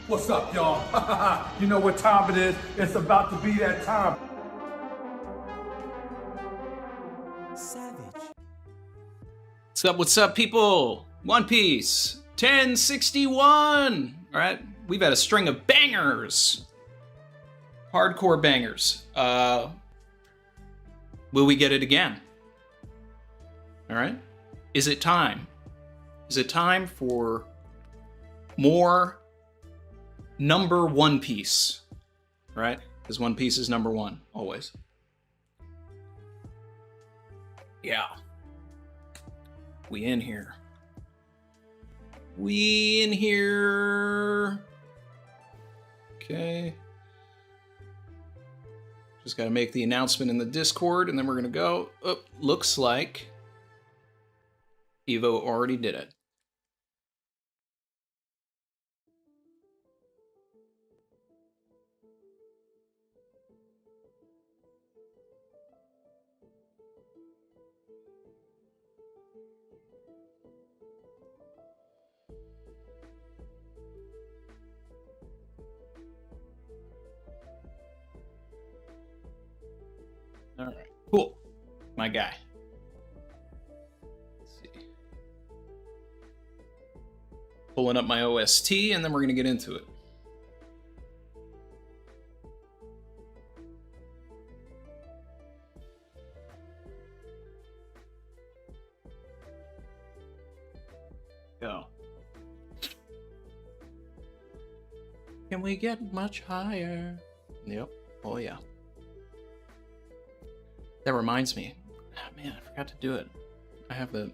What's up, y'all? You know what time it is? It's about to be that time. Savage. What's up, people? One Piece 1061. All right, we've had a string of bangers, hardcore bangers. Will we get it again? All right, is it time? Is it time for more number One Piece? Right, because One Piece is number one always. Yeah. We in here. We in here. Okay. Just gotta make the announcement in the Discord, and then we're gonna go. Oh, looks like Evo already did it. All right, cool. My guy. Let's see. Pulling up my OST, and then we're gonna get into it. Go. Can we get much higher? Yep. Oh yeah. That reminds me. Oh, man, I forgot to do it. I have the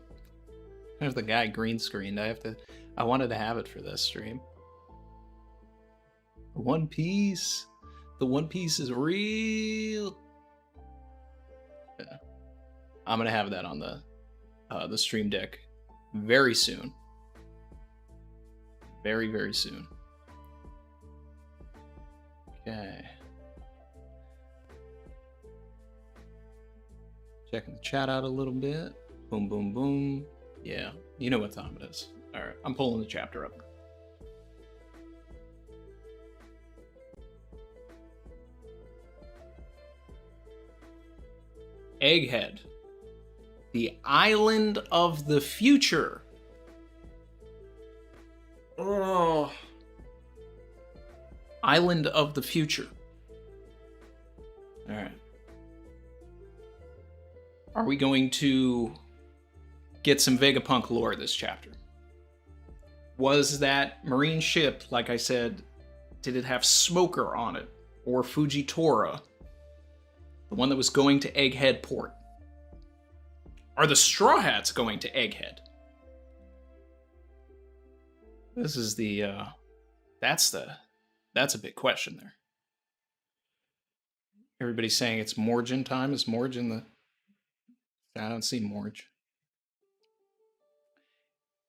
guy green screened. I wanted to have it for this stream. One Piece. The One Piece is real. Yeah. I'm gonna have that on the stream deck very soon. Very, very soon. Okay. Checking the chat out a little bit. Boom, boom, boom. Yeah, you know what time it is. All right, I'm pulling the chapter up. Egghead. The Island of the Future. Oh. Island of the Future. All right. Are we going to get some Vegapunk lore this chapter? Was that marine ship, like I said, did it have Smoker on it? Or Fujitora? The one that was going to Egghead Port? Are the Straw Hats going to Egghead? This is that's a big question there. Everybody's saying it's Morgan time. Is Morgan the... I don't see Morge.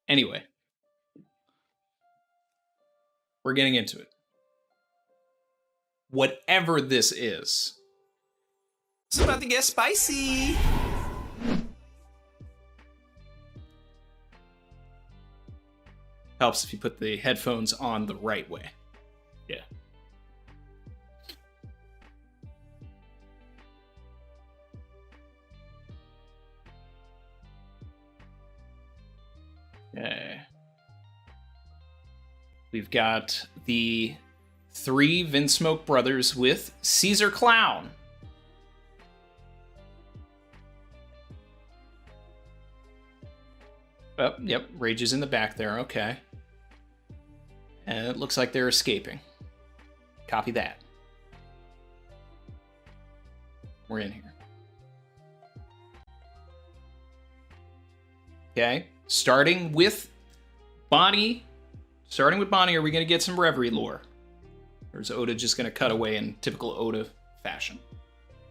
Anyway. We're getting into it. Whatever this is. It's about to get spicy. Helps if you put the headphones on the right way. Yeah. Okay. We've got the 3 Vinsmoke brothers with Caesar Clown. Oh, yep, Rage is in the back there, okay. And it looks like they're escaping. Copy that. We're in here. Okay, starting with Bonnie. Starting with Bonnie, are we going to get some Reverie lore? Or is Oda just going to cut away in typical Oda fashion?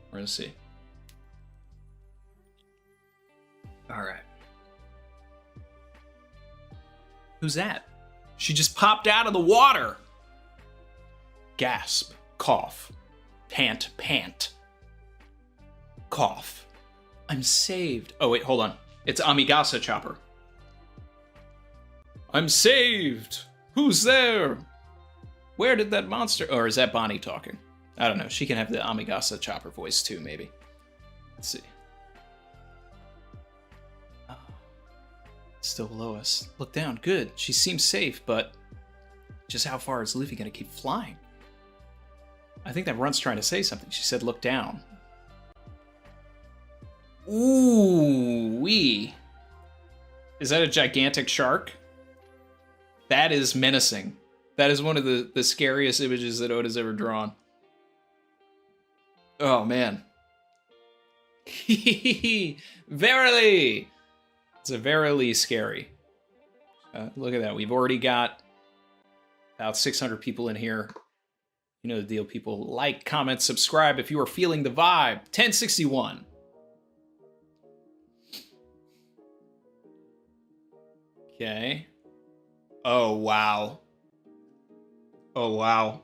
We're going to see. All right. Who's that? She just popped out of the water. Gasp, cough, pant, pant. Cough. I'm saved. Oh, wait, hold on. It's Amigasa Chopper. I'm saved. Who's there? Where did that monster... Or is that Bonnie talking? I don't know. She can have the Amigasa chopper voice too, maybe. Let's see. Oh, still below us. Look down. Good. She seems safe, but just how far is Luffy going to keep flying? I think that Runt's trying to say something. She said, look down. Ooh, wee. Is that a gigantic shark? That is menacing. That is one of the scariest images that Oda's ever drawn. Oh, man. Verily! It's a verily scary. Look at that. We've already got about 600 people in here. You know the deal, people. Like, comment, subscribe if you are feeling the vibe. 1061. Okay. Oh, wow. Oh, wow.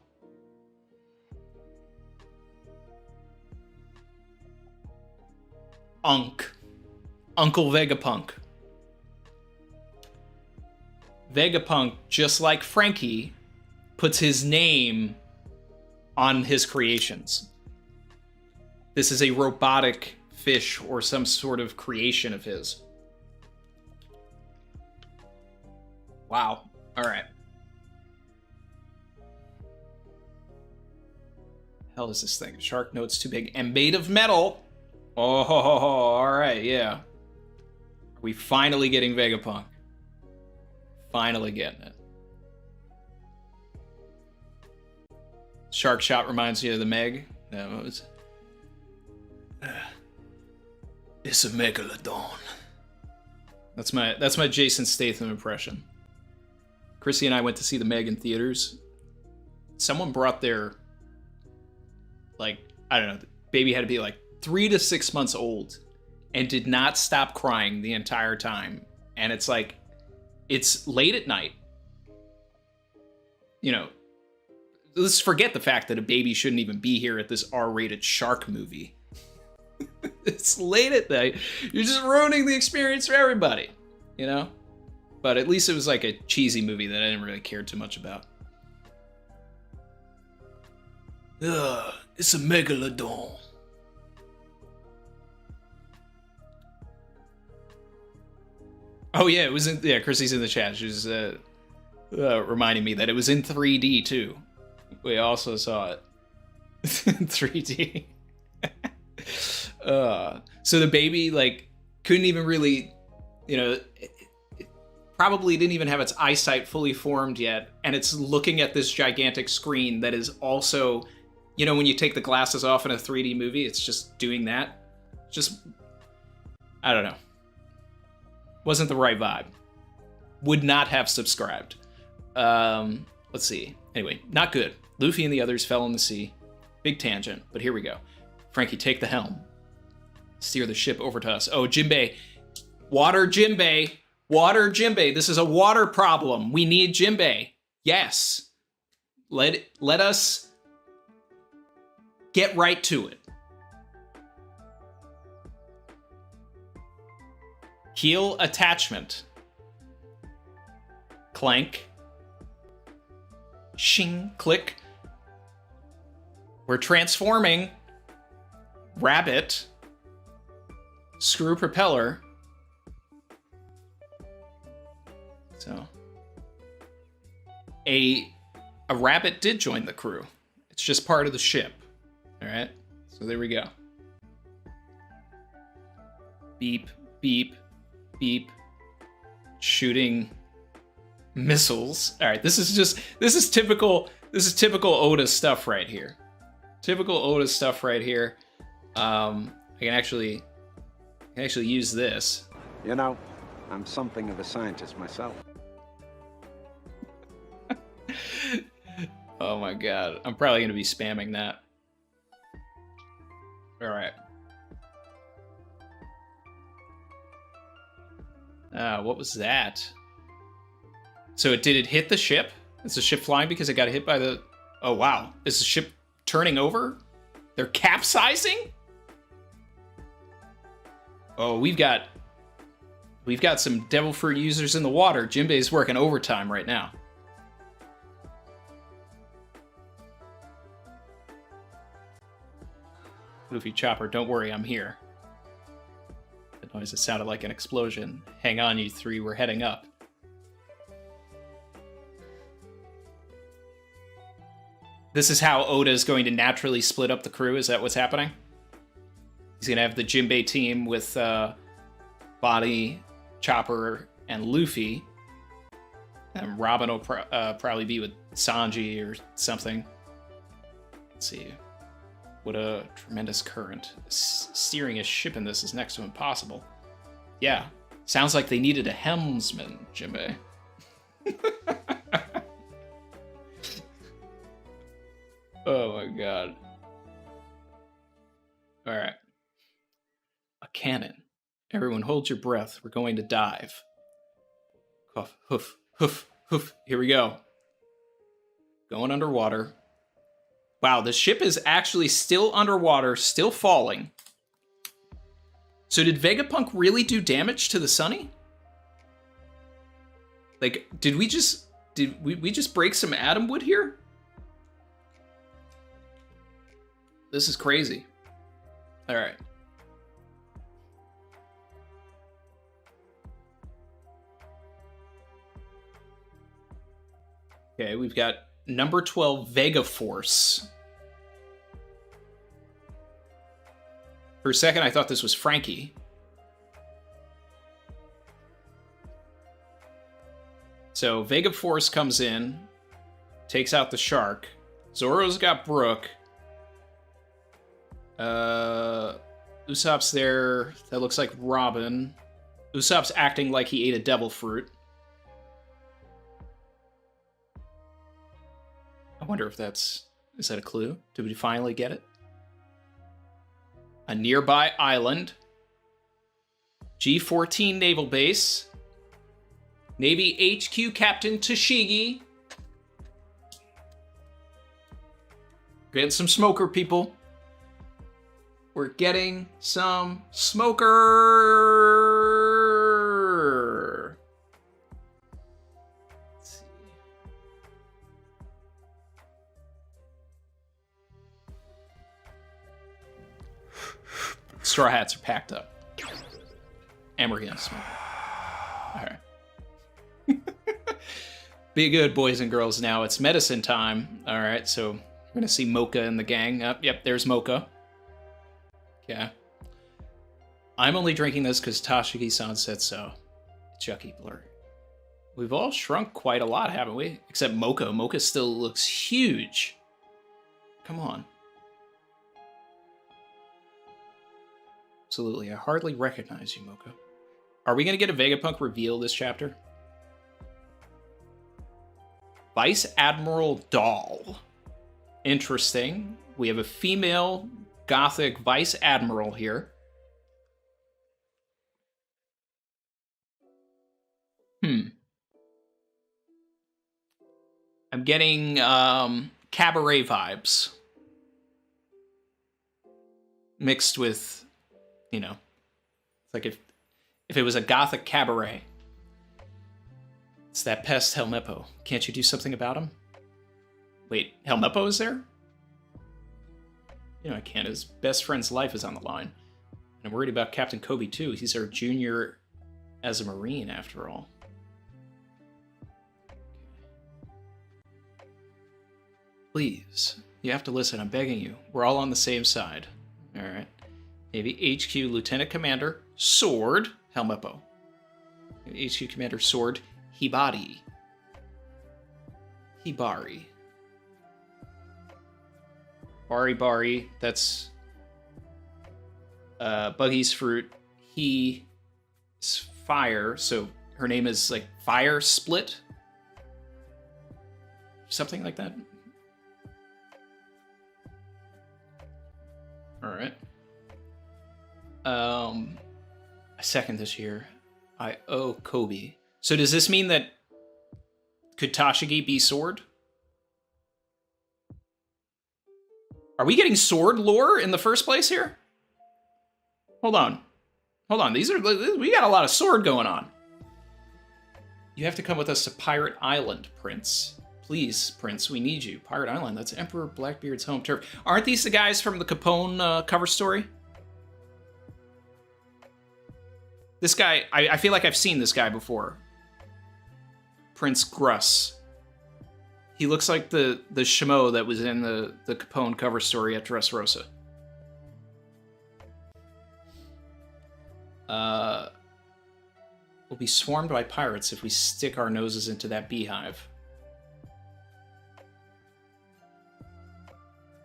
Uncle Vegapunk. Vegapunk, just like Frankie, puts his name on his creations. This is a robotic fish or some sort of creation of his. Wow. All right. Hell is this thing? A shark? No, it's too big. And made of metal. Oh, all right, yeah. Are we finally getting Vegapunk? Finally getting it. Shark shot reminds you of the Meg. No, it's a megalodon. That's my Jason Statham impression. Chrissy and I went to see the Meg in theaters. Someone brought their, like, I don't know, the baby had to be like 3 to 6 months old and did not stop crying the entire time. And it's like, it's late at night. You know, let's forget the fact that a baby shouldn't even be here at this R-rated shark movie. It's late at night. You're just ruining the experience for everybody, you know? But at least it was like a cheesy movie that I didn't really care too much about. Ugh, it's a megalodon. Oh yeah, it was in, yeah, Chrissy's in the chat. She was reminding me that it was in 3D too. We also saw it in 3D. So the baby, like, couldn't even really, you know, it probably didn't even have its eyesight fully formed yet, and it's looking at this gigantic screen that is also, you know, when you take the glasses off in a 3D movie, it's just doing that. Just, I don't know. Wasn't the right vibe. Would not have subscribed. Let's see. Anyway, not good. Luffy and the others fell in the sea. Big tangent, but here we go. Frankie, take the helm. Steer the ship over to us. Oh, Jinbei. Water Jinbei. Water Jinbei. This is a water problem. We need Jinbei. Yes. Let us get right to it. Heel attachment. Clank. Shing. Click. We're transforming. Rabbit. Screw propeller. So. A rabbit did join the crew. It's just part of the ship. Alright? So there we go. Beep, beep, beep. Shooting missiles. Alright, this is typical Oda stuff right here. Typical Oda stuff right here. I can actually use this. You know, I'm something of a scientist myself. Oh my god. I'm probably going to be spamming that. Alright. What was that? So did it hit the ship? Is the ship flying because it got hit by the... Oh wow. Is the ship turning over? They're capsizing? Oh, we've got some devil fruit users in the water. Jinbei's working overtime right now. Luffy, Chopper, don't worry, I'm here. The noise, it sounded like an explosion. Hang on, you three, we're heading up. This is how Oda is going to naturally split up the crew. Is that what's happening? He's going to have the Jinbei team with Body, Chopper, and Luffy. And Robin will probably be with Sanji or something. Let's see. What a tremendous current. Steering a ship in this is next to impossible. Yeah. Sounds like they needed a helmsman, Jinbei. Oh my god. Alright. A cannon. Everyone hold your breath. We're going to dive. Huff, hoof, hoof, hoof. Here we go. Going underwater. Wow, the ship is actually still underwater, still falling. So did Vegapunk really do damage to the Sunny? Like, did we just break some atom wood here? This is crazy. All right. Okay, we've got number 12 Vega Force. For a second, I thought this was Frankie. So Vega Force comes in, takes out the shark. Zoro's got Brook. Usopp's there. That looks like Robin. Usopp's acting like he ate a devil fruit. I wonder if is that a clue? Did we finally get it? A nearby island. G-14 Naval Base. Navy HQ Captain Tashigi. Getting some smoker, people. We're getting some smoker. Let's see. Straw hats are packed up. And we're getting smoke. All right. Be good, boys and girls. Now it's medicine time. All right, so we're going to see Mocha and the gang. Yep, there's Mocha. Yeah. I'm only drinking this because Tashigi-san said so. Chucky Blur. We've all shrunk quite a lot, haven't we? Except Mocha. Mocha still looks huge. Come on. Absolutely. I hardly recognize you, Mocha. Are we going to get a Vegapunk reveal this chapter? Vice Admiral Doll. Interesting. We have a female Gothic Vice Admiral here. I'm getting cabaret vibes. Mixed with, you know, it's like if it was a Gothic cabaret. It's that pest Helmeppo. Can't you do something about him? Wait, Helmeppo is there? You know I can't. His best friend's life is on the line. And I'm worried about Captain Kobe too. He's our junior as a Marine after all. Please, you have to listen. I'm begging you. We're all on the same side. All right. Navy HQ Lieutenant Commander Sword Helmeppo. Navy HQ Commander Sword Hibari. Bari, that's Buggy's fruit. He is fire, so her name is like Fire Split? Something like that. Alright. I second this year. I owe Kobe. So does this mean that could Tashigi be Sword? Are we getting Sword lore in the first place here? Hold on. We got a lot of Sword going on. You have to come with us to Pirate Island, Prince. Please, Prince, we need you. Pirate Island, that's Emperor Blackbeard's home turf. Aren't these the guys from the Capone cover story? This guy, I feel like I've seen this guy before. Prince Gruss. He looks like the Shimo that was in the Capone cover story at Dressrosa. We'll be swarmed by pirates if we stick our noses into that beehive.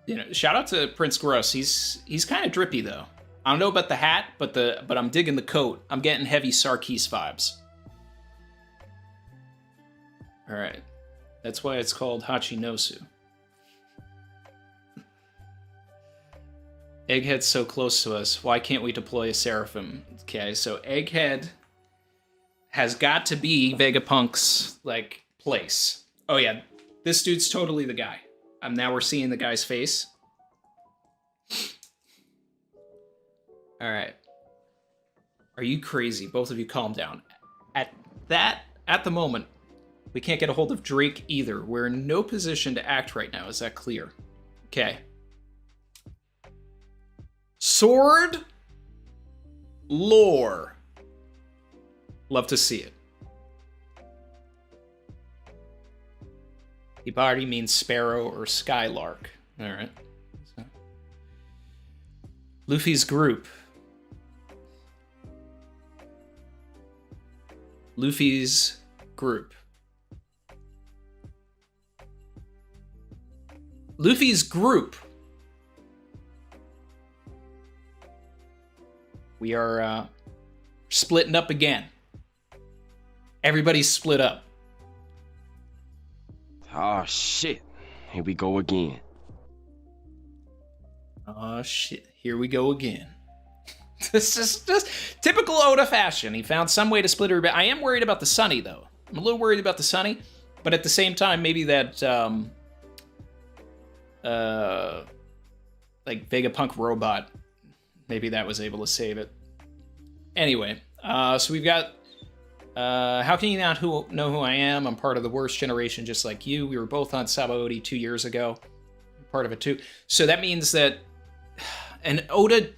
You know, shout out to Prince Gruss. He's kind of drippy though. I don't know about the hat, but I'm digging the coat. I'm getting heavy Sarkis vibes. All right, that's why it's called Hachinosu. Egghead's so close to us. Why can't we deploy a Seraphim? Okay, so Egghead has got to be Vegapunk's like place. Oh yeah, this dude's totally the guy. Now we're seeing the guy's face. All right. Are you crazy? Both of you calm down. At the moment, we can't get a hold of Drake either. We're in no position to act right now. Is that clear? Okay. Sword lore. Love to see it. Hibari means sparrow or skylark. All right. So. Luffy's group. Luffy's group. Luffy's group. We are splitting up again. Everybody's split up. Oh shit. Here we go again. Oh shit. Here we go again. This is just typical Oda fashion. He found some way to split her. I am worried about the Sunny, though. I'm a little worried about the Sunny, but at the same time, maybe that, like, Vegapunk robot, maybe that was able to save it. Anyway, so we've got, how can you not know who I am? I'm part of the worst generation, just like you. We were both on Sabaody 2 years ago. Part of it, too. So that means that, and Oda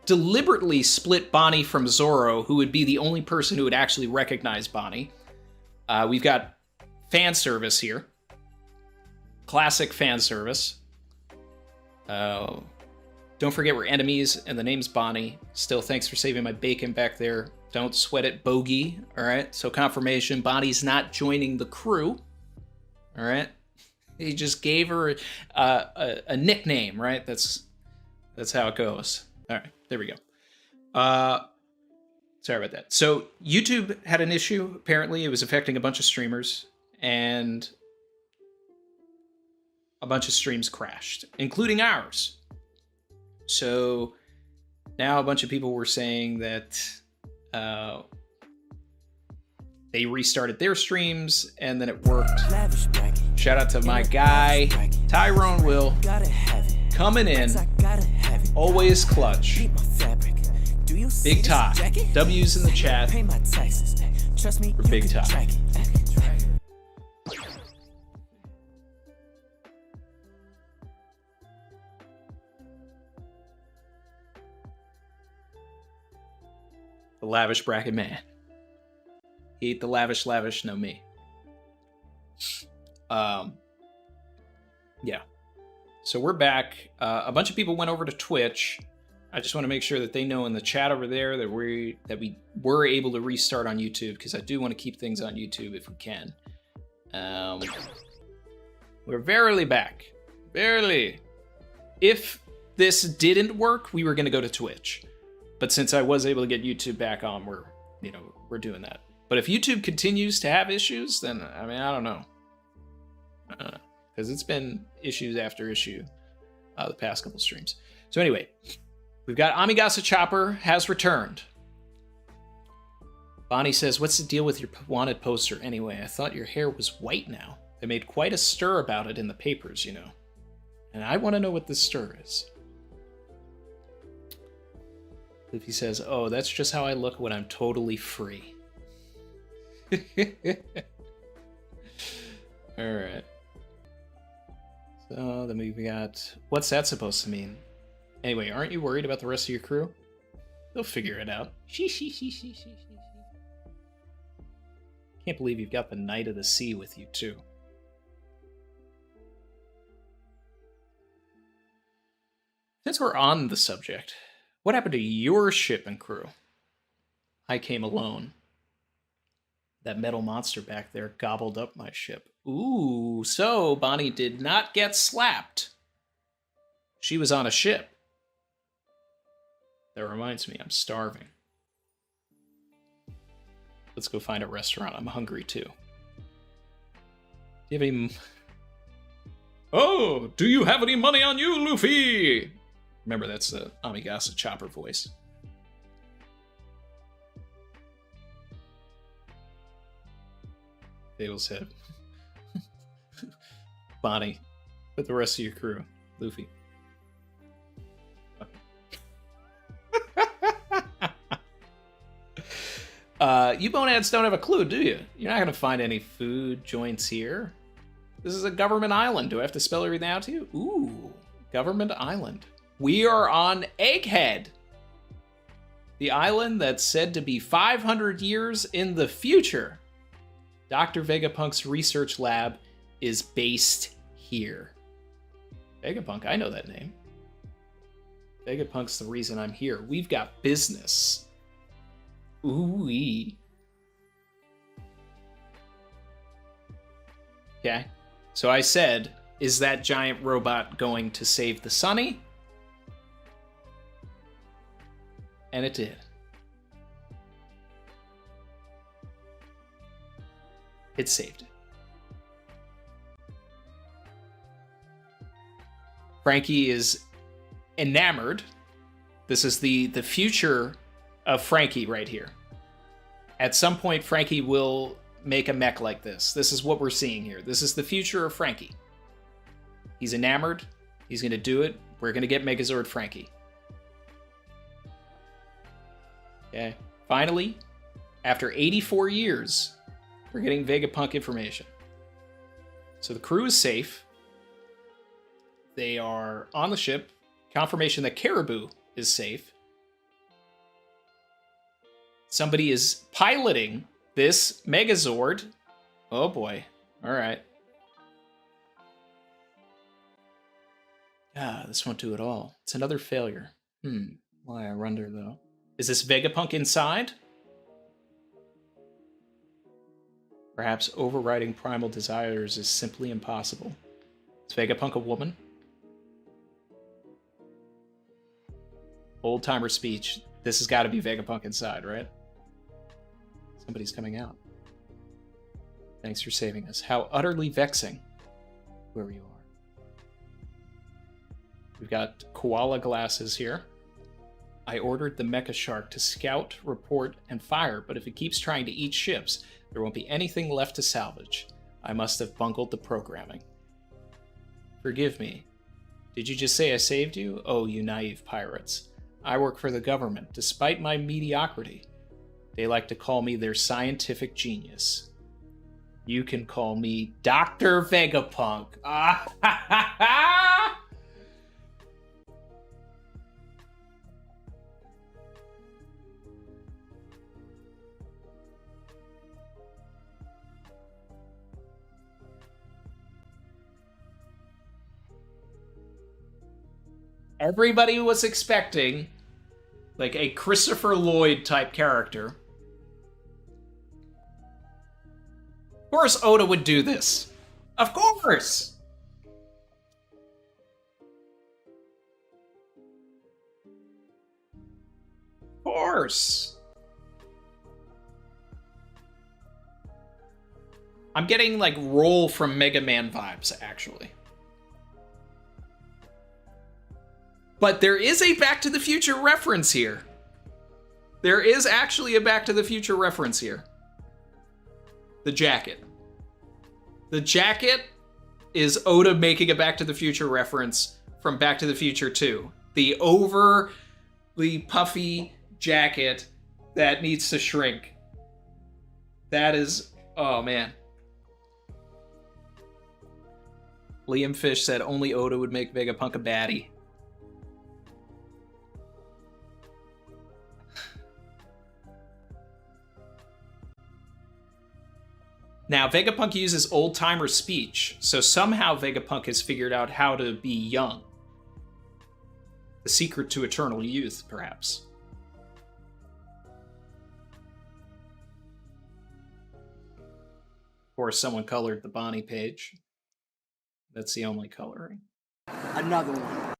deliberately split Bonnie from Zoro, who would be the only person who would actually recognize Bonnie. We've got fan service here. Classic fan service. Don't forget we're enemies, and the name's Bonnie. Still, thanks for saving my bacon back there. Don't sweat it, bogey. All right, so confirmation, Bonnie's not joining the crew. All right, he just gave her a nickname, right? That's how it goes. All right, there we go. Sorry about that. So YouTube had an issue. Apparently, it was affecting a bunch of streamers, and a bunch of streams crashed, including ours. So now a bunch of people were saying that they restarted their streams, and then it worked. Shout out to my guy, Tyrone Will, coming in, always clutch. Big Ty. W's in the chat for Big Ty. The lavish bracket man. He ate the lavish, no me. Yeah. So we're back. A bunch of people went over to Twitch. I just want to make sure that they know in the chat over there that we were able to restart on YouTube, because I do want to keep things on YouTube if we can. We're verily back. Verily. If this didn't work, we were going to go to Twitch. But since I was able to get YouTube back on, we're doing that. But if YouTube continues to have issues, then, I mean, I don't know. Because it's been issues after issue the past couple streams. So anyway, we've got Amigasa Chopper has returned. Bonnie says, what's the deal with your wanted poster anyway? I thought your hair was white now. They made quite a stir about it in the papers, you know. And I want to know what this stir is. Luffy says, oh, that's just how I look when I'm totally free. Alright. So then we got... What's that supposed to mean? Anyway, aren't you worried about the rest of your crew? They'll figure it out. Can't believe you've got the Knight of the Sea with you, too. Since we're on the subject, what happened to your ship and crew? I came alone. That metal monster back there gobbled up my ship. Ooh, so Bonnie did not get slapped. She was on a ship. That reminds me, I'm starving. Let's go find a restaurant. I'm hungry too. Do you have any... Oh, do you have any money on you, Luffy? Remember, that's the Amigasa Chopper voice. Fable's head. Bonnie, with the rest of your crew. Luffy. You boneheads don't have a clue, do you? You're not going to find any food joints here. This is a government island. Do I have to spell everything out to you? Ooh, government island. We are on Egghead. The island that's said to be 500 years in the future. Dr. Vegapunk's research lab is based here. Vegapunk, I know that name. Vegapunk's the reason I'm here. We've got business. Ooh-wee. Okay. So I said, is that giant robot going to save the Sunny? And it did. It saved it. Frankie is enamored. This is the future of Frankie right here. At some point, Frankie will make a mech like this. This is what we're seeing here. This is the future of Frankie. He's enamored. He's going to do it. We're going to get Megazord Frankie. Okay. Finally, after 84 years, we're getting Vegapunk information. So the crew is safe. They are on the ship. Confirmation that Caribou is safe. Somebody is piloting this Megazord. Oh boy. All right. Ah, this won't do it all. It's another failure. Why, I wonder though. Is this Vegapunk inside? Perhaps overriding primal desires is simply impossible. Is Vegapunk a woman? Old timer speech. This has got to be Vegapunk inside, right? Somebody's coming out. Thanks for saving us. How utterly vexing. Whoever you are. We've got koala glasses here. I ordered the mecha shark to scout, report, and fire, but if it keeps trying to eat ships, there won't be anything left to salvage. I must have bungled the programming. Forgive me. Did you just say I saved you? Oh, you naive pirates. I work for the government, despite my mediocrity. They like to call me their scientific genius. You can call me Dr. Vegapunk. Ah, ha, ha, ha! Everybody was expecting like a Christopher Lloyd type character. Of course Oda would do this. Of course! Of course. I'm getting like Roll from Mega Man vibes, actually. But there is a Back to the Future reference here. There is actually a Back to the Future reference here. The jacket. The jacket is Oda making a Back to the Future reference from Back to the Future 2. The overly puffy jacket that needs to shrink. That is... oh, man. Liam Fish said only Oda would make Vegapunk a baddie. Now, Vegapunk uses old-timer speech, so somehow Vegapunk has figured out how to be young. The secret to eternal youth, perhaps. Of course, someone colored the Bonnie page. That's the only coloring. Another one.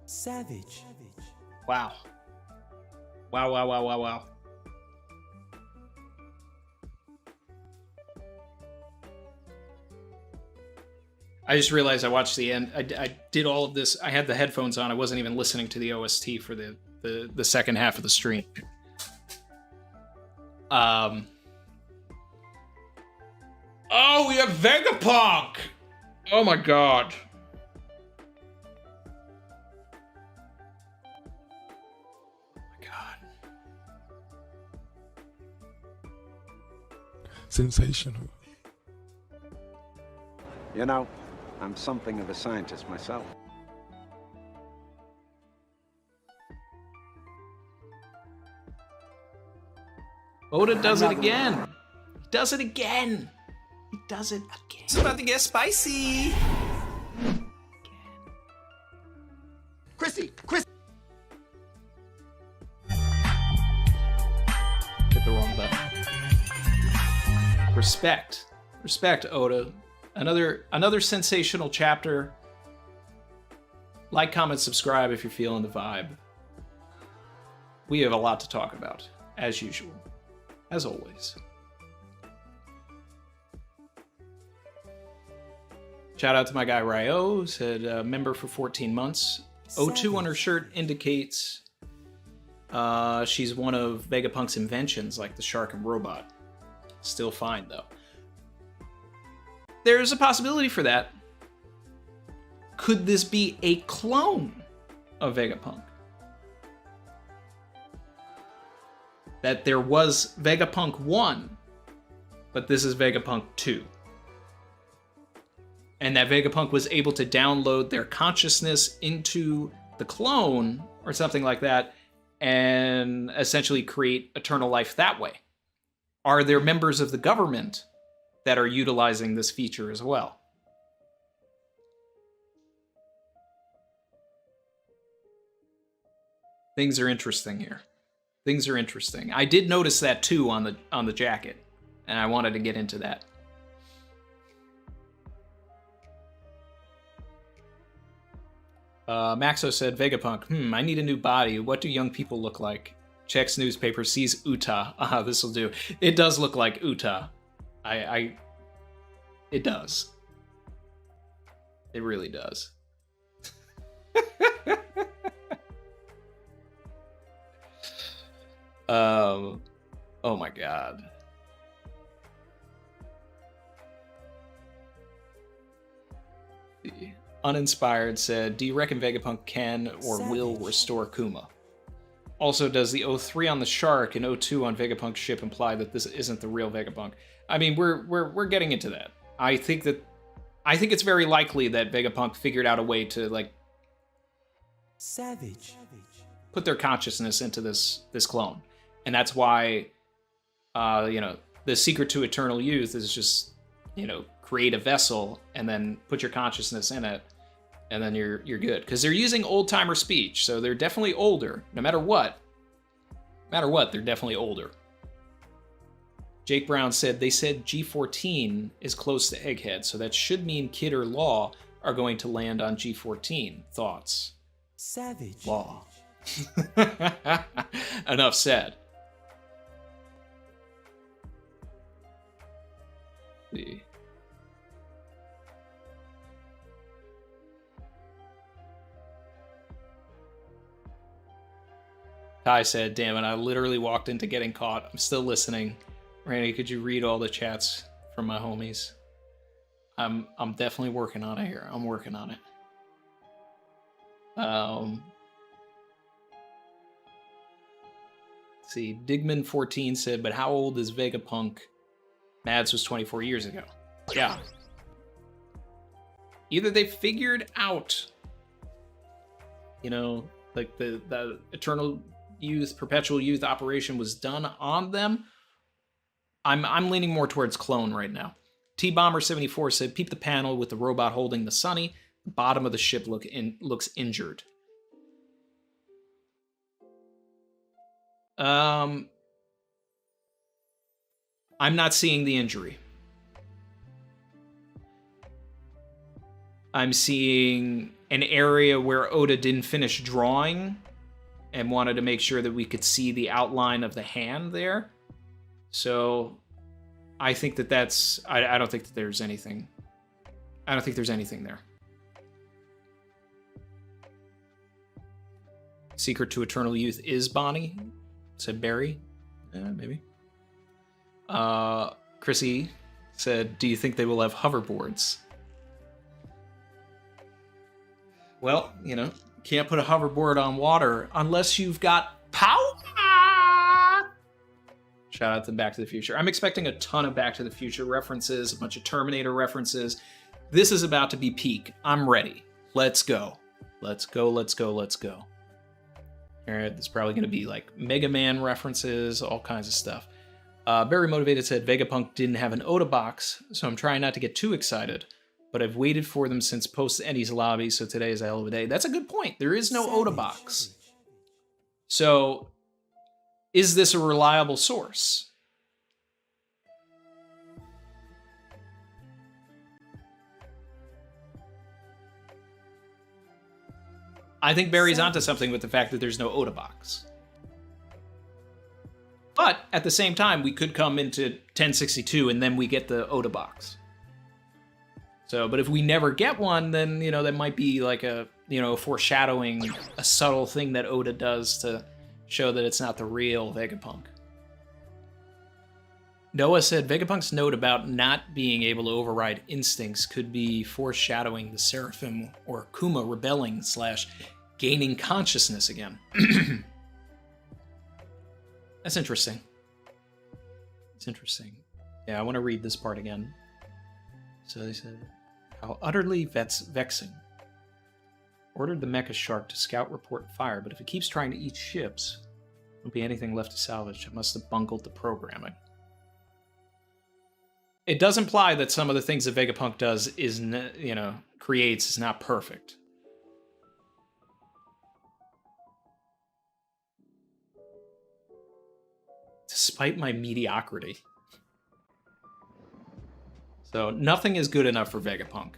Savage. Wow. Wow, wow, wow, wow, wow. I just realized I watched the end. I did all of this. I had the headphones on. I wasn't even listening to the OST for the second half of the stream. Oh, we have Vegapunk! Oh my god. Sensational. You know, I'm something of a scientist myself. Oda does it again. He does it again. He does it again. It's about to get spicy. Chrissy! Hit the wrong button. Respect. Respect, Oda. Another sensational chapter. Like, comment, subscribe if you're feeling the vibe. We have a lot to talk about, as usual. As always. Shout out to my guy Ryo, said member for 14 months. O2 on her shirt indicates she's one of Vegapunk's inventions, like the shark and robot. Still fine, though. There's a possibility for that. Could this be a clone of Vegapunk? That there was Vegapunk 1, but this is Vegapunk 2. And that Vegapunk was able to download their consciousness into the clone, or something like that, and essentially create eternal life that way. Are there members of the government that are utilizing this feature as well? Things are interesting here. Things are interesting. I did notice that too on the jacket, and I wanted to get into that. Maxo said, Vegapunk, I need a new body. What do young people look like? Checks newspaper, sees Uta. This'll do. It does look like Uta. It does. It really does. Oh my god. Uninspired said, do you reckon Vegapunk can or will restore Kuma? Also, does the O3 on the shark and O2 on Vegapunk's ship imply that this isn't the real Vegapunk? I mean, we're getting into that. I think it's very likely that Vegapunk figured out a way to, like, put their consciousness into this clone. And that's why the secret to eternal youth is just, create a vessel and then put your consciousness in it, and then you're good. Because they're using old-timer speech, so they're definitely older. No matter what. They're definitely older. Jake Brown said, they said G14 is close to Egghead, so that should mean Kid or Law are going to land on G14. Thoughts? Savage. Law. Enough said. See. Kai said, damn it, I literally walked into getting caught. I'm still listening. Randy, could you read all the chats from my homies? I'm definitely working on it here. I'm working on it. Let's see, Digman14 said, but how old is Vegapunk? Mads was 24 years ago. Yeah. Either they figured out, you know, like the Eternal Youth, Perpetual Youth operation was done on them. I'm leaning more towards clone right now. T-Bomber74 said, peep the panel with the robot holding the Sunny. The bottom of the ship looks injured. I'm not seeing the injury. I'm seeing an area where Oda didn't finish drawing and wanted to make sure that we could see the outline of the hand there. So I think that that's... I don't think that there's anything... I don't think there's anything there. Secret to Eternal Youth is Bonnie, said Barry. Maybe. Chrissy said, do you think they will have hoverboards? Well, you know, can't put a hoverboard on water unless you've got power. Shout out to Back to the Future. I'm expecting a ton of Back to the Future references, a bunch of Terminator references. This is about to be peak. I'm ready. Let's go. Let's go, let's go, let's go. All right, there's probably going to be like Mega Man references, all kinds of stuff. Very Motivated said, Vegapunk didn't have an Oda box, so I'm trying not to get too excited, but I've waited for them since post-Eddie's lobby, so today is a hell of a day. That's a good point. There is no Oda box. So, is this a reliable source? I think Barry's onto something with the fact that there's no Oda box. But, at the same time, we could come into 1062 and then we get the Oda box. So, but if we never get one, then, you know, that might be like a, you know, foreshadowing, a subtle thing that Oda does to show that it's not the real Vegapunk. Noah said, Vegapunk's note about not being able to override instincts could be foreshadowing the Seraphim or Kuma rebelling / gaining consciousness again. That's interesting. It's interesting. Yeah, I want to read this part again. So they said, how utterly vexing. Ordered the mecha shark to scout, report, fire, but if it keeps trying to eat ships, there won't be anything left to salvage. It must have bungled the programming. It does imply that some of the things that Vegapunk does is, you know, creates is not perfect. Despite my mediocrity. So nothing is good enough for Vegapunk.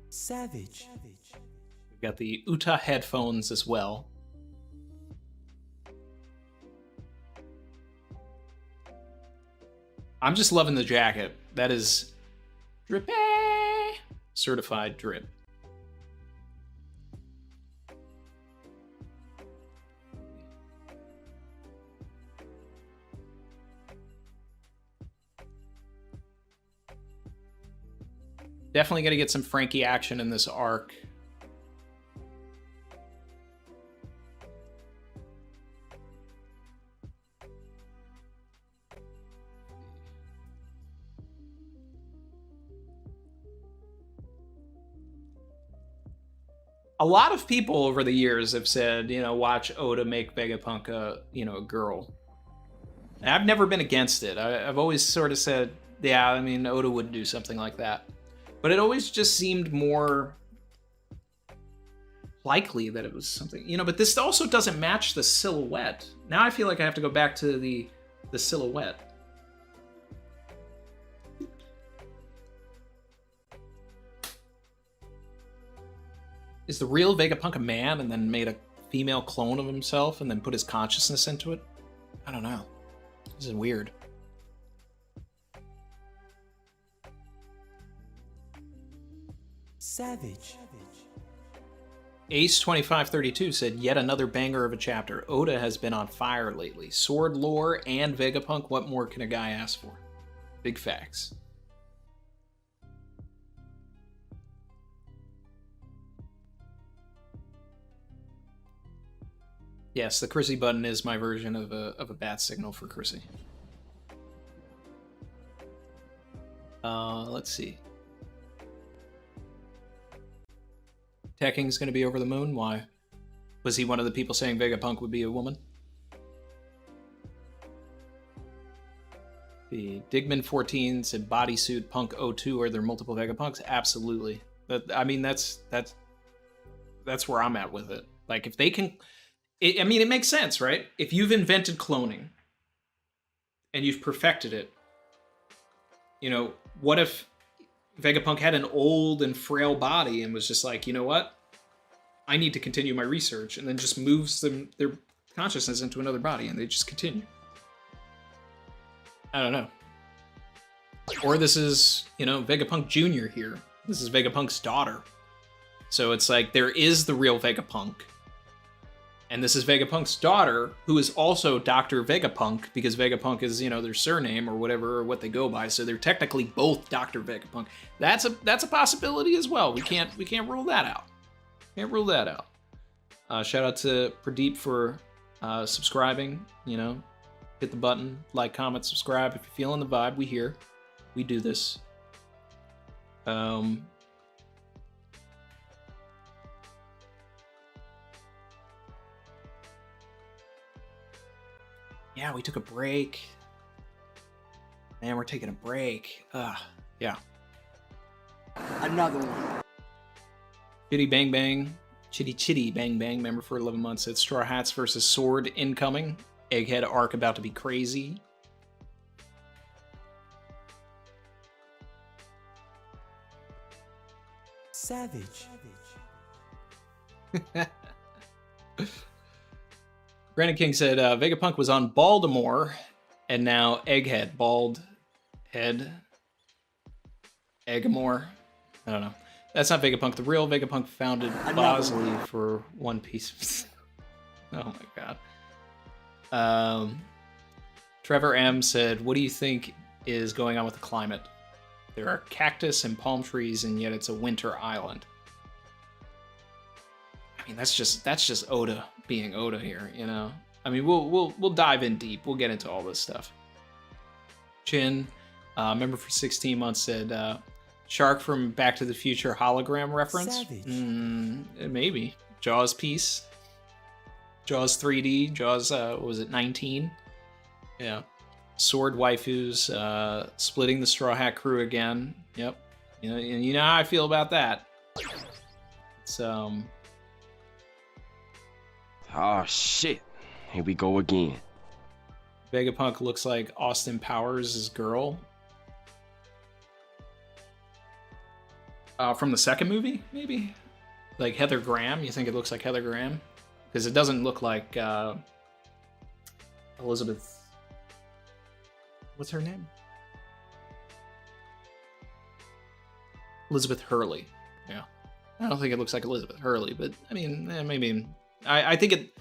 Savage. We've got the Uta headphones as well. I'm just loving the jacket. That is drippy. Certified drip. Definitely going to get some Frankie action in this arc. A lot of people over the years have said, you know, watch Oda make Vegapunk a, you know, a girl. And I've never been against it. I've always sort of said, yeah, I mean, Oda would do something like that. But it always just seemed more likely that it was something, you know, but this also doesn't match the silhouette. Now I feel like I have to go back to the silhouette. Is the real Vegapunk a man and then made a female clone of himself and then put his consciousness into it? I don't know. This is weird. Savage. Ace2532 said, yet another banger of a chapter. Oda has been on fire lately. Sword lore and Vegapunk, what more can a guy ask for? Big facts. Yes, the Chrissy button is my version of a bat signal for Chrissy. Let's see. Tekking's gonna be over the moon? Why? Was he one of the people saying Vegapunk would be a woman? The Digman14 said bodysuit Punk 02. Are there multiple Vegapunks? Absolutely. I mean, that's where I'm at with it. Like, if they can... I mean, it makes sense, right? If you've invented cloning and you've perfected it, you know, what if Vegapunk had an old and frail body and was just like, you know what? I need to continue my research, and then just moves their consciousness into another body and they just continue. I don't know. Or this is, you know, Vegapunk Jr. here. This is Vegapunk's daughter. So it's like, there is the real Vegapunk. And this is Vegapunk's daughter, who is also Dr. Vegapunk, because Vegapunk is, you know, their surname or whatever, or what they go by. So they're technically both Dr. Vegapunk. That's a possibility as well. We can't rule that out. Can't rule that out. Shout out to Pradeep for subscribing. You know, hit the button, like, comment, subscribe. If you're feeling the vibe, we here. We do this. Yeah, we took a break. Man, we're taking a break. Yeah. Another one. Chitty Bang Bang. Chitty Bang Bang, member for 11 months. It's Straw Hats versus Sword incoming. Egghead arc about to be crazy. Savage. Brandon King said, Vegapunk was on Baltimore, and now Egghead. Bald head. Eggamore. I don't know. That's not Vegapunk. The real Vegapunk founded Bosley for One Piece. Oh my god. Trevor M said, what do you think is going on with the climate? There are cactus and palm trees, and yet it's a winter island. I mean, that's just Oda being Oda here, you know. I mean, we'll dive in deep. We'll get into all this stuff. Chin, member for 16 months, said Shark from Back to the Future hologram reference. Maybe Jaws piece. Jaws 3D. Jaws. What was it? 19. Yeah. Sword waifus. Splitting the Straw Hat crew again. Yep. You know how I feel about that. It's Oh shit. Here we go again. Vegapunk looks like Austin Powers' girl. From the second movie, maybe? Like Heather Graham? You think it looks like Heather Graham? Because it doesn't look like Elizabeth... What's her name? Elizabeth Hurley. Yeah. I don't think it looks like Elizabeth Hurley, but I mean, maybe... I think it...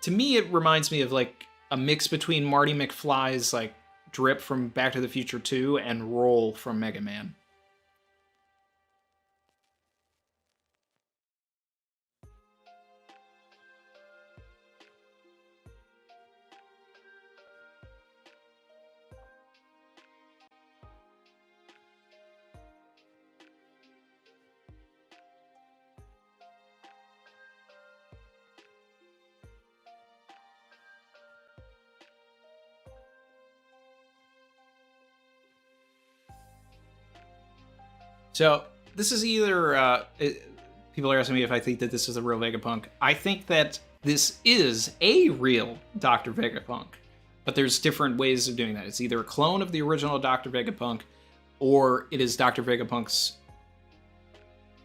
To me, it reminds me of like a mix between Marty McFly's like drip from Back to the Future 2 and Roll from Mega Man. So this is either people are asking me if I think that this is a real Vegapunk. I think that this is a real Dr. Vegapunk, but there's different ways of doing that. It's either a clone of the original Dr. Vegapunk, or it is Dr. Vegapunk's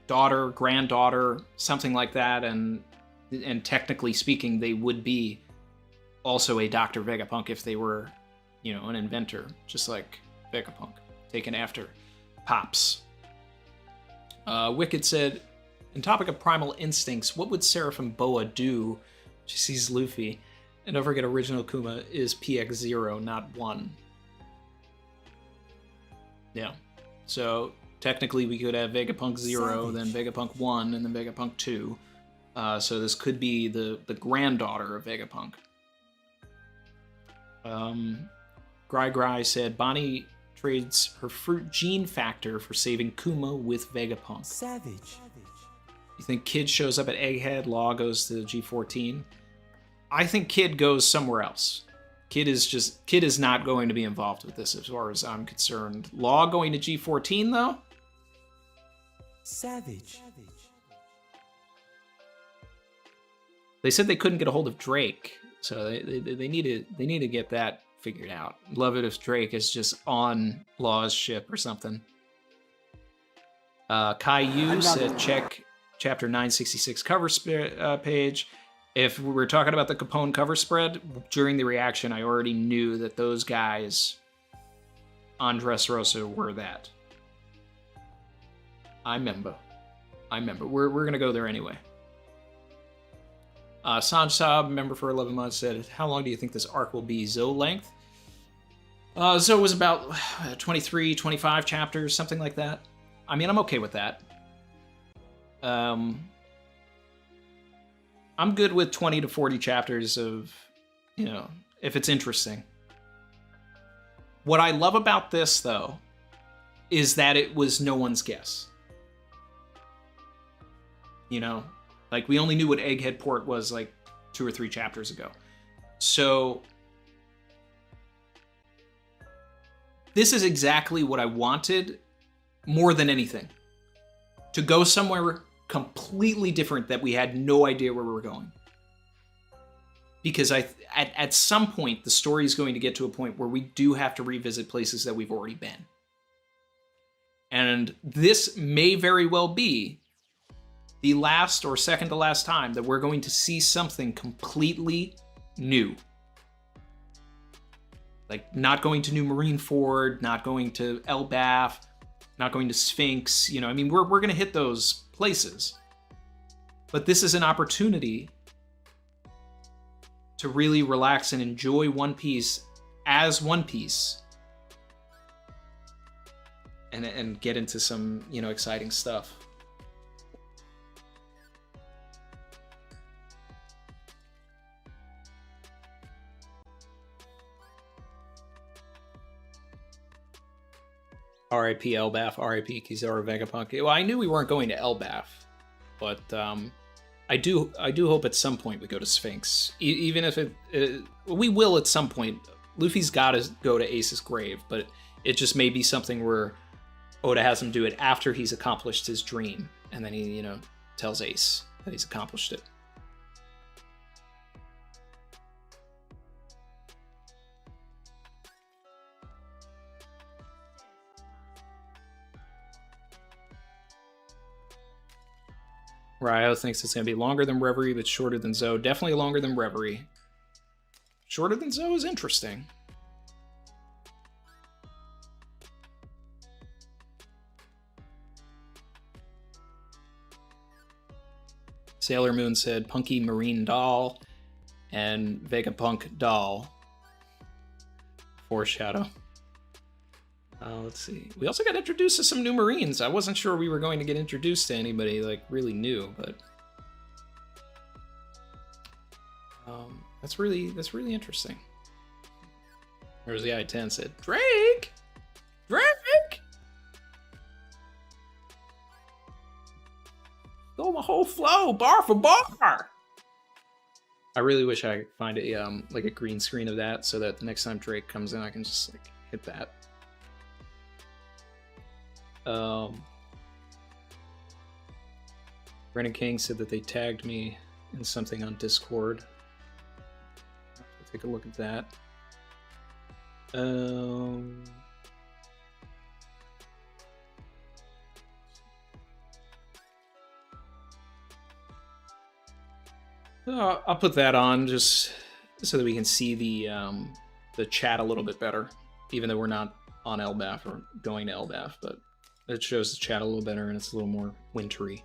daughter, granddaughter, something like that, and technically speaking, they would be also a Dr. Vegapunk if they were, you know, an inventor, just like Vegapunk, taken after Pops. Wicked said, In topic of primal instincts, what would Seraphim Boa do when she sees Luffy? And don't forget, original Kuma is PX0, not 1. Yeah. So technically we could have Vegapunk 0, then Vegapunk 1, and then Vegapunk 2. So this could be the granddaughter of Vegapunk. Grai said, Bonnie trades her fruit gene factor for saving Kuma with Vegapunk. Savage. You think Kid shows up at Egghead, Law goes to G14? I think Kid goes somewhere else. Kid is not going to be involved with this as far as I'm concerned. Law going to G14 though? Savage. They said they couldn't get a hold of Drake, so they need to get that figured out. Love it if Drake is just on Law's ship or something. Kai Yu said check chapter 966 cover page. If we were talking about the Capone cover spread, during the reaction, I already knew that those guys on Dressrosa were that. I remember. We're going to go there anyway. Sanj Saab, member for 11 months, said, how long do you think this arc will be? Zoe length? Zoe was about 23, 25 chapters, something like that. I mean, I'm okay with that. I'm good with 20 to 40 chapters of, if it's interesting. What I love about this, though, is that it was no one's guess. Like, we only knew what Egghead Port was, like, 2 or 3 chapters ago. So, this is exactly what I wanted more than anything. To go somewhere completely different that we had no idea where we were going. Because at some point, the story is going to get to a point where we do have to revisit places that we've already been. And this may very well be the last or second to last time that we're going to see something completely new. Like, not going to New Marineford, not going to Elbaf, not going to Sphinx. We're going to hit those places. But this is an opportunity to really relax and enjoy One Piece as One Piece. And get into some, exciting stuff. R.I.P. Elbaf, R.I.P. Kizaru Vegapunk. Well, I knew we weren't going to Elbaf, but I do hope at some point we go to Sphinx. Even if we will at some point. Luffy's got to go to Ace's grave, but it just may be something where Oda has him do it after he's accomplished his dream, and then he, tells Ace that he's accomplished it. Ryo thinks it's going to be longer than Reverie, but shorter than Zoe. Definitely longer than Reverie. Shorter than Zoe is interesting. Sailor Moon said Punky Marine Doll and Vegapunk Doll. Foreshadow. Let's see. We also got introduced to some new Marines. I wasn't sure we were going to get introduced to anybody like really new, but that's really interesting. There's the I-10 said, Drake! Stole my whole flow, bar for bar! I really wish I could find a like a green screen of that so that the next time Drake comes in I can just like hit that. Brennan King said that they tagged me in something on Discord. I'll take a look at that. I'll put that on just so that we can see the chat a little bit better, even though we're not on Elbaf or going to Elbaf, but it shows the chat a little better and it's a little more wintry.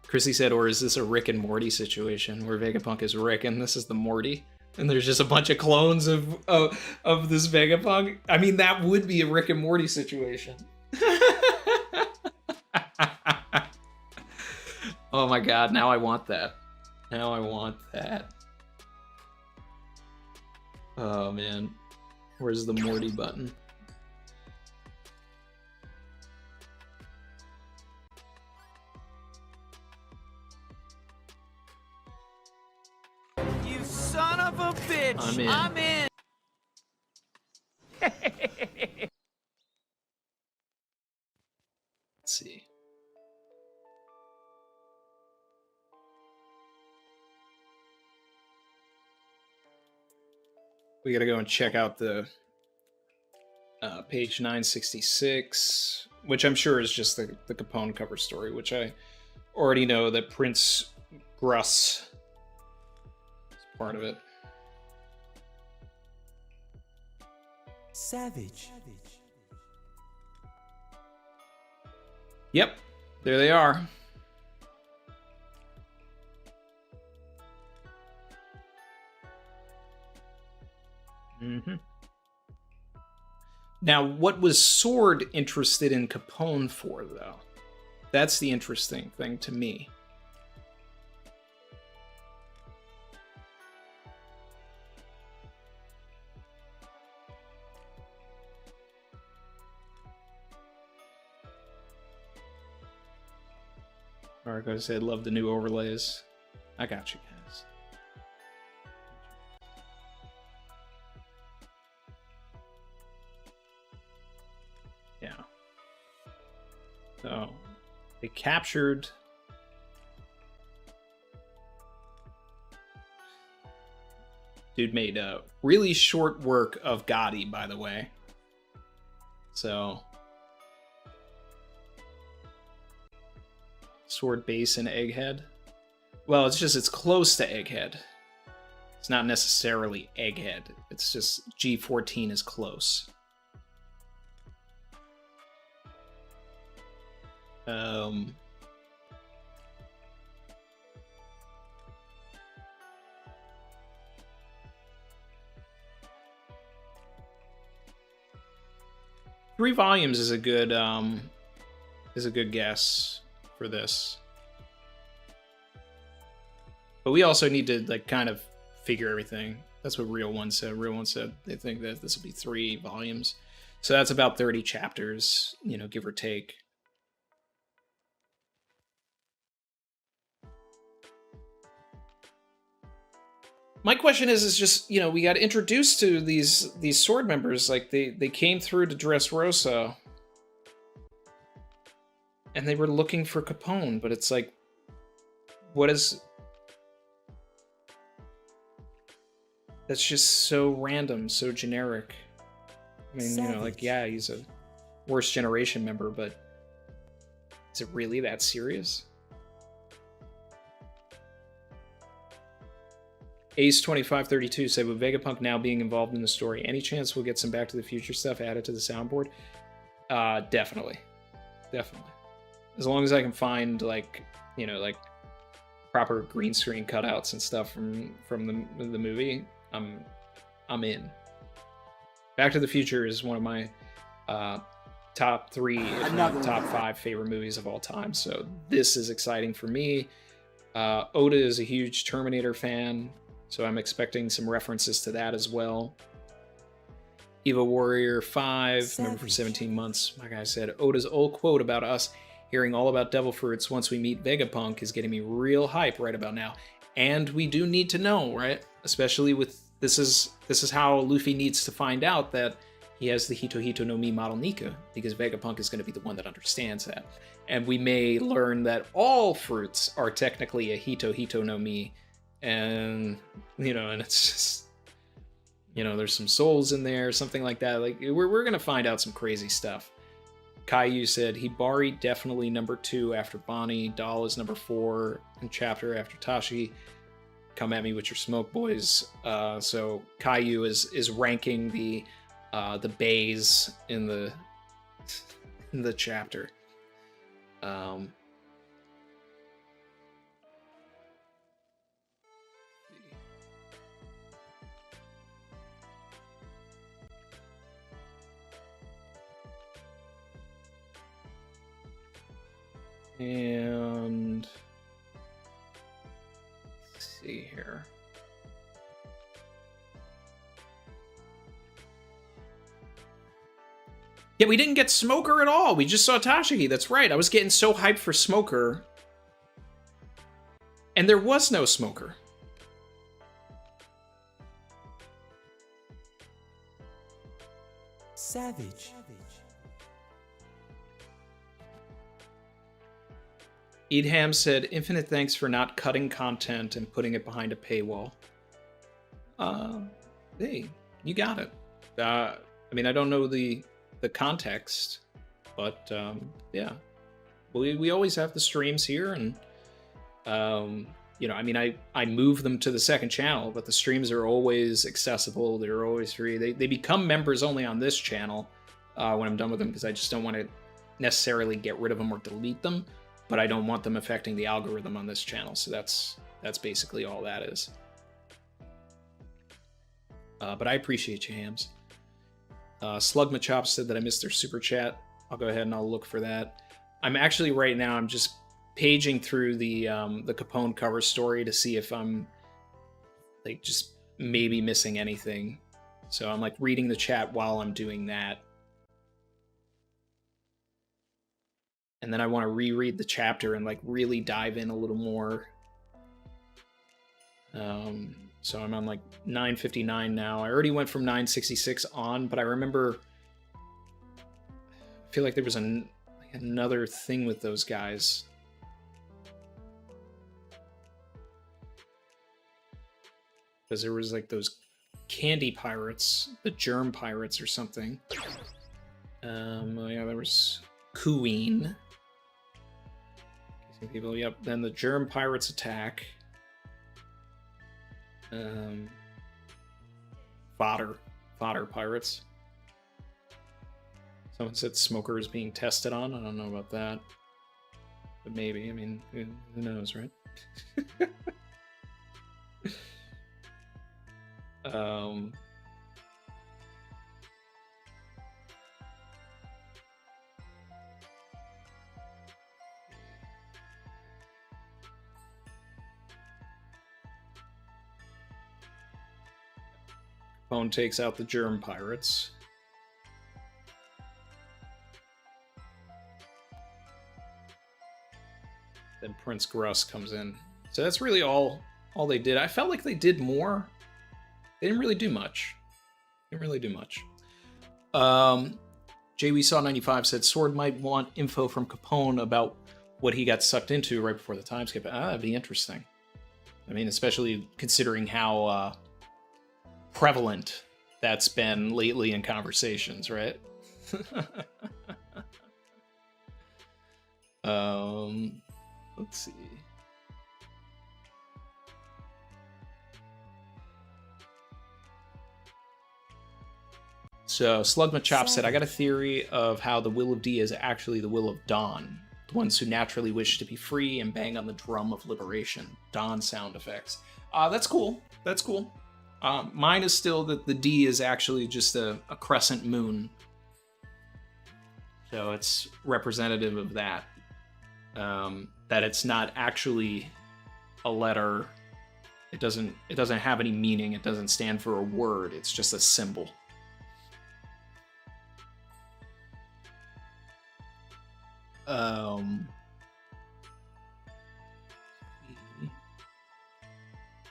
Chrissy said, or is this a Rick and Morty situation where Vegapunk is Rick and this is the Morty? And there's just a bunch of clones of this Vegapunk? I mean, that would be a Rick and Morty situation. Oh my god, now I want that. Now I want that. Oh man. Where's the Morty button? You son of a bitch! I'm in. I'm in! Let's see. We gotta go and check out the page 966, which I'm sure is just the Capone cover story, which I already know that Prince Gruss is part of it. Savage. Yep, there they are. Mm-hmm. Now, what was Sword interested in Capone for, though? That's the interesting thing to me. Marco said, love the new overlays. I got you guys. Yeah. So, they captured... Dude made a really short work of Gotti, by the way. So... Sword base and Egghead. Well, it's close to Egghead. It's not necessarily Egghead. It's just G14 is close. Three volumes is a good guess for this. But we also need to like kind of figure everything. That's what Real One said. Real One said they think that this will be 3 volumes. So that's about 30 chapters, you know, give or take. My question is just, you know, we got introduced to these sword members, like they came through to Dressrosa. And they were looking for Capone, but it's like, what is... That's just so random, so generic. I mean, you know, like, yeah, he's a Worst Generation member, but is it really that serious? Ace2532 said, with Vegapunk now being involved in the story, any chance we'll get some Back to the Future stuff added to the soundboard? Definitely. Definitely. As long as I can find, like, you know, like, proper green screen cutouts and stuff from the movie, I'm in. Back to the Future is one of my top 3, if not top 5 favorite movies of all time, so this is exciting for me. Oda is a huge Terminator fan, so I'm expecting some references to that as well. Evo Warrior 5, member for 17 months. My guy said, Oda's old quote about us hearing all about Devil Fruits once we meet Vegapunk is getting me real hype right about now. And we do need to know, right? Especially with this is how Luffy needs to find out that he has the Hito Hito no Mi model Nika, because Vegapunk is going to be the one that understands that. And we may learn that all fruits are technically a Hito Hito no Mi, and, you know, and it's just, you know, there's some souls in there, something like that. Like, we're going to find out some crazy stuff. Caillou said, Hibari definitely number 2 after Bonnie. Doll is number 4 in chapter after Tashi. Come at me with your smoke, boys. So Caillou is ranking the bays in the in the chapter. Um, and let's see here. Yeah, we didn't get Smoker at all. We just saw Tashigi. That's right. I was getting so hyped for Smoker. And there was no Smoker. Savage. Edham said, infinite thanks for not cutting content and putting it behind a paywall. Hey, you got it. I mean, I don't know the context, but yeah. We always have the streams here, and you know, I mean, I move them to the second channel, but the streams are always accessible. They're always free. They become members only on this channel when I'm done with them, because I just don't want to necessarily get rid of them or delete them, but I don't want them affecting the algorithm on this channel. So that's basically all that is. But I appreciate you, Hams. Slug Machop said that I missed their super chat. I'll go ahead and I'll look for that. I'm actually right now, I'm just paging through the Capone cover story to see if I'm like just maybe missing anything. So I'm like reading the chat while I'm doing that. And then I want to reread the chapter and like really dive in a little more. So I'm on like 959 now. I already went from 966 on, but I remember, I feel like there was another thing with those guys. Because there was like those candy pirates, the germ pirates or something. Oh yeah, there was Queen. People, yep. Then the germ pirates attack. Fodder pirates. Someone said Smoker is being tested on. I don't know about that, but maybe. I mean, who knows, right? Capone takes out the germ pirates. Then Prince Gruss comes in. So that's really all they did. I felt like they did more. They didn't really do much. JWeSaw95 said Sword might want info from Capone about what he got sucked into right before the time skip. That'd be interesting. I mean, especially considering how prevalent that's been lately in conversations, right? Let's see. So Slug Machop said, I got a theory of how the will of D is actually the will of Dawn. The ones who naturally wish to be free and bang on the drum of liberation. Dawn sound effects. That's cool. That's cool. Mine is still that the D is actually just a crescent moon. So it's representative of that. That it's not actually a letter. It doesn't have any meaning. It doesn't stand for a word. It's just a symbol.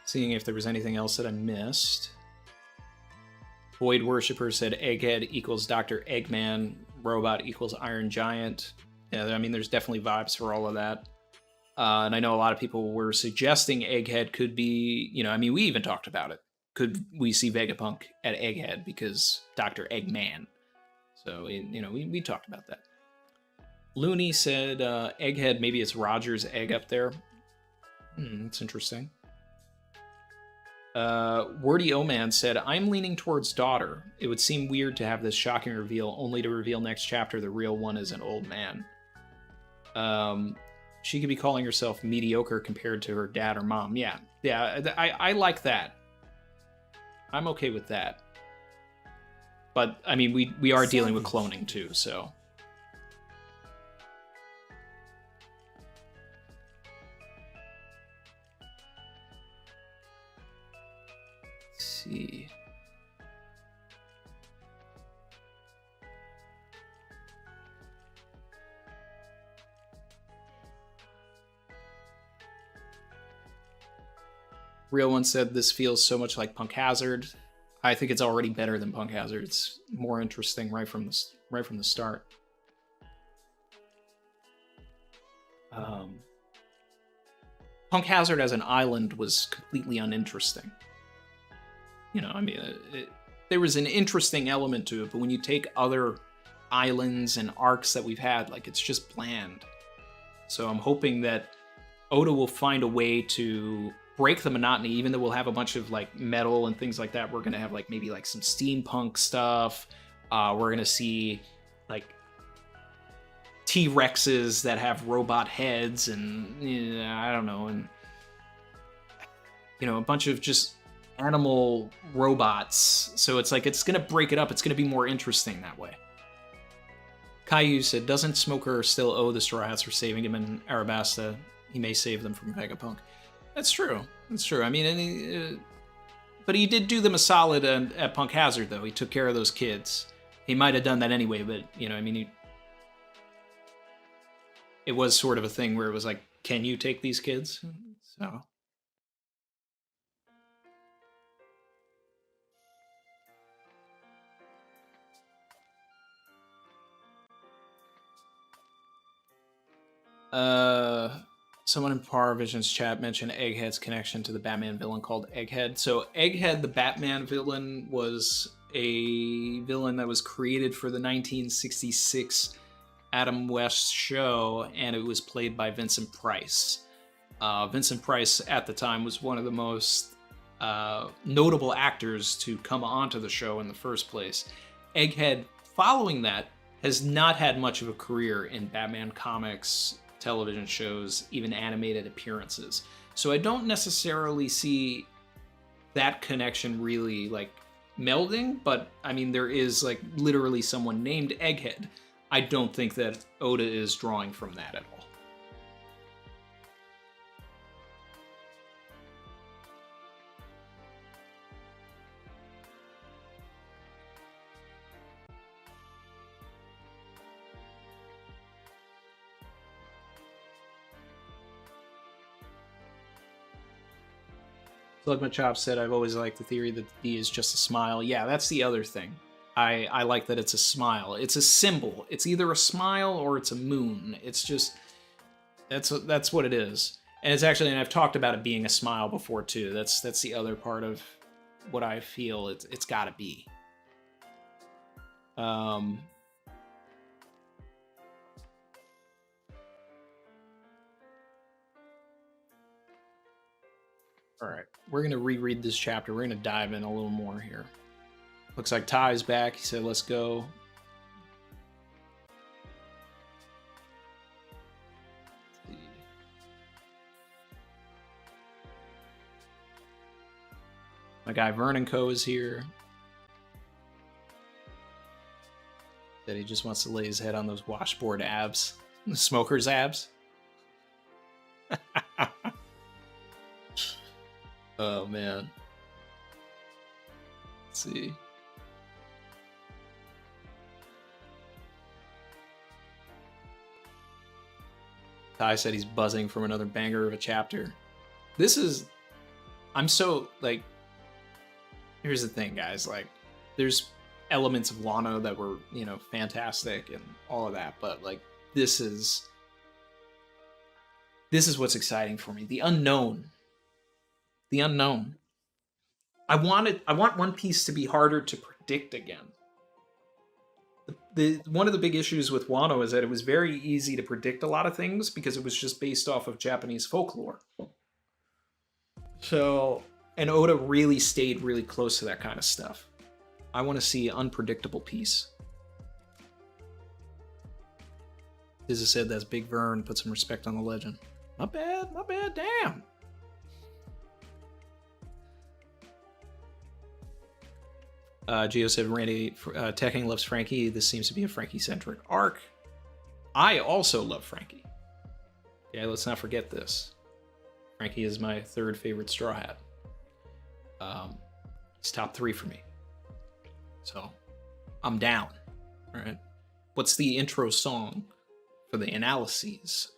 Seeing if there was anything else that I missed. Void Worshipper said Egghead equals Dr. Eggman, Robot equals Iron Giant. Yeah, I mean, there's definitely vibes for all of that. And I know a lot of people were suggesting Egghead could be, you know, I mean, we even talked about it. Could we see Vegapunk at Egghead because Dr. Eggman? So, you know, we talked about that. Looney said Egghead, maybe it's Roger's egg up there. That's interesting. Wordy Oman said, I'm leaning towards daughter. It would seem weird to have this shocking reveal, only to reveal next chapter the real one is an old man. She could be calling herself mediocre compared to her dad or mom. Yeah, I like that. I'm okay with that. But, I mean, we are dealing with cloning, too, so... see. Real One said this feels so much like Punk Hazard. I think it's already better than Punk Hazard. It's more interesting right from the start. Punk Hazard as an island was completely uninteresting. You know, I mean, there was an interesting element to it, but when you take other islands and arcs that we've had, like, it's just bland. So I'm hoping that Oda will find a way to break the monotony, even though we'll have a bunch of, like, metal and things like that. We're going to have, like, maybe, like, some steampunk stuff. We're going to see, like, T-Rexes that have robot heads and, you know, I don't know, and, you know, a bunch of just animal robots. So it's like, it's gonna break it up. It's gonna be more interesting that way. Caillou said, doesn't Smoker still owe the Straw Hats for saving him in Arabasta? He may save them from Vegapunk. That's true. That's true. I mean, but he did do them a solid at Punk Hazard, though. He took care of those kids. He might have done that anyway, but, you know, I mean, it was sort of a thing where it was like, can you take these kids? So... someone in Paravision's chat mentioned Egghead's connection to the Batman villain called Egghead. So Egghead, the Batman villain, was a villain that was created for the 1966 Adam West show, and it was played by Vincent Price. Vincent Price, at the time, was one of the most notable actors to come onto the show in the first place. Egghead, following that, has not had much of a career in Batman comics, television shows, even animated appearances. So I don't necessarily see that connection really, like, melding, but, I mean, there is, like, literally someone named Egghead. I don't think that Oda is drawing from that at all. Slugma Chop said, I've always liked the theory that the D is just a smile. Yeah, that's the other thing. I like that it's a smile. It's a symbol. It's either a smile or it's a moon. It's just, that's what it is. And it's actually, and I've talked about it being a smile before too. That's the other part of what I feel it's gotta be. Alright, we're going to reread this chapter. We're going to dive in a little more here. Looks like Ty's back. He said, let's go. Let's see. My guy Vernon Co. is here. That he just wants to lay his head on those washboard abs. The smoker's abs. Oh, man. Let's see. Ty said he's buzzing from another banger of a chapter. This is... I'm so, like... Here's the thing, guys. Like, there's elements of Wano that were, you know, fantastic and all of that, but, like, this is what's exciting for me. The unknown. The unknown. I want One Piece to be harder to predict again. One of the big issues with Wano is that it was very easy to predict a lot of things because it was just based off of Japanese folklore. So And Oda really stayed really close to that kind of stuff. I want to see unpredictable peace. Dizza said that's Big Vern. Put some respect on the legend. Not bad, damn. Gio said, Randy, Tekken loves Frankie. This seems to be a Frankie-centric arc. I also love Frankie. Yeah, let's not forget this. Frankie is my third favorite Straw Hat. He's top 3 for me. So, I'm down. All right. What's the intro song for the analyses?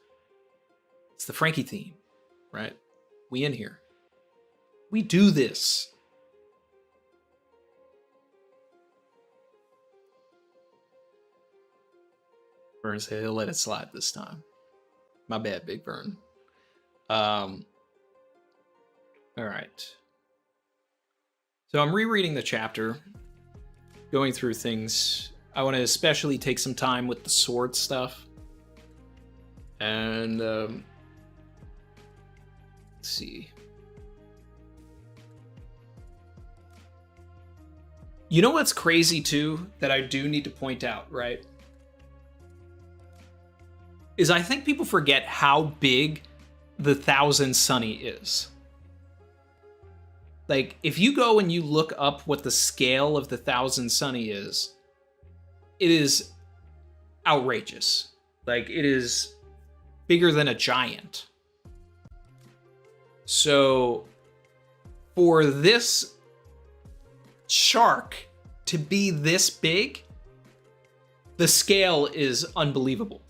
It's the Frankie theme, right? We in here. We do this. Vern said he'll let it slide this time. My bad, Big Vern. All right. So I'm rereading the chapter, going through things. I want to especially take some time with the sword stuff. And let's see. You know what's crazy too, that I do need to point out, right? Is I think people forget how big the Thousand Sunny is. Like, if you go and you look up what the scale of the Thousand Sunny is, it is outrageous. Like, it is bigger than a giant. So, for this shark to be this big, the scale is unbelievable.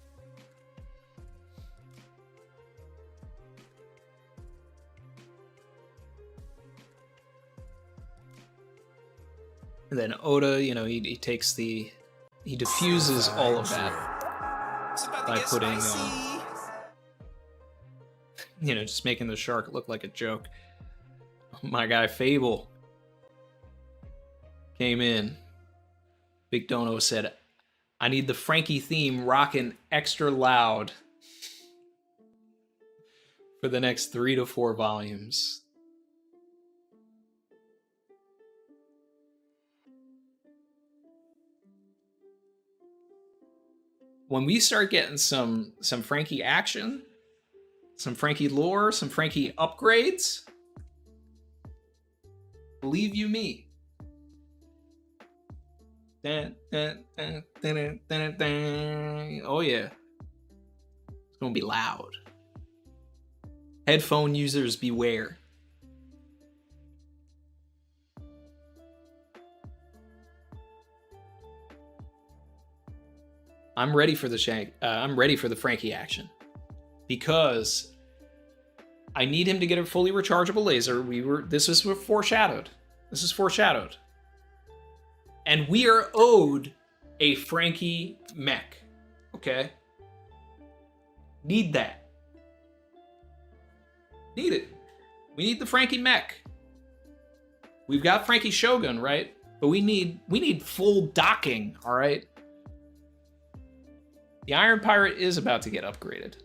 And then Oda, you know, he takes he diffuses all of that by putting, you know, just making the shark look like a joke. My guy Fable came in. Big Dono said, I need the Frankie theme rocking extra loud for the next 3 to 4 volumes. When we start getting some Frankie action, some Frankie lore, some Frankie upgrades, believe you me. Oh yeah. It's gonna be loud. Headphone users beware. I'm ready for the Frankie action, because I need him to get a fully rechargeable laser. This is foreshadowed. This is foreshadowed. And we are owed a Frankie mech. Okay? Need that. Need it. We need the Frankie mech. We've got Frankie Shogun, right? But we need full docking, all right? The Iron Pirate is about to get upgraded.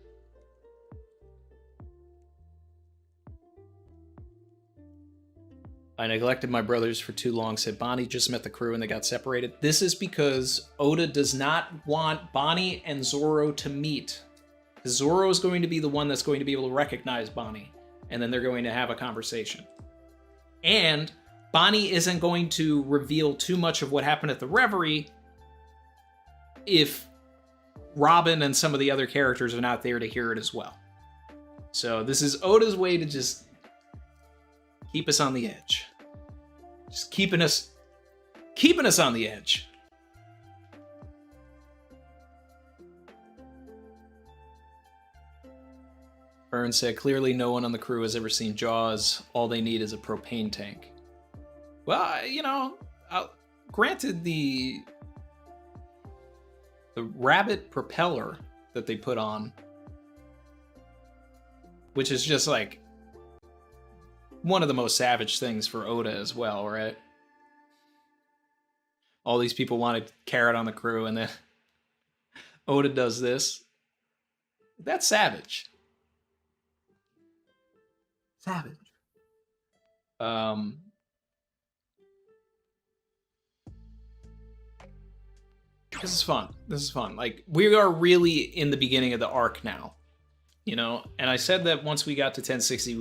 I neglected my brothers for too long, said Bonnie just met the crew and they got separated. This is because Oda does not want Bonnie and Zoro to meet. Zoro is going to be the one that's going to be able to recognize Bonnie, and then they're going to have a conversation. And Bonnie isn't going to reveal too much of what happened at the Reverie if Robin and some of the other characters are not there to hear it as well. So this is Oda's way to just keep us on the edge. Just keeping us on the edge. Burns said, clearly no one on the crew has ever seen Jaws. All they need is a propane tank. Well, you know, granted the rabbit propeller that they put on, which is just like one of the most savage things for Oda as well, right? All these people wanted Carrot on the crew, and then Oda does this. That's savage. Savage. This is fun. This is fun. Like, we are really in the beginning of the arc now, you know? And I said that once we got to 1060,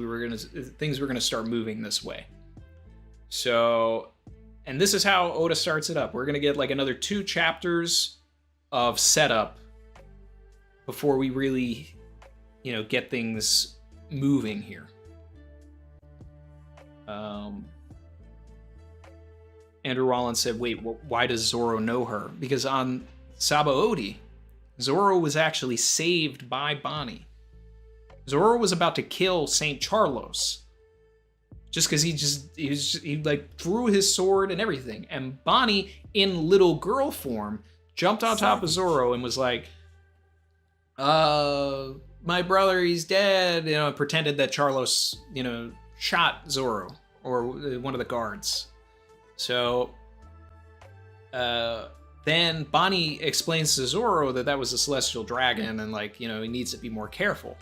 things were gonna start moving this way. So, and this is how Oda starts it up. We're gonna get like another 2 chapters of setup before we really, you know, get things moving here. Andrew Rollins said, wait, why does Zoro know her? Because on Sabaody, Zoro was actually saved by Bonnie. Zoro was about to kill St. Charlos. Just because he like threw his sword and everything. And Bonnie, in little girl form, jumped on top of Zoro and was like, my brother, he's dead. You know, and pretended that Charlos, you know, shot Zoro or one of the guards. So then Bonnie explains to Zoro that was a celestial dragon and, like, you know, he needs to be more careful.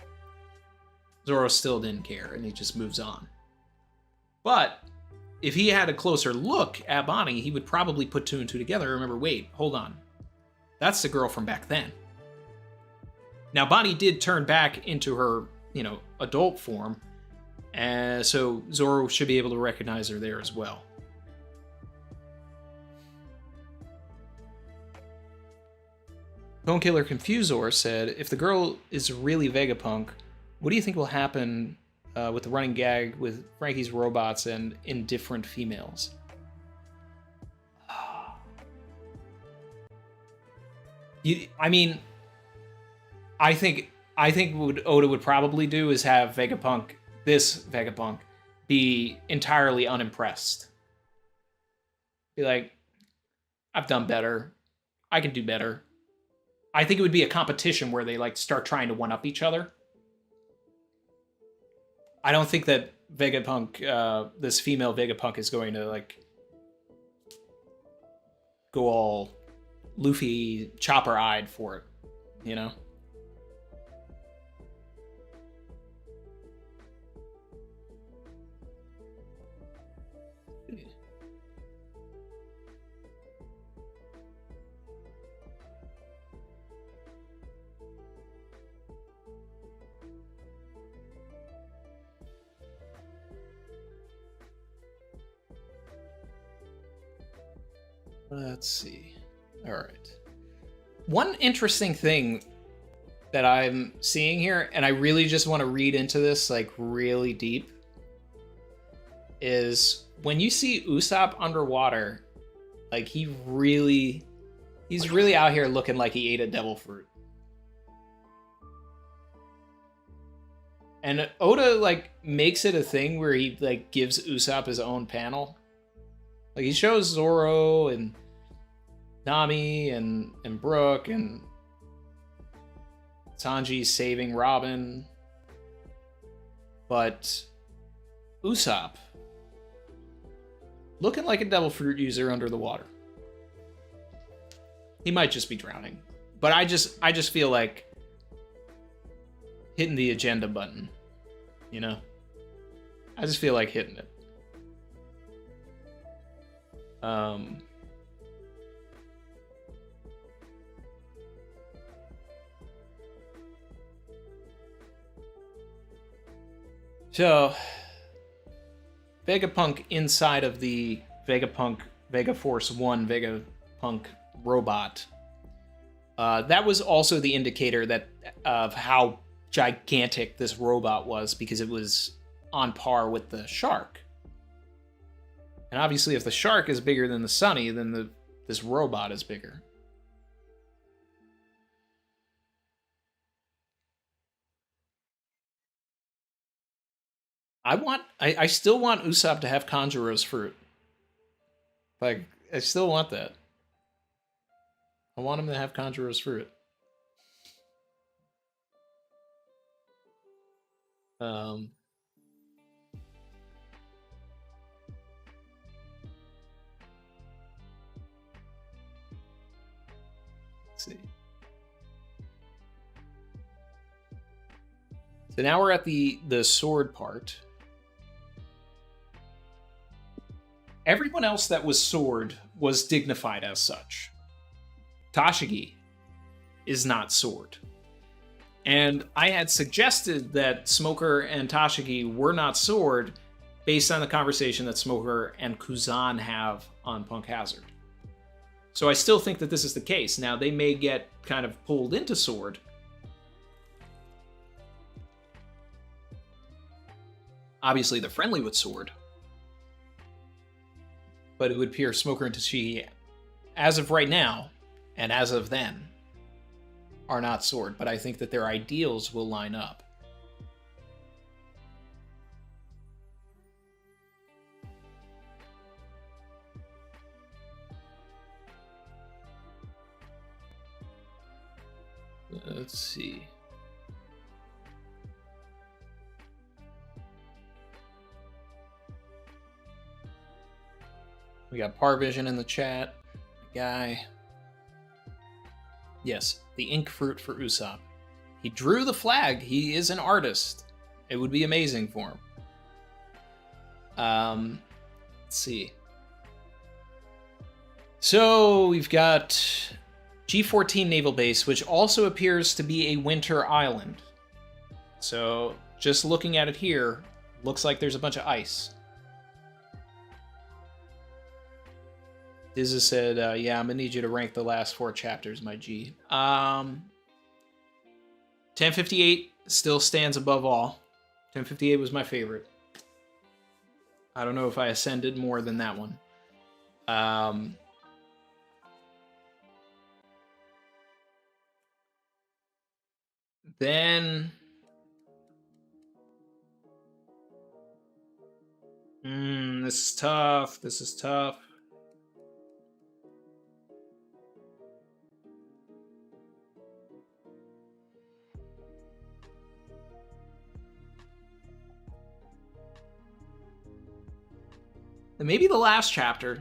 Zoro still didn't care and he just moves on. But if he had a closer look at Bonnie, he would probably put 2 and 2 together and remember, wait, hold on. That's the girl from back then. Now, Bonnie did turn back into her, you know, adult form. And so Zoro should be able to recognize her there as well. Bone Killer Confusor said, if the girl is really Vegapunk, what do you think will happen with the running gag with Frankie's robots and indifferent females? I mean, I think what Oda would probably do is have this Vegapunk, be entirely unimpressed. Be like, I've done better. I can do better. I think it would be a competition where they like start trying to one-up each other. I don't think that Vegapunk, this female Vegapunk, is going to like go all Luffy chopper-eyed for it, you know? Let's see. All right. One interesting thing that I'm seeing here, and I really just want to read into this like really deep, is when you see Usopp underwater, like he's really out here looking like he ate a devil fruit. And Oda like makes it a thing where he like gives Usopp his own panel. Like he shows Zoro and Nami and Brook and Sanji saving Robin. But Usopp looking like a devil fruit user under the water. He might just be drowning. But I just feel like hitting the agenda button, you know? I just feel like hitting it. So, Vegapunk inside of the Vegapunk Vega Force 1 Vegapunk robot. That was also the indicator of how gigantic this robot was, because it was on par with the shark. And obviously, if the shark is bigger than the Sunny, then this robot is bigger. I still want Usopp to have Kanjuro's fruit. Like, I still want that. I want him to have Kanjuro's fruit. Let's see. So now we're at the sword part. Everyone else that was sword was dignified as such. Tashigi is not sword. And I had suggested that Smoker and Tashigi were not sword based on the conversation that Smoker and Kuzan have on Punk Hazard. So I still think that this is the case. Now, they may get kind of pulled into sword. Obviously, they're friendly with sword. But it would appear Smoker and Tashigi, as of right now, and as of then, are not sword. But I think that their ideals will line up. Let's see. We got Parvision in the chat. Guy. Yes, the ink fruit for Usopp. He drew the flag. He is an artist. It would be amazing for him. Let's see. So we've got G14 Naval Base, which also appears to be a winter island. So just looking at it here, looks like there's a bunch of ice. Dizza said, yeah, I'm gonna need you to rank the last 4 chapters, my G. 1058 still stands above all. 1058 was my favorite. I don't know if I ascended more than that one. Then... this is tough. This is tough. Maybe the last chapter,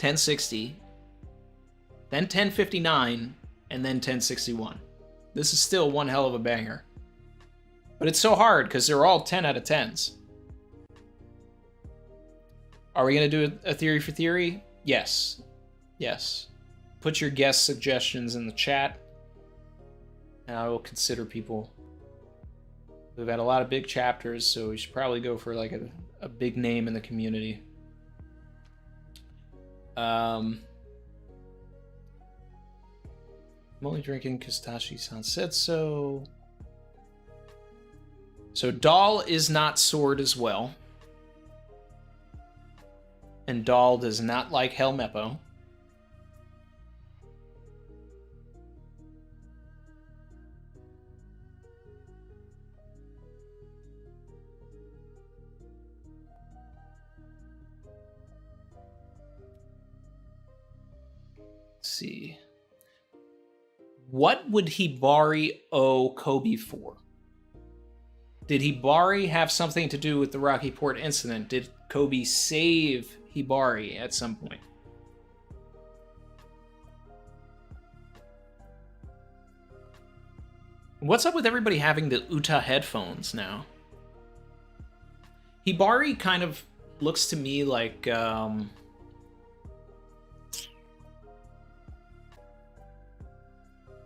1060, then 1059, and then 1061. This is still one hell of a banger. But it's so hard because they're all 10 out of 10s. Are we going to do a theory for theory? Yes. Yes. Put your guest suggestions in the chat, and I will consider people. We've had a lot of big chapters, so we should probably go for like a big name in the community. I'm only drinking because Tashi-san said so. So Doll is not sword as well. And Doll does not like Helmeppo. See. What would Hibari owe Kobe for? Did Hibari have something to do with the Rocky Port incident? Did Kobe save Hibari at some point? What's up with everybody having the Uta headphones now? Hibari kind of looks to me like...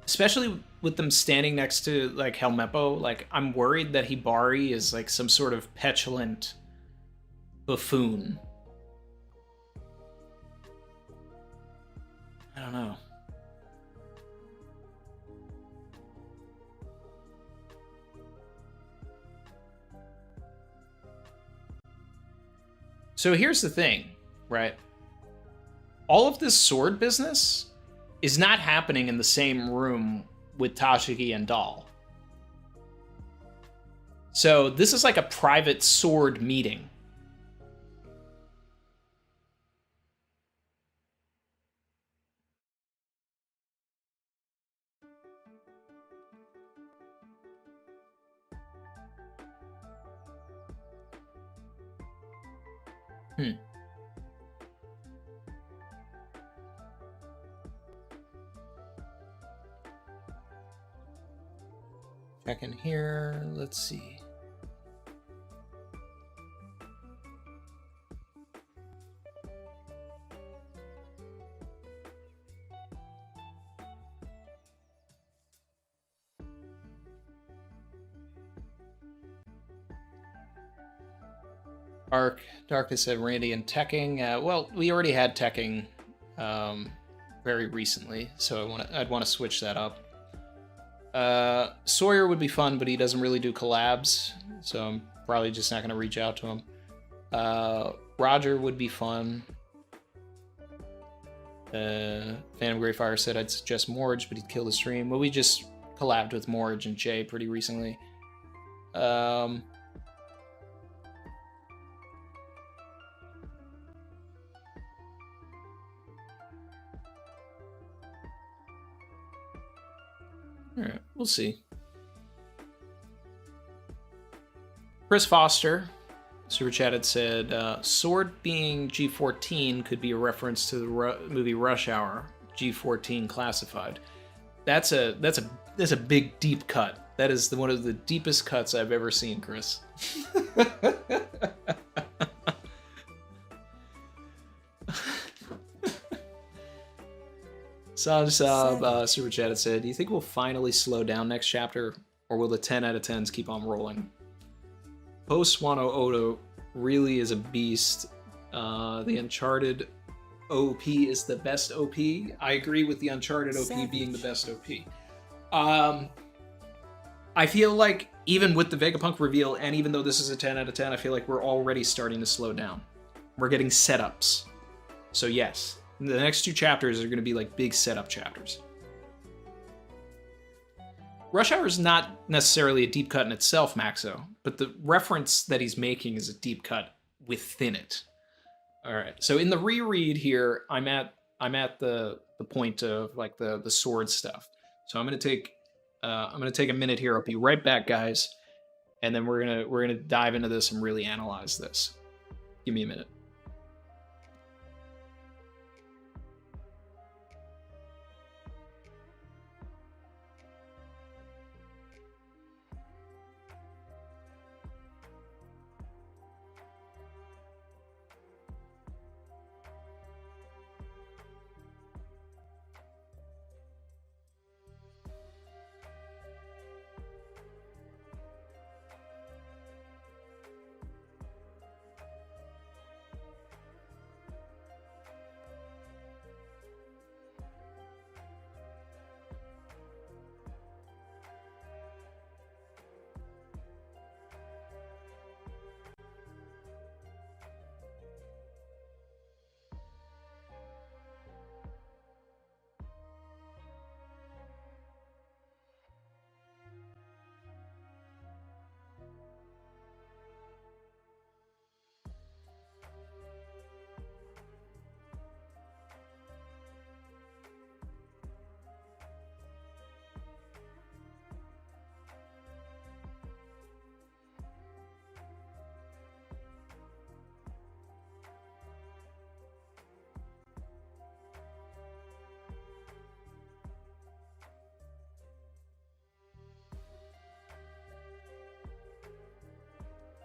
especially with them standing next to, like, Helmeppo, like, I'm worried that Hibari is, like, some sort of petulant buffoon. I don't know. So here's the thing, right? All of this sword business is not happening in the same room with Tashigi and Doll. So this is like a private sword meeting. Check in here. Let's see. Darkness said Randy and Tekking. Well, we already had Tekking very recently, so I'd want to switch that up. Sawyer would be fun, but he doesn't really do collabs, so I'm probably just not going to reach out to him. Roger would be fun. Phantom Greyfire said I'd suggest Morge, but he'd kill the stream. Well, we just collabed with Morge and Jay pretty recently. Alright, we'll see. Chris Foster, Super Chat had said, Sword being G14 could be a reference to the movie Rush Hour, G14 classified. That's a big, deep cut. That is one of the deepest cuts I've ever seen, Chris. Sanj Saab, Super Chat had said, do you think we'll finally slow down next chapter, or will the 10 out of 10s keep on rolling? Post Wano Odo really is a beast. The Uncharted OP is the best OP. I agree with the Uncharted OP being the best OP. I feel like even with the Vegapunk reveal, and even though this is a 10 out of 10, I feel like we're already starting to slow down. We're getting setups. So yes, the next 2 chapters are going to be like big setup chapters. Rush Hour is not necessarily a deep cut in itself, Maxo, but the reference that he's making is a deep cut within it. All right, so in the reread here, I'm at the point of like the sword stuff. So I'm gonna take a minute here. I'll be right back, guys, and then we're gonna dive into this and really analyze this. Give me a minute.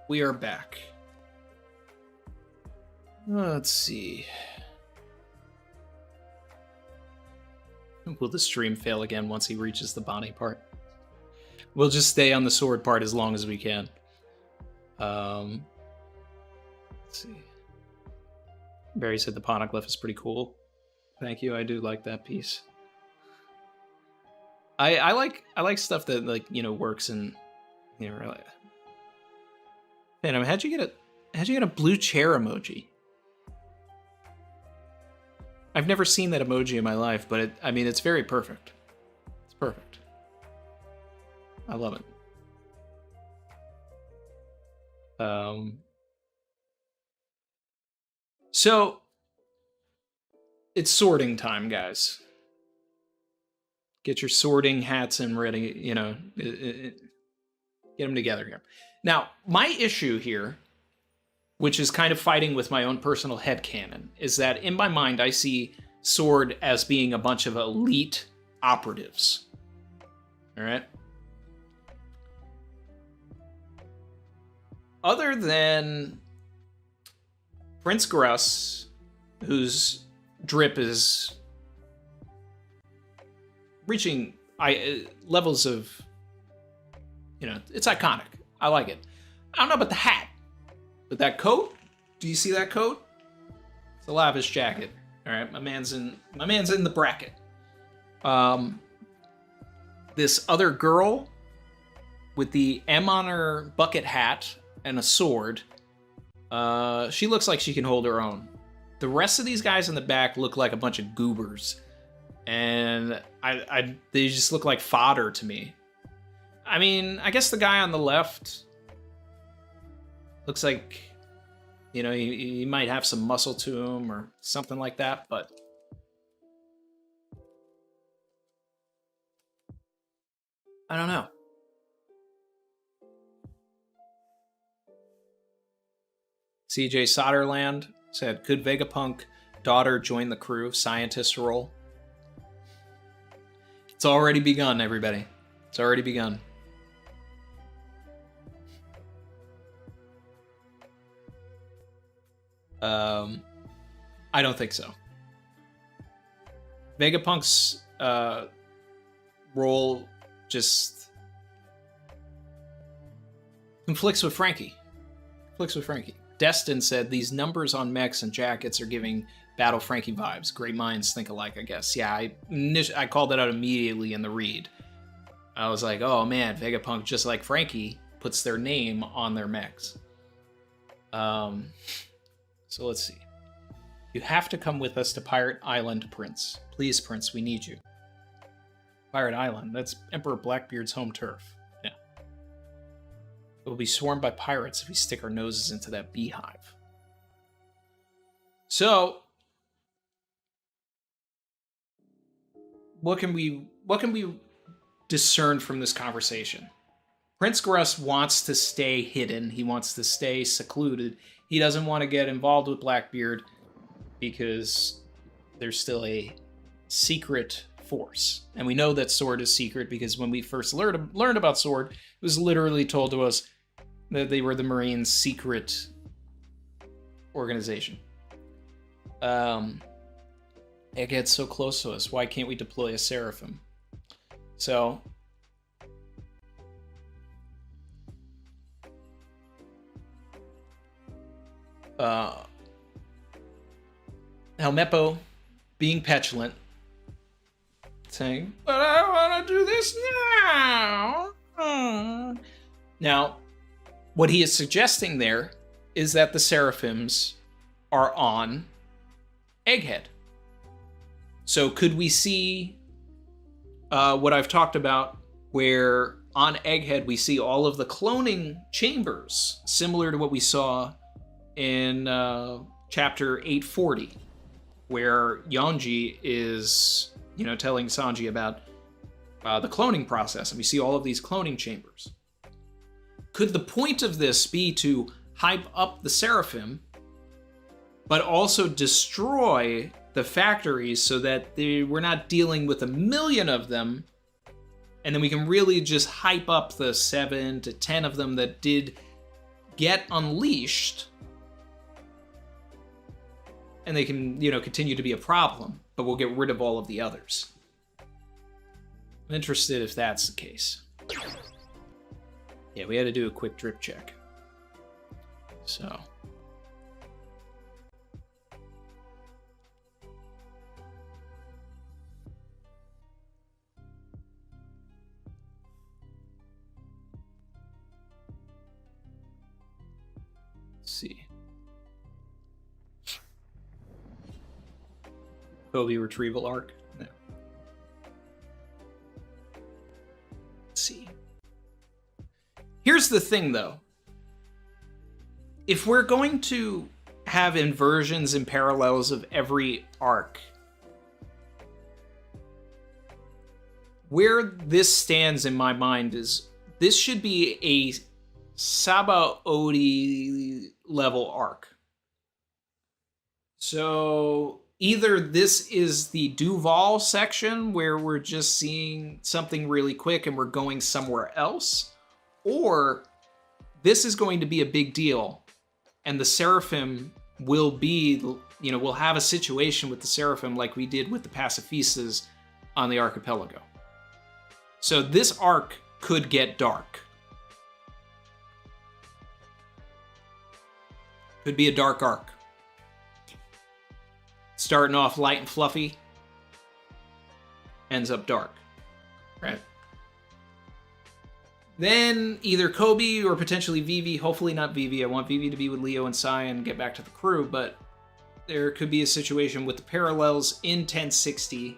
We are back. Let's see. Will the stream fail again once he reaches the Bonnie part? We'll just stay on the sword part as long as we can. Let's see. Barry said the poneglyph is pretty cool. Thank you. I do like that piece. I like stuff that, like, you know, works in, you know, really. Phantom, how'd you get a blue chair emoji? I've never seen that emoji in my life, but I mean, it's very perfect. It's perfect. I love it. So it's sorting time, guys. Get your sorting hats and ready, you know, get them together here. Now, my issue here, which is kind of fighting with my own personal headcanon, is that in my mind, I see Sword as being a bunch of elite operatives. All right? Other than Prince Gruss, whose drip is reaching levels of, you know, it's iconic. I like it. I don't know about the hat. But that coat, do you see that coat? It's a lavish jacket. All right, my man's in the bracket. This other girl with the M on her bucket hat and a sword, she looks like she can hold her own. The rest of these guys in the back look like a bunch of goobers, and they just look like fodder to me. I mean, I guess the guy on the left looks like, you know, he might have some muscle to him or something like that, but I don't know. CJ Soderland said, could Vegapunk daughter join the crew? Scientist role. It's already begun, everybody. It's already begun. I don't think so. Vegapunk's role just conflicts with Frankie. Destin said, these numbers on mechs and jackets are giving Battle Frankie vibes. Great minds think alike, I guess. Yeah, I called that out immediately in the read. I was like, oh man, Vegapunk, just like Frankie, puts their name on their mechs. So let's see. You have to come with us to Pirate Island, Prince. Please, Prince, we need you. Pirate Island, that's Emperor Blackbeard's home turf. Yeah. It will be swarmed by pirates if we stick our noses into that beehive. So, what can we discern from this conversation? Prince Gruss wants to stay hidden. He wants to stay secluded. He doesn't want to get involved with Blackbeard because there's still a secret force. And we know that Sword is secret because when we first learned about Sword, it was literally told to us that they were the Marines' secret organization. It gets so close to us. Why can't we deploy a Seraphim? So, Helmeppo being petulant, saying, but I want to do this now. Now, what he is suggesting there is that the Seraphims are on Egghead. So could we see what I've talked about, where on Egghead we see all of the cloning chambers, similar to what we saw in chapter 840, where Yonji is, telling Sanji about the cloning process, and we see all of these cloning chambers. Could the point of this be to hype up the Seraphim, but also destroy the factories so that we're not dealing with 1 million of them, and then we can really just hype up the 7 to 10 of them that did get unleashed, and they can, continue to be a problem, but we'll get rid of all of the others. I'm interested if that's the case. Yeah, we had to do a quick drip check. So. Let's see. Kobe retrieval arc? No. Let's see. Here's the thing, though. If we're going to have inversions and parallels of every arc, where this stands in my mind is this should be a Sabaody level arc. So either this is the Duval section where we're just seeing something really quick and we're going somewhere else, or this is going to be a big deal and the Seraphim will be, we'll have a situation with the Seraphim like we did with the Pacifistas on the archipelago. So this arc could get dark. Could be a dark arc. Starting off light and fluffy, ends up dark. Right? Then either Kobe or potentially Vivi, hopefully not Vivi. I want Vivi to be with Leo and Sai and get back to the crew, but there could be a situation with the parallels in 1060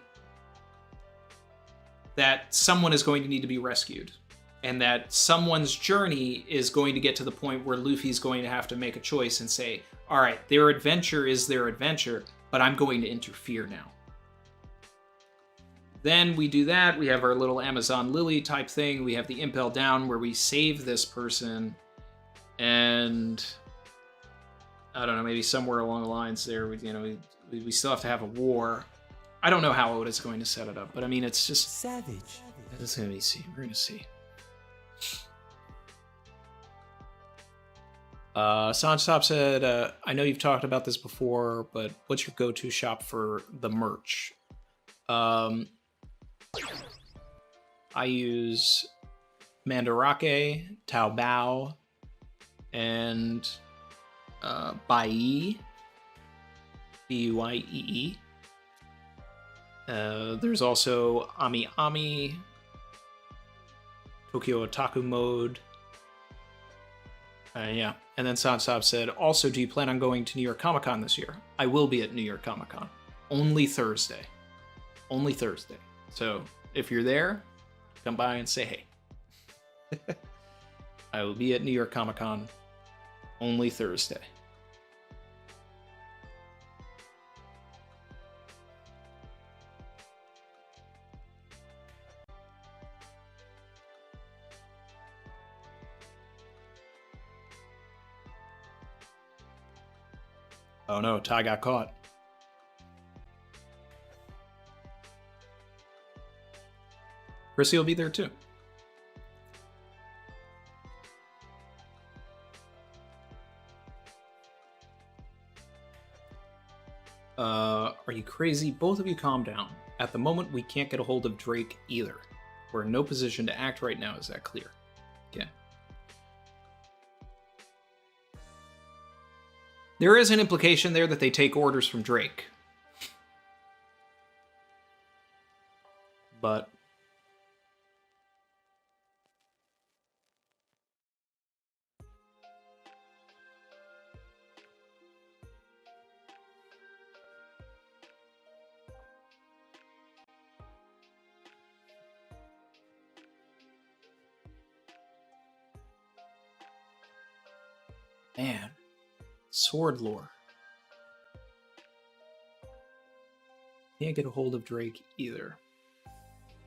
that someone is going to need to be rescued. And that someone's journey is going to get to the point where Luffy's going to have to make a choice and say, all right, their adventure is their adventure, but I'm going to interfere now. Then we do that. We have our little Amazon Lily type thing. We have the Impel Down where we save this person. And I don't know, maybe somewhere along the lines there, we still have to have a war. I don't know how Oda's going to set it up, but I mean, it's just Savage. It's gonna be see. We're gonna see. Sanstop said, I know you've talked about this before, but what's your go-to shop for the merch? I use Mandarake, Taobao, and Buyee, Buiee. There's also Ami Ami, Tokyo Otaku Mode. Yeah. And then Sanstop said, also, do you plan on going to New York Comic Con this year? I will be at New York Comic Con. Only Thursday. Only Thursday. So if you're there, come by and say hey. I will be at New York Comic Con only Thursday. Oh no, Ty got caught. Chrissy will be there too. Are you crazy? Both of you calm down. At the moment, we can't get a hold of Drake either. We're in no position to act right now, is that clear? Okay. There is an implication there that they take orders from Drake. But man, sword lore. Can't get a hold of Drake either.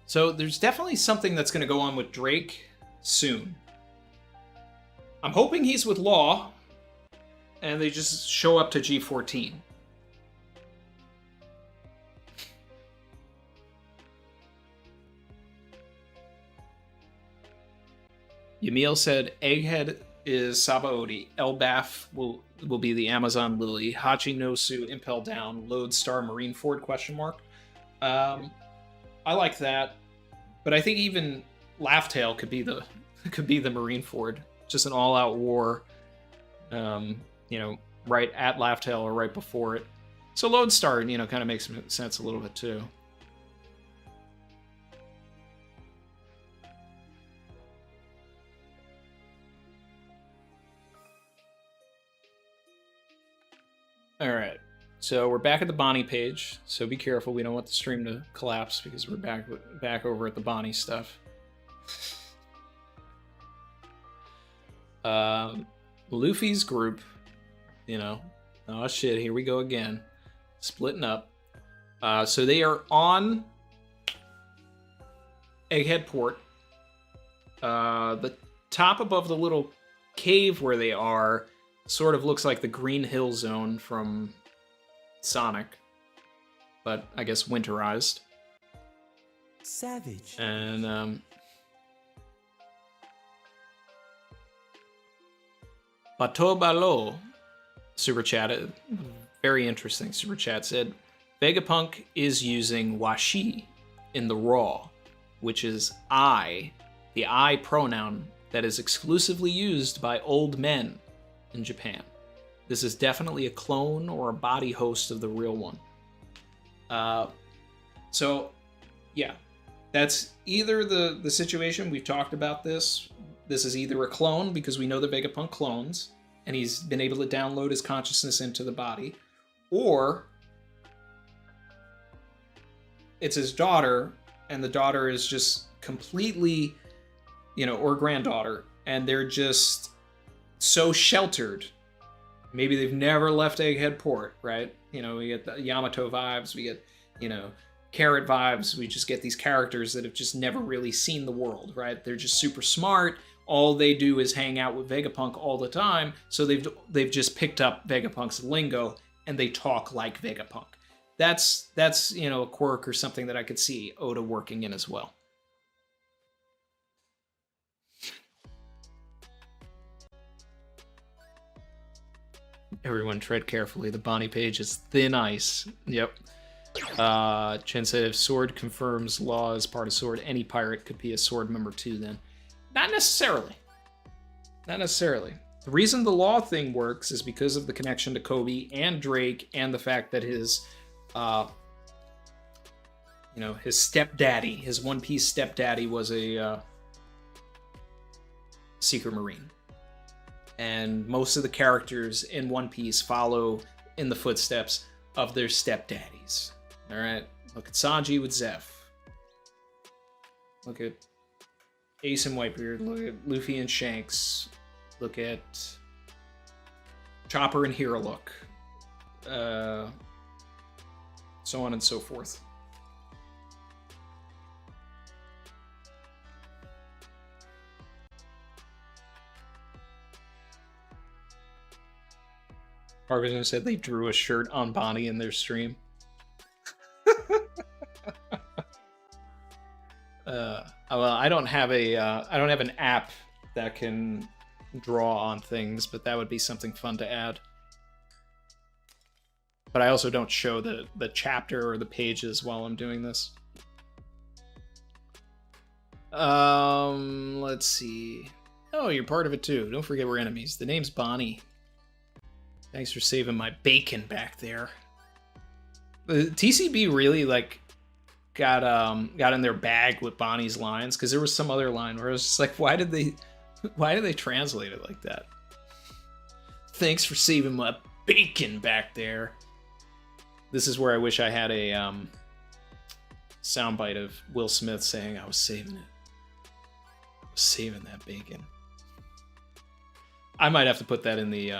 So there's definitely something that's going to go on with Drake soon. I'm hoping he's with Law, and they just show up to G14. Yamil said, Egghead is Sabaody. Elbaf will be the Amazon Lily. Hachi Nosu, Impel Down, Lodestar, Marineford, question mark. I like that. But I think even Laughtail could be the Marineford. Just an all-out war. Right at Laughtail or right before it. So Lodestar, kind of makes sense a little bit too. Alright, so we're back at the Bonnie page, so be careful, we don't want the stream to collapse because we're back over at the Bonnie stuff. Luffy's group, oh shit, here we go again. Splitting up. So they are on Egghead Port. The top above the little cave where they are sort of looks like the Green Hill Zone from Sonic, but I guess winterized. Savage. And Bateau Balo super chat, very interesting super chat, said Vegapunk is using washi in the Raw, which is I, the I pronoun that is exclusively used by old men in Japan. This is definitely a clone or a body host of the real one. So, yeah. That's either the situation, we've talked about this. This is either a clone, because we know the Vegapunk clones, and he's been able to download his consciousness into the body, or it's his daughter, and the daughter is just completely, or granddaughter, and they're just so sheltered. Maybe they've never left Egghead Port, right? We get the Yamato vibes, we get, Carrot vibes, we just get these characters that have just never really seen the world, right? They're just super smart. All they do is hang out with Vegapunk all the time, so they've just picked up Vegapunk's lingo, and they talk like Vegapunk. That's a quirk or something that I could see Oda working in as well. Everyone tread carefully. The Bonnie page is thin ice. Yep. Chen said if Sword confirms Law is part of Sword, any pirate could be a Sword member too then. Not necessarily. Not necessarily. The reason the Law thing works is because of the connection to Kobe and Drake, and the fact that his stepdaddy, his One Piece stepdaddy, was a secret marine. And most of the characters in One Piece follow in the footsteps of their stepdaddies. Alright? Look at Sanji with Zeph. Look at Ace and Whitebeard. Look at Luffy and Shanks. Look at Chopper and Hero-Look. So on and so forth. Harvison said they drew a shirt on Bonnie in their stream. Well, I don't have an app that can draw on things, but that would be something fun to add. But I also don't show the chapter or the pages while I'm doing this. Let's see. Oh, you're part of it too. Don't forget we're enemies. The name's Bonnie. Thanks for saving my bacon back there. The TCB really got in their bag with Bonnie's lines, because there was some other line where I was just like, why did they translate it like that? Thanks for saving my bacon back there. This is where I wish I had a soundbite of Will Smith saying I was saving it. I was saving that bacon. I might have to put that in the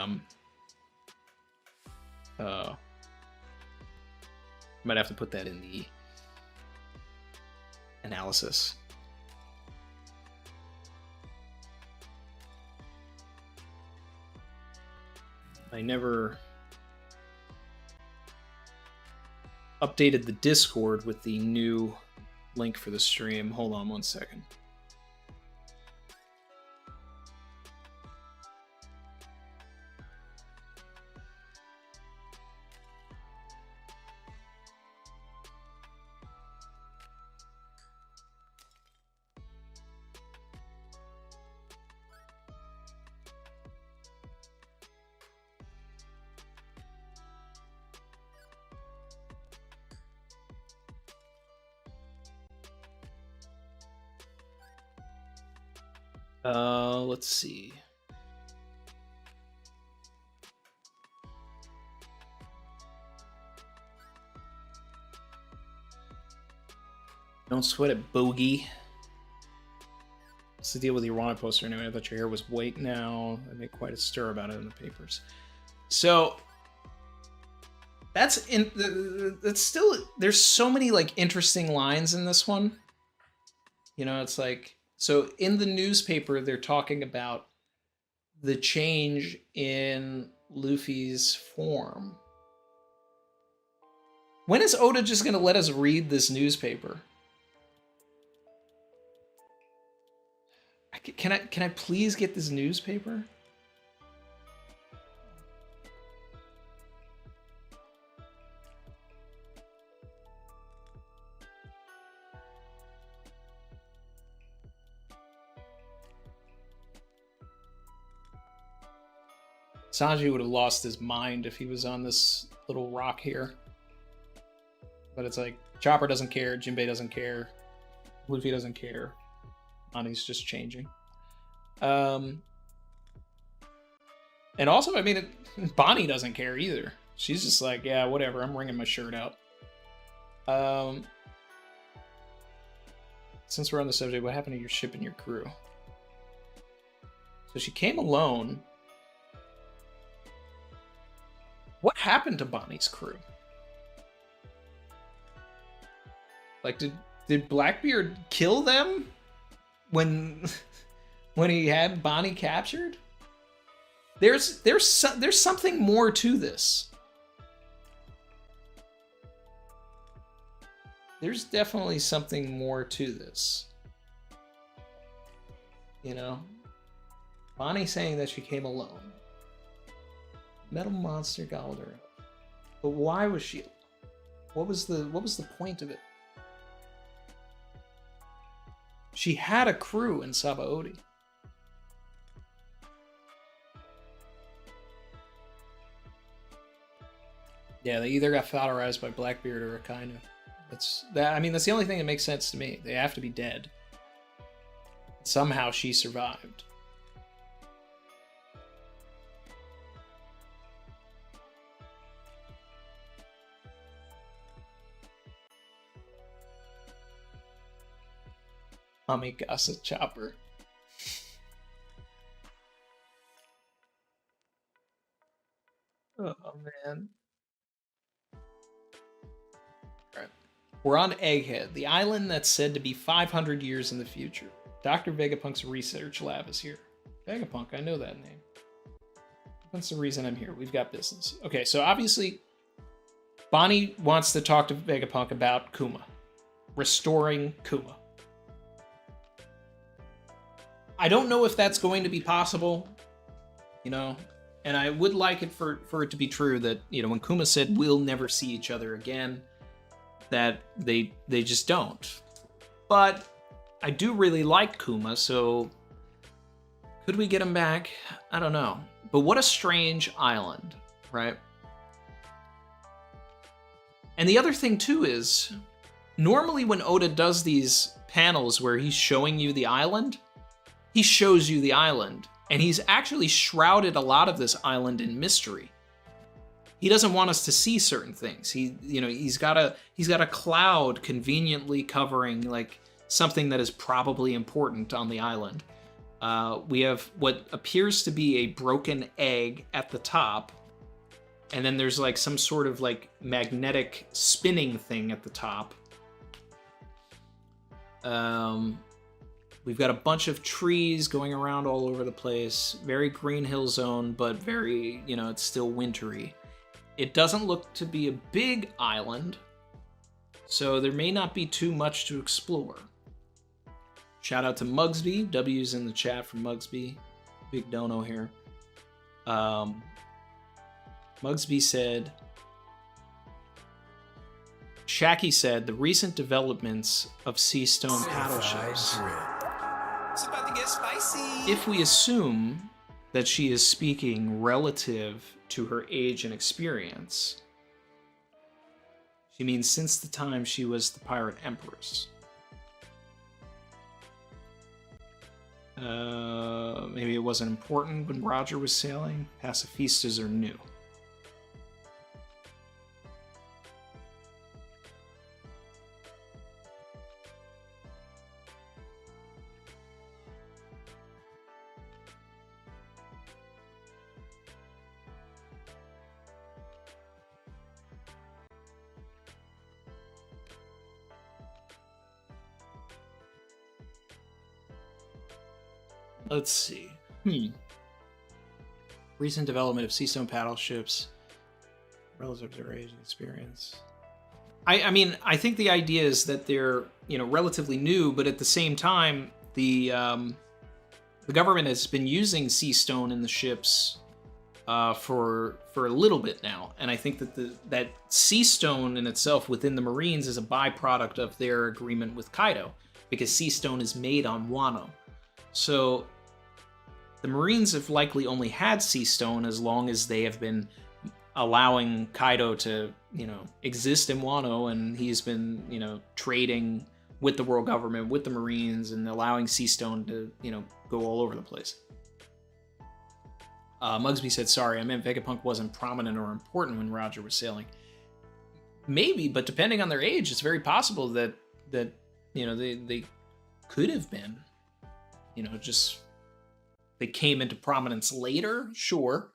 might have to put that in the analysis. I never updated the Discord with the new link for the stream. Hold on one second. Let's see. Don't sweat it, bogey. What's the deal with your wanted poster anyway? I thought your hair was white now. I made quite a stir about it in the papers. So that's still, there's so many interesting lines in this one. It's so in the newspaper, they're talking about the change in Luffy's form. When is Oda just going to let us read this newspaper? Can I please get this newspaper? Sanji would have lost his mind if he was on this little rock here. But it's like, Chopper doesn't care, Jinbei doesn't care, Luffy doesn't care. Nani's just changing. And also, I mean, Bonnie doesn't care either. She's just like, yeah, whatever, I'm wringing my shirt out. Since we're on the subject, what happened to your ship and your crew? So she came alone. What happened to Bonnie's crew? Like, did Blackbeard kill them when he had Bonnie captured? There's something more to this. There's definitely something more to this. You know? Bonnie saying that she came alone. Metal monster gobbled her up. But why was she? What was the point of it? She had a crew in Sabaody. Yeah, they either got foulerized by Blackbeard or Akainu. That's that. I mean, that's the only thing that makes sense to me. They have to be dead. Somehow she survived. Amigasa Chopper. Oh man. Alright. We're on Egghead, the island that's said to be 500 years in the future. Dr. Vegapunk's research lab is here. Vegapunk, I know that name. That's the reason I'm here. We've got business. Okay, so obviously, Bonnie wants to talk to Vegapunk about Kuma. Restoring Kuma. I don't know if that's going to be possible, you know, and I would like it for it to be true that, you know, when Kuma said we'll never see each other again, that they just don't. But I do really like Kuma, so could we get him back? I don't know. But what a strange island, right? And the other thing too is, normally when Oda does these panels where he's showing you the island, he shows you the island, and he's actually shrouded a lot of this island in mystery. He doesn't want us to see certain things. He's got a cloud conveniently covering like something that is probably important on the island. We have what appears to be a broken egg at the top, and then there's like some sort of like magnetic spinning thing at the top. We've got a bunch of trees going around all over the place. Very Green Hill Zone, but very, you know, it's still wintry. It doesn't look to be a big island, so there may not be too much to explore. Shout out to Mugsby. W's in the chat for Mugsby. Big dono here. Mugsby said, Shaki said, the recent developments of sea stone paddle ships. It's about to get spicy. If we assume that she is speaking relative to her age and experience, she means since the time she was the Pirate Empress. Maybe it wasn't important when Roger was sailing. Pacifistas are new. Let's see. Recent development of Seastone paddle ships relative to their age and experience. I mean, I think the idea is that they're, you know, relatively new, but at the same time, the government has been using Seastone in the ships for a little bit now, and I think that that Seastone in itself within the Marines is a byproduct of their agreement with Kaido, because Seastone is made on Wano. So the Marines have likely only had Sea Stone as long as they have been allowing Kaido to, exist in Wano, and he's been, trading with the world government, with the Marines, and allowing Sea Stone to, go all over the place. Mugsby said, sorry, I meant Vegapunk wasn't prominent or important when Roger was sailing. Maybe, but depending on their age, it's very possible that they could have been, just they came into prominence later, sure.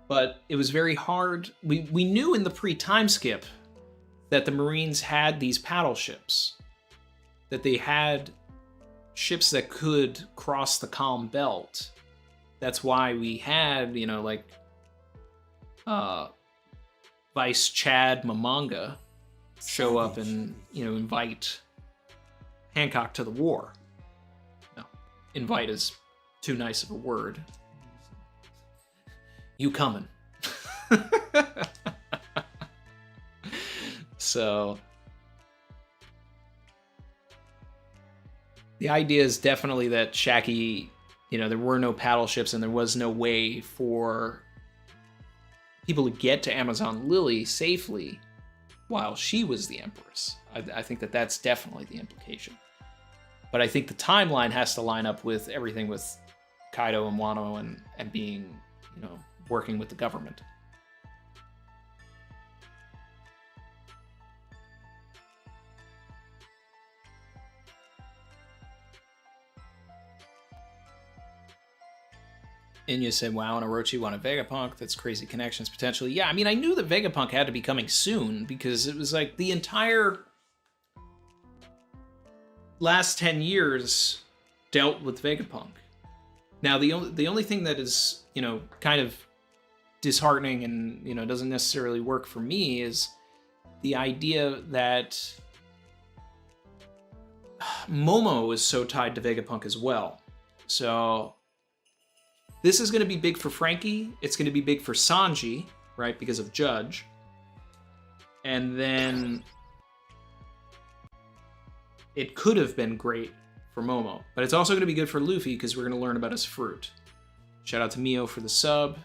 But it was very hard. We knew in the pre-time skip that the Marines had these paddle ships, that they had ships that could cross the calm belt. That's why we had, Vice Chad Mamanga show up and, invite Hancock to the war. No, invite is too nice of a word. You coming. So the idea is definitely that Shaki, there were no paddle ships and there was no way for people to get to Amazon Lily safely while she was the Empress. I think that that's definitely the implication. But I think the timeline has to line up with everything with Kaido and Wano and being, working with the government. Inya said, wow, and Orochi wanted Vegapunk. That's crazy connections, potentially. Yeah, I mean, I knew that Vegapunk had to be coming soon because it was like the entire last 10 years dealt with Vegapunk. Now, the only thing that is, kind of disheartening and, doesn't necessarily work for me is the idea that Momo is so tied to Vegapunk as well. So this is going to be big for Frankie. It's going to be big for Sanji, right, because of Judge. And then it could have been great for Momo. But it's also going to be good for Luffy because we're going to learn about his fruit. Shout out to Mio for the sub.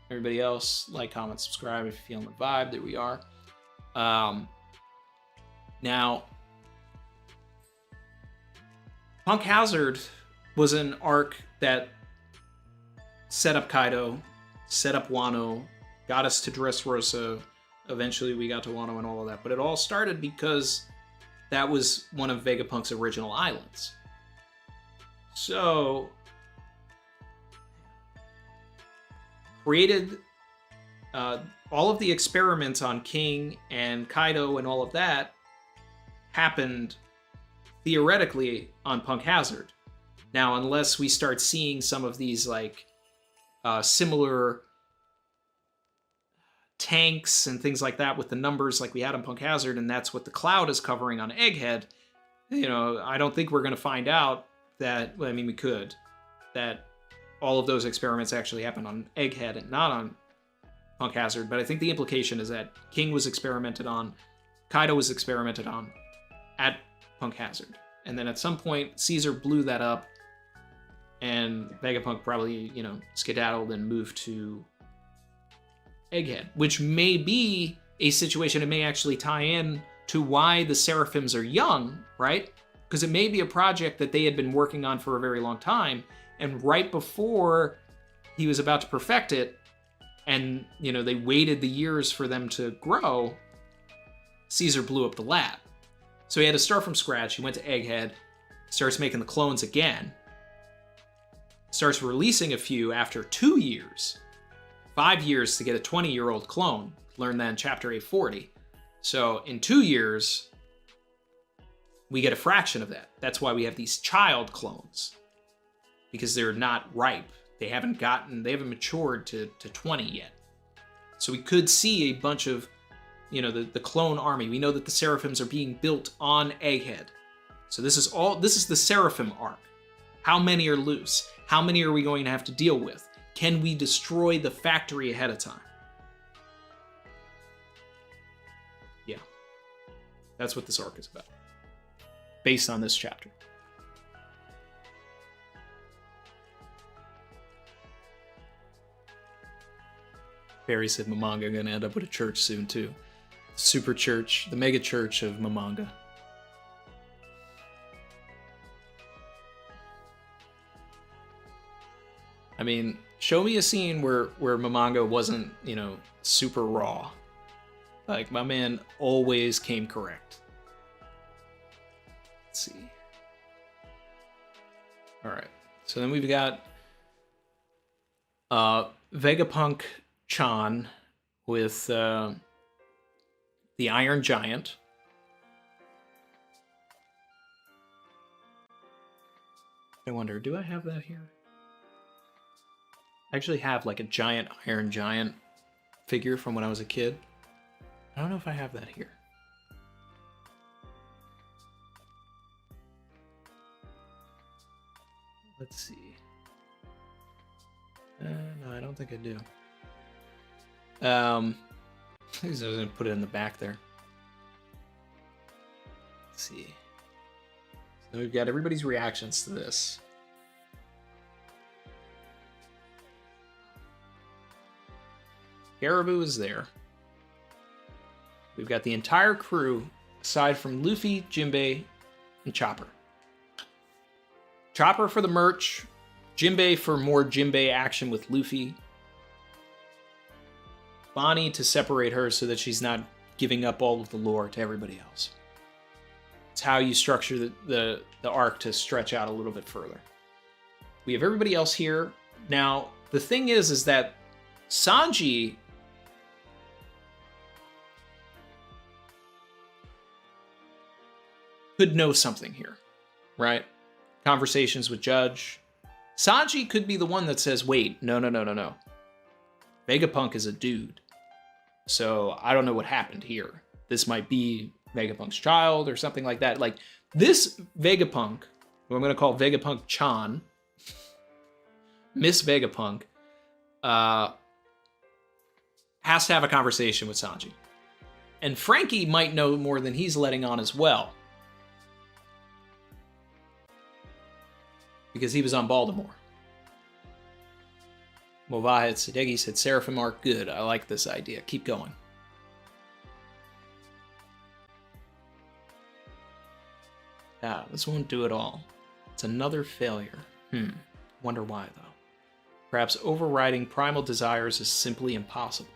Everybody else, like, comment, subscribe if you're feeling the vibe. There we are. Now, Punk Hazard was an arc that set up Kaido, set up Wano, got us to Dressrosa. Eventually we got to Wano and all of that. But it all started because that was one of Vegapunk's original islands. So, created all of the experiments on King and Kaido and all of that happened theoretically on Punk Hazard. Now, unless we start seeing some of these similar tanks and things like that with the numbers like we had on Punk Hazard, and that's what the cloud is covering on Egghead, I don't think we're going to find out that, well, I mean, we could, that all of those experiments actually happened on Egghead and not on Punk Hazard, but I think the implication is that King was experimented on, Kaido was experimented on at Punk Hazard. And then at some point, Caesar blew that up, and Vegapunk probably, skedaddled and moved to Egghead, which may be a situation, it may actually tie in to why the Seraphims are young, right? Because it may be a project that they had been working on for a very long time, and right before he was about to perfect it, and, they waited the years for them to grow, Caesar blew up the lab. So he had to start from scratch. He went to Egghead, starts making the clones again, starts releasing a few after 2 years, 5 years to get a 20-year-old clone. Learned that in Chapter 840. So in 2 years, we get a fraction of that. That's why we have these child clones, because they're not ripe. They haven't matured to 20 yet. So we could see a bunch of, the clone army. We know that the Seraphims are being built on Egghead. So this is the Seraphim arc. How many are loose? How many are we going to have to deal with? Can we destroy the factory ahead of time? Yeah. That's what this arc is about. based on this chapter. Barry said Mamanga gonna end up with a church soon too. Super church, the mega church of Mamanga. I mean, show me a scene where Mamanga wasn't, you know, super raw. Like, my man always came correct. Let's see. Alright. So then we've got Vegapunk Chan with the Iron Giant. I wonder, do I have that here? I actually have like a giant Iron Giant figure from when I was a kid. I don't know if I have that here. Let's see. No, I don't think I do. I was gonna put it in the back there. Let's see. So we've got everybody's reactions to this. Caribou is there. We've got the entire crew, aside from Luffy, Jinbei, and Chopper. Chopper for the merch, Jinbei for more Jinbei action with Luffy. Bonnie to separate her so that she's not giving up all of the lore to everybody else. It's how you structure the arc to stretch out a little bit further. We have everybody else here. Now, the thing is that Sanji could know something here, right? Conversations with Judge. Sanji could be the one that says, wait, no. Vegapunk is a dude. So I don't know what happened here. This might be Vegapunk's child or something like that. Like, this Vegapunk, who I'm going to call Vegapunk Chan, Miss Vegapunk, has to have a conversation with Sanji. And Frankie might know more than he's letting on as well. Because he was on Baltimore. Movahed Sadegi said, Seraphim arc, good. I like this idea. Keep going. Ah, this won't do it all. It's another failure. Wonder why, though. Perhaps overriding primal desires is simply impossible.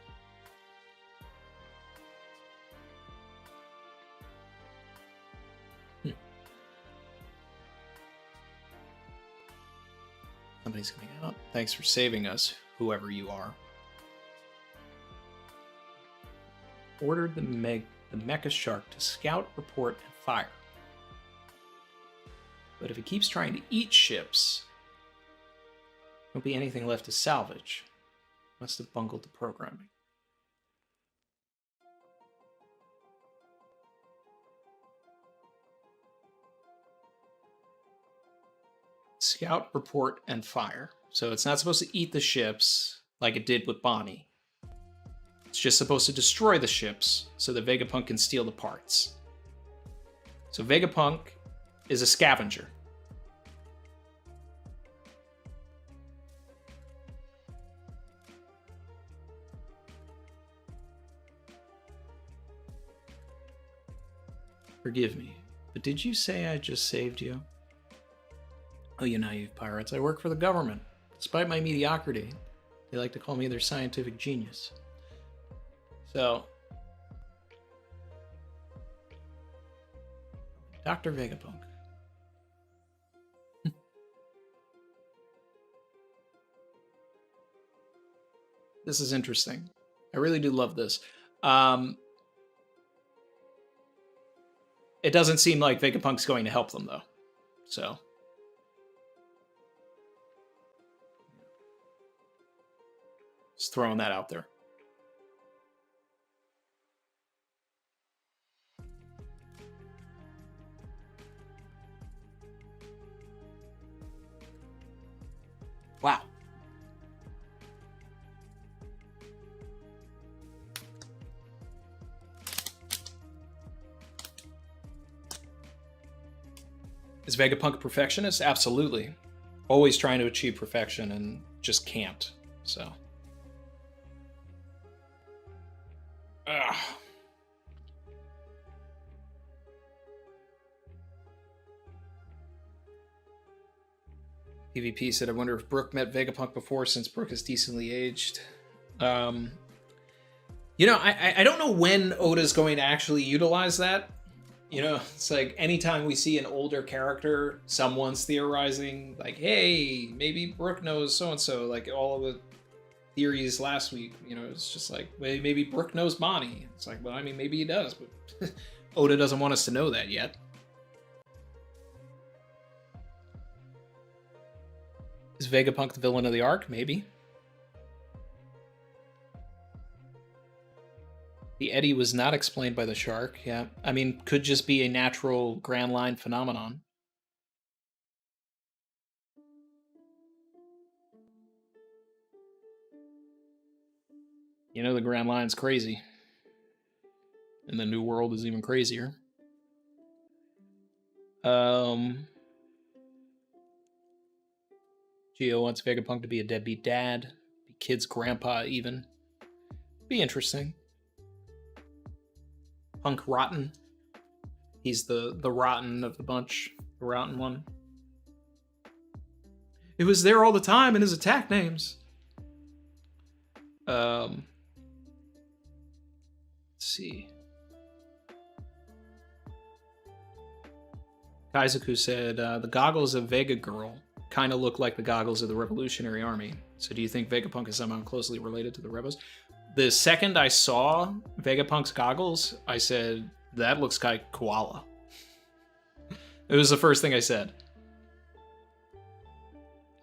Somebody's coming out. Thanks for saving us, whoever you are. Ordered the Mecha Shark to scout, report, and fire. But if it keeps trying to eat ships, there won't be anything left to salvage. Must have bungled the programming. Scout, report, and fire. So it's not supposed to eat the ships like it did with Bonnie. It's just supposed to destroy the ships so that Vegapunk can steal the parts. So Vegapunk is a scavenger. Forgive me, but did you say I just saved you? Oh, you naive pirates, I work for the government. Despite my mediocrity, they like to call me their scientific genius. So, Dr. Vegapunk. This is interesting. I really do love this. It doesn't seem like Vegapunk's going to help them, though. So. Just throwing that out there. Wow. Is Vegapunk a perfectionist? Absolutely. Always trying to achieve perfection and just can't. So. Ugh. PvP said, I wonder if Brook met Vegapunk before, since Brook is decently aged. You know, I don't know when Oda's going to actually utilize that. You know, it's like anytime we see an older character, someone's theorizing, like, hey, maybe Brook knows so-and-so, like all of the theories last week, you know, it's just like, maybe Brook knows Bonnie. It's like, well, I mean, maybe he does, but Oda doesn't want us to know that yet. Is Vegapunk the villain of the arc? Maybe. The eddy was not explained by the shark. Yeah, I mean, could just be a natural Grand Line phenomenon. You know, the Grand Line's crazy. And the New World is even crazier. Gio wants Vegapunk to be a deadbeat dad, be kid's grandpa even. Be interesting. Punk Rotten. He's the rotten of the bunch, the rotten one. It was there all the time in his attack names. Let's see. Kaizoku said, the goggles of Vega Girl kind of look like the goggles of the Revolutionary Army. So do you think Vegapunk is somehow closely related to the Rebels? The second I saw Vegapunk's goggles, I said, that looks like koala. It was the first thing I said.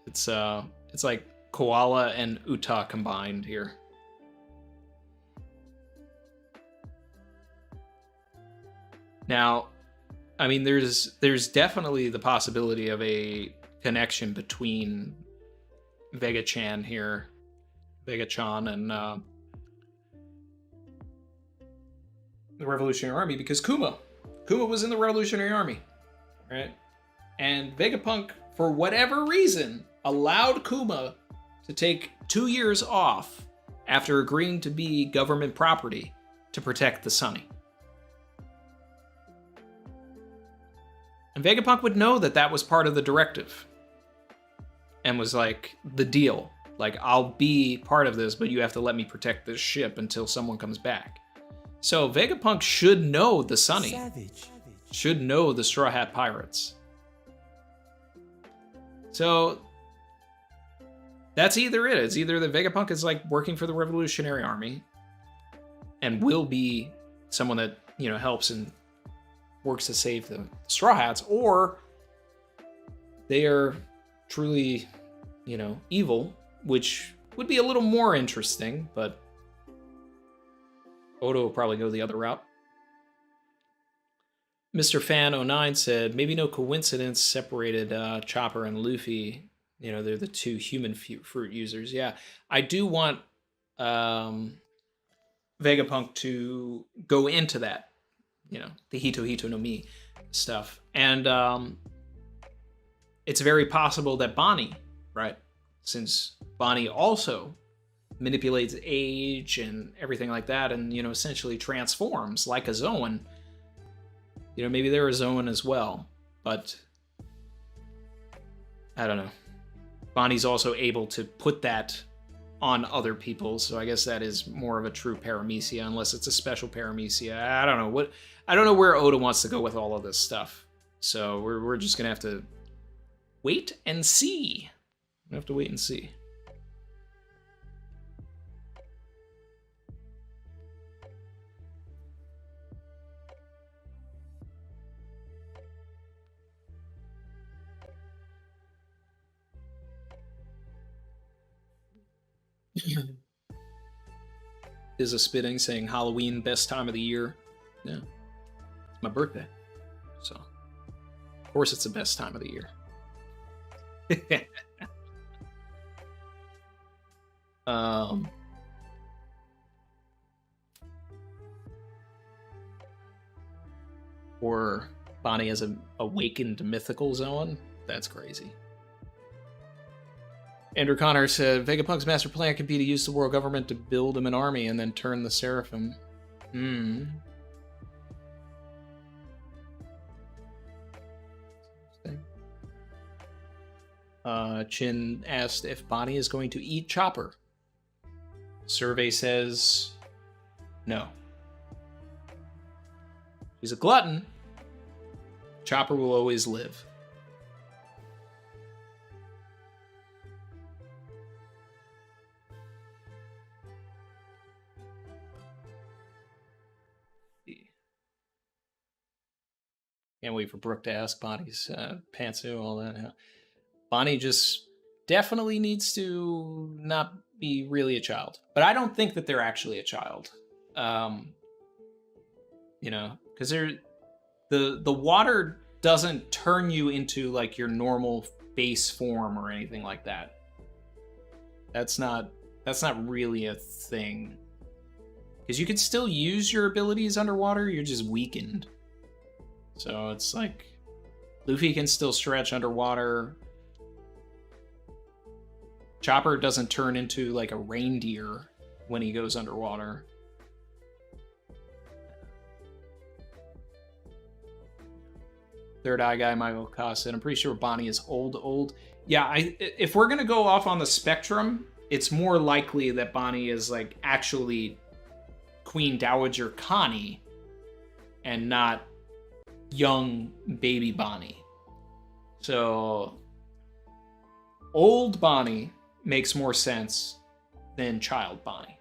It's like koala and Uta combined here. Now, I mean, there's definitely the possibility of a connection between Vega-chan here, Vega-chan, and the Revolutionary Army, because Kuma was in the Revolutionary Army, right? And Vegapunk, for whatever reason, allowed Kuma to take 2 years off after agreeing to be government property to protect the Sunny. And Vegapunk would know that that was part of the directive. And was like, the deal. Like, I'll be part of this, but you have to let me protect this ship until someone comes back. So Vegapunk should know the Sunny. Savage. Should know the Straw Hat Pirates. So that's either it. It's either that Vegapunk is like working for the Revolutionary Army and will be someone that, you know, helps and works to save the Straw Hats, or they are truly, you know, evil, which would be a little more interesting, but Oda will probably go the other route. Mr. Fan09 said, maybe no coincidence separated Chopper and Luffy. You know, they're the two human fruit users. Yeah, I do want Vegapunk to go into that, you know, the Hito Hito no Mi stuff. And it's very possible that Bonnie, right, since Bonnie also manipulates age and everything like that, and, you know, essentially transforms like a Zoan, you know, maybe they're a Zoan as well, but I don't know. Bonnie's also able to put that on other people, so I guess that is more of a true paramecia, unless it's a special paramecia. I don't know I don't know where Oda wants to go with all of this stuff. So we're just gonna have to wait and see. We have to wait and see. Is a spitting saying Halloween best time of the year. Yeah, it's my birthday, so of course it's the best time of the year. Or Bonnie has an awakened mythical zone. That's crazy. Andrew Connor said, Vegapunk's master plan could be to use the world government to build him an army and then turn the Seraphim. Chin asked if Bonnie is going to eat Chopper. Survey says no. He's a glutton. Chopper will always live. Can't wait for Brooke to ask Bonnie's pantsu, all that. Yeah. Bonnie just definitely needs to not be really a child. But I don't think that they're actually a child. You know, because the water doesn't turn you into like your normal base form or anything like that. That's not really a thing. Because you can still use your abilities underwater, you're just weakened. So it's like Luffy can still stretch underwater. Chopper doesn't turn into like a reindeer when he goes underwater. Third Eye Guy, Michael Costa, and I'm pretty sure Bonnie is old. Yeah, if we're gonna go off on the spectrum, it's more likely that Bonnie is like actually Queen Dowager Connie and not young baby Bonnie. So old Bonnie makes more sense than child Bonnie.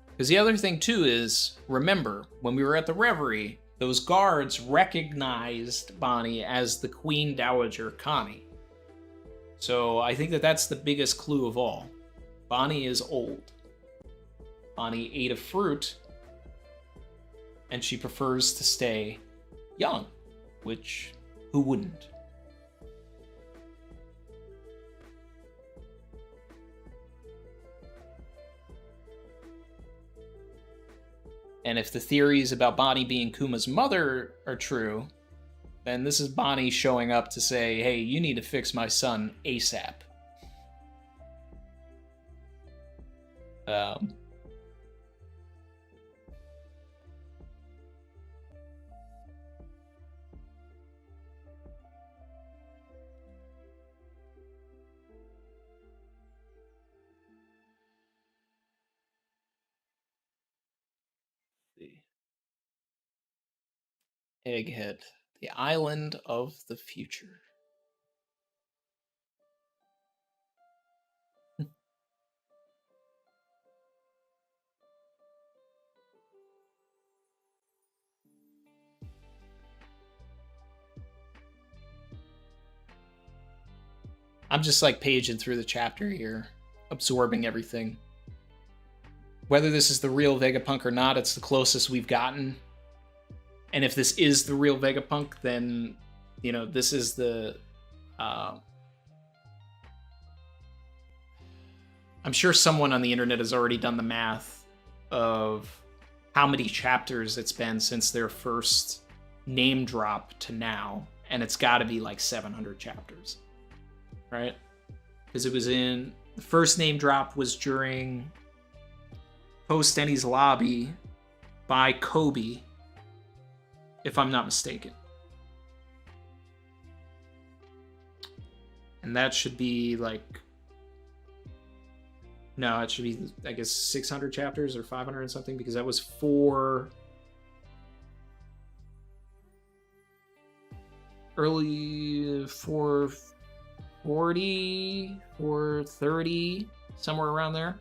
Because the other thing too is, remember, when we were at the Reverie, those guards recognized Bonnie as the Queen Dowager Connie. So I think that that's the biggest clue of all. Bonnie is old. Bonnie ate a fruit, and she prefers to stay young, which, who wouldn't? And if the theories about Bonnie being Kuma's mother are true, then this is Bonnie showing up to say, hey, you need to fix my son ASAP. Egghead, the island of the future. I'm just like paging through the chapter here, absorbing everything. Whether this is the real Vegapunk or not, it's the closest we've gotten. And if this is the real Vegapunk, then, you know, this is the... I'm sure someone on the internet has already done the math of how many chapters it's been since their first name drop to now. And it's got to be like 700 chapters. Right? Because it was in... The first name drop was during Post Enies Lobby by Kobe, if I'm not mistaken. And that should be like... No, it should be, I guess, 600 chapters or 500 and something, because that was 440, 430, somewhere around there.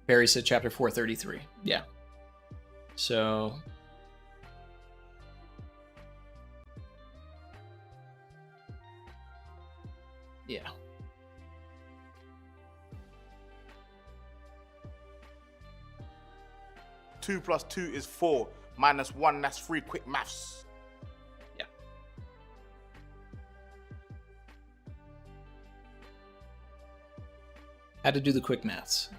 Barry said chapter 433. Yeah. So... yeah. Two plus 2 is 4. -1, that's 3. Quick maths. Yeah. Had to do the quick maths.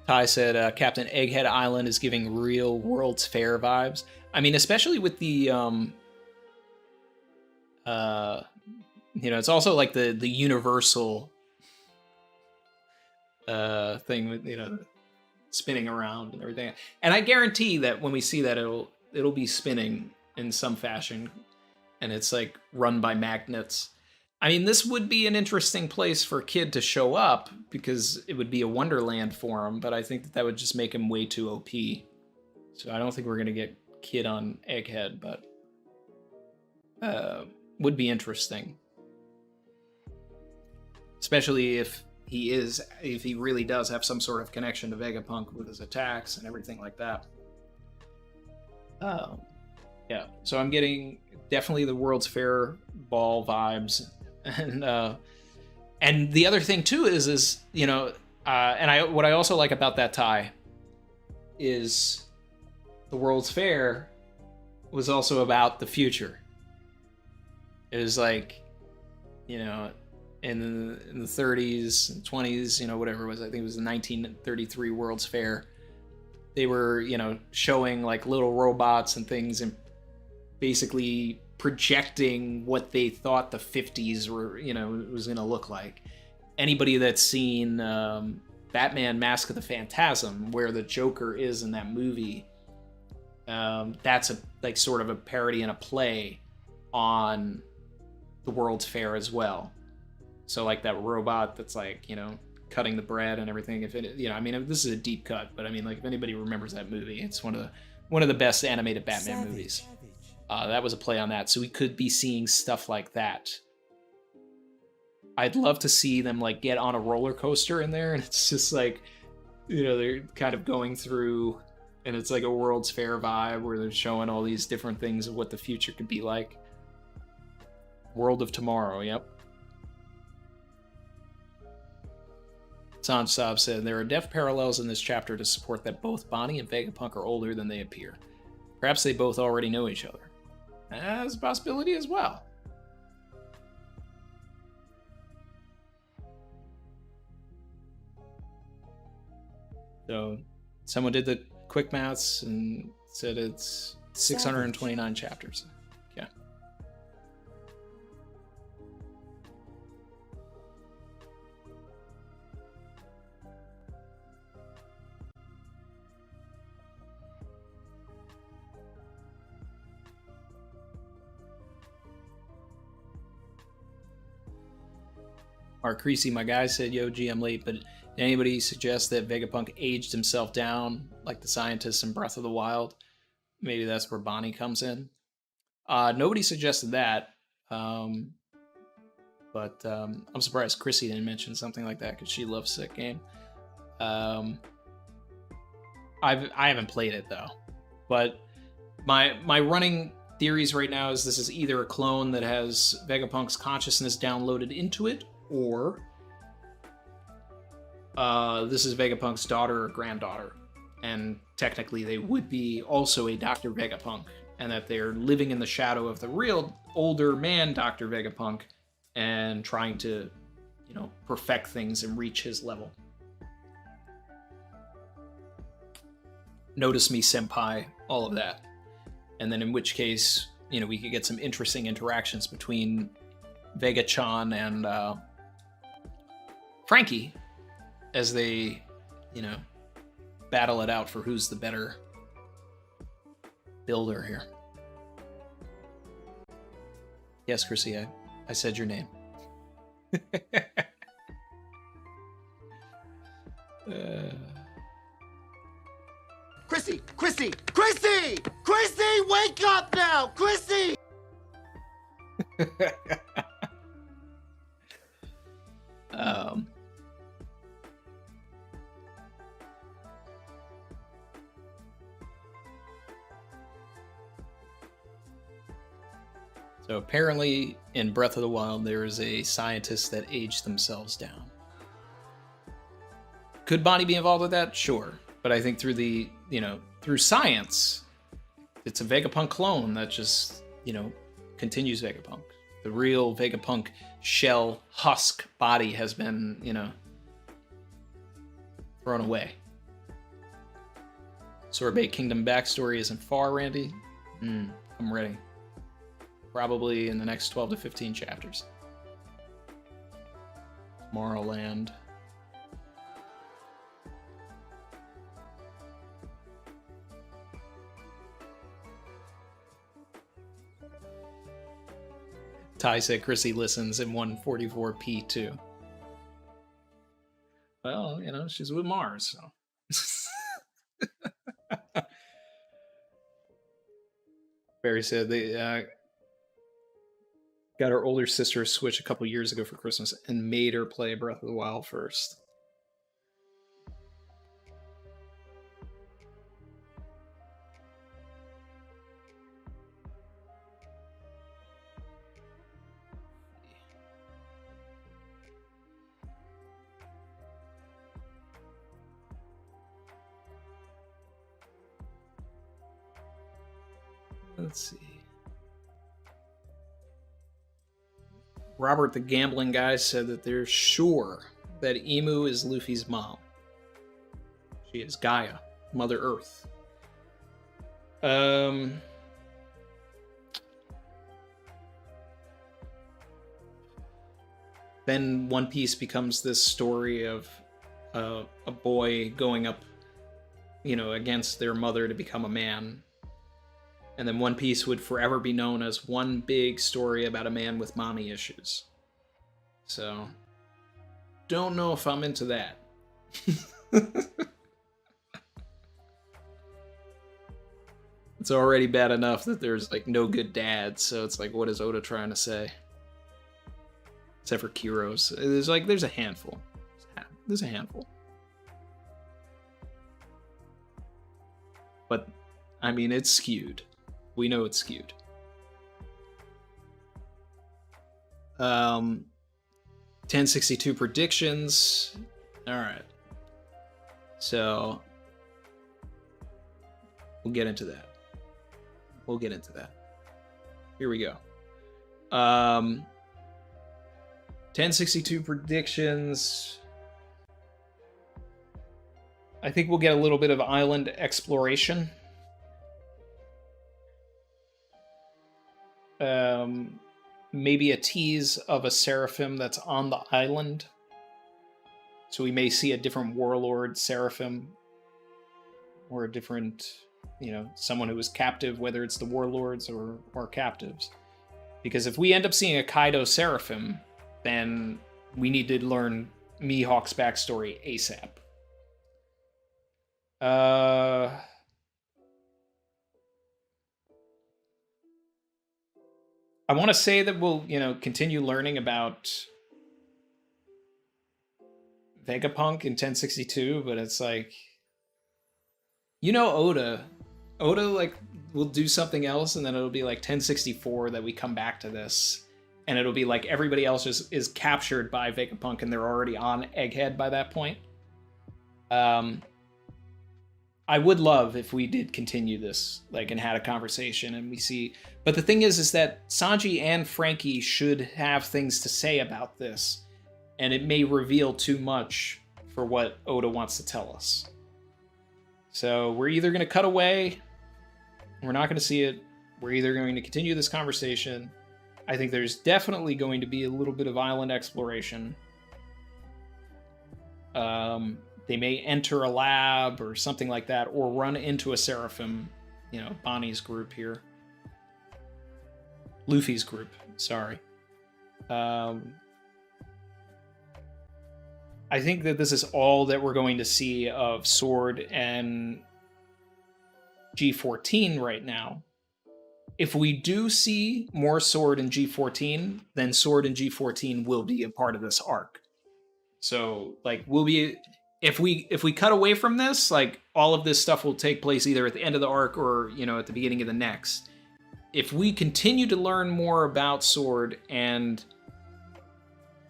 Ty said Captain Egghead Island is giving real World's Fair vibes. I mean, especially with the it's also like the universal thing with spinning around and everything. And I guarantee that when we see that it'll be spinning in some fashion, and it's like run by magnets. I mean, this would be an interesting place for a kid to show up because it would be a wonderland for him, but I think that would just make him way too OP. So I don't think we're going to get Kid on Egghead, but would be interesting. Especially if he really does have some sort of connection to Vegapunk with his attacks and everything like that. Yeah, so I'm getting definitely the World's Fair ball vibes. And the other thing too is what I also like about that tie is the World's Fair was also about the future. It was like, in the 30s and 20s, whatever it was, I think it was the 1933 World's Fair. They were, showing like little robots and things and basically projecting what they thought the 50s were, was going to look like. Anybody that's seen Batman Mask of the Phantasm, where the Joker is in that movie, that's sort of a parody and a play on the World's Fair as well. So like that robot that's like, cutting the bread and everything. If it, this is a deep cut, but I mean, like if anybody remembers that movie, it's one of the best animated Batman movies. That was a play on that, so we could be seeing stuff like that. I'd love to see them like get on a roller coaster in there, and it's just like, they're kind of going through, and it's like a World's Fair vibe where they're showing all these different things of what the future could be like. World of Tomorrow, yep. Sanj Saab said, there are def parallels in this chapter to support that both Bonnie and Vegapunk are older than they appear. Perhaps they both already know each other. That's a possibility as well. So, someone did the quick maths and said it's 629 chapters. Yeah. Mark Creasy, my guy, said, yo, G, I'm late, but did anybody suggest that Vegapunk aged himself down like the scientists in Breath of the Wild? Maybe that's where Bonnie comes in. Nobody suggested that, but I'm surprised Chrissy didn't mention something like that because she loves Sick Game. I haven't played it, though, but my running theories right now is this is either a clone that has Vegapunk's consciousness downloaded into it, or this is Vegapunk's daughter or granddaughter, and technically they would be also a Dr. Vegapunk, and that they're living in the shadow of the real older man Dr. Vegapunk and trying to, perfect things and reach his level. Notice me, senpai, all of that. And then in which case, we could get some interesting interactions between Vega-chan and Frankie as they, battle it out for who's the better builder here. Yes, Chrissy, I said your name. Chrissy! Chrissy! Chrissy! Chrissy! Wake up now! Chrissy! So apparently in Breath of the Wild, there is a scientist that aged themselves down. Could Bonnie be involved with that? Sure. But I think through through science, it's a Vegapunk clone that just, continues Vegapunk. The real Vegapunk shell husk body has been, you know, thrown away. Sorbet Kingdom backstory isn't far, Randy. I'm ready. Probably in the next 12 to 15 chapters. Tomorrowland. Ty said Chrissy listens in 144p too. Well, you know, she's with Mars, so. Barry said they got her older sister a Switch a couple years ago for Christmas and made her play Breath of the Wild first. Let's see. Robert the Gambling Guy said that they're sure that Emu is Luffy's mom. She is Gaia, Mother Earth. Then One Piece becomes this story of a boy going up, you know, against their mother to become a man. And then One Piece would forever be known as one big story about a man with mommy issues. So, don't know if I'm into that. It's already bad enough that there's like no good dads, so it's like, what is Oda trying to say? Except for Kiro's. There's a handful. There's a handful. But, I mean, it's skewed. We know it's skewed. 1062 predictions. Alright. So, we'll get into that. Here we go. 1062 predictions. I think we'll get a little bit of island exploration. Maybe a tease of a Seraphim that's on the island. So we may see a different warlord Seraphim. Or a different, you know, someone who is captive, whether it's the warlords or captives. Because if we end up seeing a Kaido Seraphim, then we need to learn Mihawk's backstory ASAP. I want to say that we'll, you know, continue learning about Vegapunk in 1062, but it's like, you know, Oda, like, will do something else, and then it'll be like 1064 that we come back to this, and it'll be like everybody else is captured by Vegapunk, and they're already on Egghead by that point. I would love if we did continue this, like, and had a conversation, and we see. But the thing is that Sanji and Frankie should have things to say about this, and it may reveal too much for what Oda wants to tell us. So we're either going to cut away, we're not going to see it, we're either going to continue this conversation. I think there's definitely going to be a little bit of island exploration. They may enter a lab or something like that, or run into a Seraphim, you know, Bonnie's group here. Luffy's group, sorry. I think that this is all that we're going to see of Sword and G14 right now. If we do see more Sword in G14, then Sword and G14 will be a part of this arc. So, like, we'll be... If we cut away from this, like, all of this stuff will take place either at the end of the arc or, you know, at the beginning of the next. If we continue to learn more about Sword and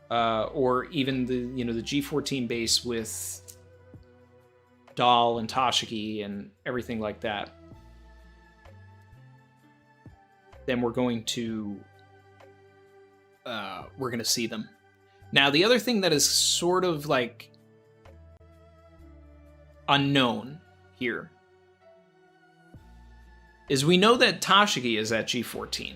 or even the, you know, the G14 base with Doll and Toshiki and everything like that, then we're going to we're going to see them. Now, the other thing that is sort of like unknown here is we know that Toshigi is at G14.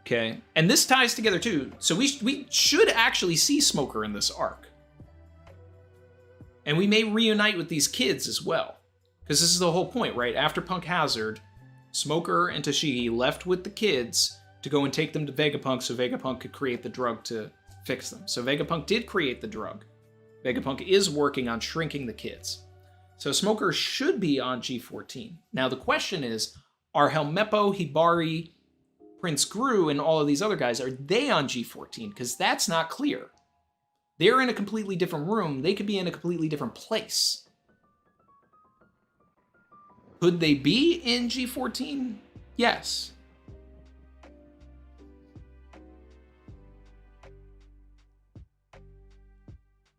Okay, and this ties together too. So we should actually see Smoker in this arc. And we may reunite with these kids as well. Because this is the whole point, right? After Punk Hazard, Smoker and Toshigi left with the kids to go and take them to Vegapunk so Vegapunk could create the drug to fix them. So Vegapunk did create the drug. Vegapunk is working on shrinking the kids. So Smoker should be on G14. Now the question is, are Helmeppo, Hibari, Prince Gru, and all of these other guys, are they on G14? Because that's not clear. They're in a completely different room. They could be in a completely different place. Could they be in G14? Yes.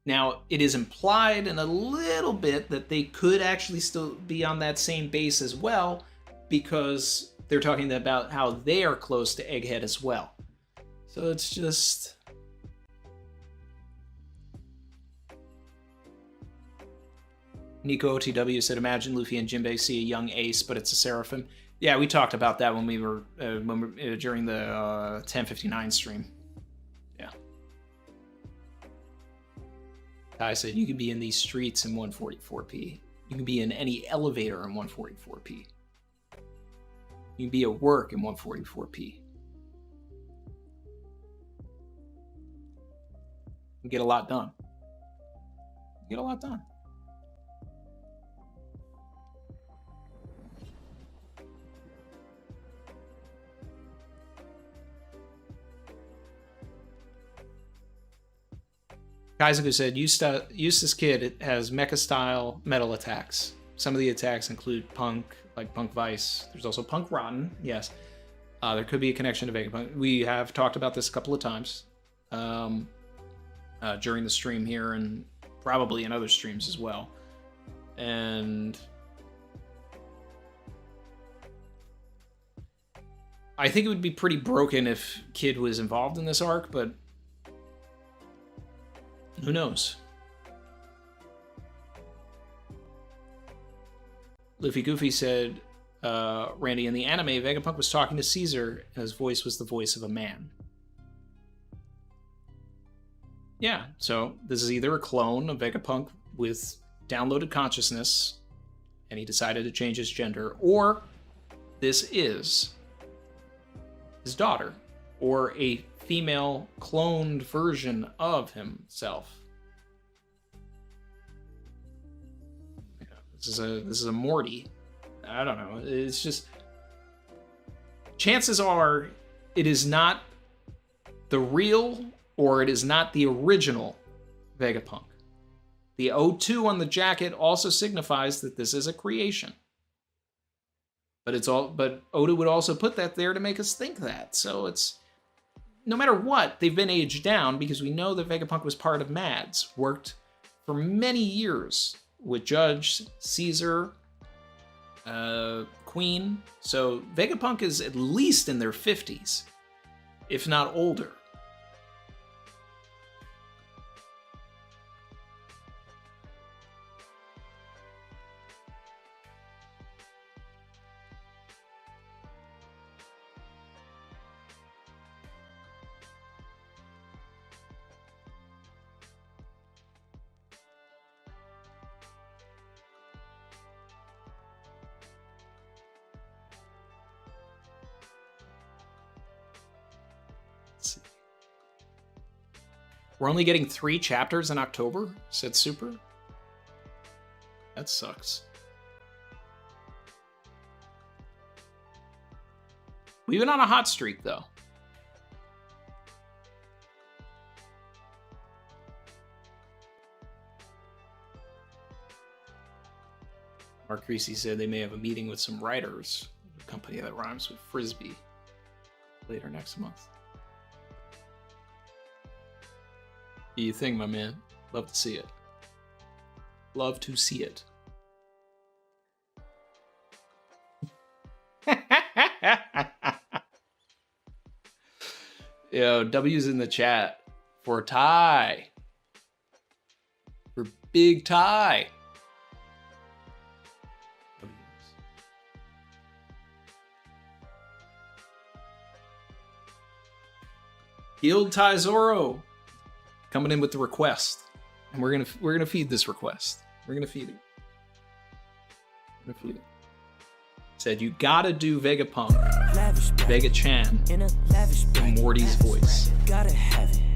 Now, it is implied in a little bit that they could actually still be on that same base as well, because they're talking about how they are close to Egghead as well. So it's just... Nico OTW said, imagine Luffy and Jinbei see a young Ace, but it's a Seraphim. Yeah, we talked about that when we were during the 1059 stream. Yeah. Ty said, you could be in these streets in 144p. You can be in any elevator in 144p. You can be at work in 144p. You get a lot done. You get a lot done. Kaizaku said, Eustace Kid has mecha-style metal attacks. Some of the attacks include Punk, like Punk Vice. There's also Punk Rotten, yes. There could be a connection to Vegapunk. We have talked about this a couple of times during the stream here and probably in other streams as well. And I think it would be pretty broken if Kid was involved in this arc, but who knows? Luffy Goofy said, Randy, in the anime, Vegapunk was talking to Caesar, and his voice was the voice of a man. Yeah, so this is either a clone of Vegapunk with downloaded consciousness, and he decided to change his gender, or this is his daughter, or a female cloned version of himself. Yeah, this is a Morty. I don't know. It's just, chances are it is not the real, or it is not the original Vegapunk. The O2 on the jacket also signifies that this is a creation. But Oda would also put that there to make us think that. So it's, no matter what, they've been aged down because we know that Vegapunk was part of Mads, worked for many years with Judge, Caesar, Queen. So Vegapunk is at least in their 50s, if not older. We're only getting 3 chapters in October, said Super. That sucks. We've been on a hot streak, though. Mark Creasy said they may have a meeting with some writers, a company that rhymes with Frisbee, later next month. What do you think, my man? Love to see it. Love to see it. Yo, W's in the chat for Ty. For Big Ty. Healed Ty Zoro coming in with the request, and we're gonna feed this request. We're gonna feed it. Said you gotta do Vegapunk, Vega-chan in Morty's voice. All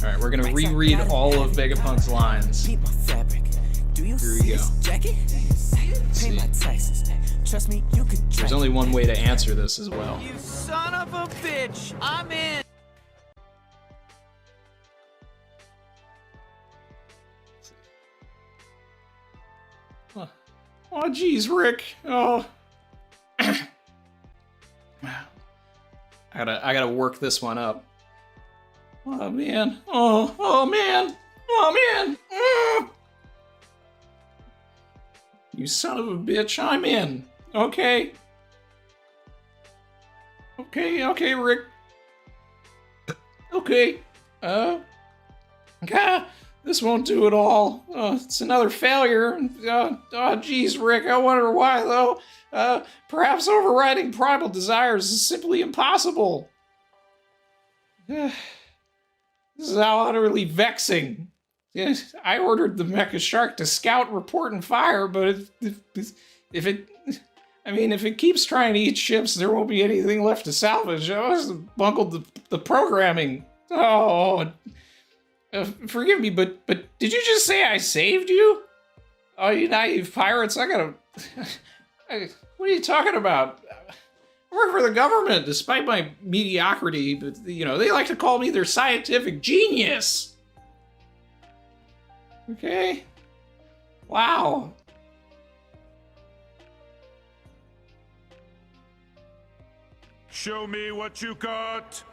right, we're gonna reread all of Vegapunk's lines. Here we go. Let's see. There's only one way to answer this as well. You son of a bitch! I'm in! Oh, geez, Rick. Oh. I gotta work this one up. Oh, man. Oh, man. Oh, man. You son of a bitch. I'm in. Okay. Okay, Rick. Okay. This won't do it all. It's another failure. Geez, Rick, I wonder why, though. Perhaps overriding primal desires is simply impossible. This is how utterly vexing. Yes, I ordered the Mecha Shark to scout, report, and fire, but if it keeps trying to eat ships, there won't be anything left to salvage. I must have bungled the programming. Oh, forgive me, but did you just say I saved you? Oh, you naive pirates! What are you talking about? I work for the government, despite my mediocrity. But they like to call me their scientific genius. Okay. Wow. Show me what you got.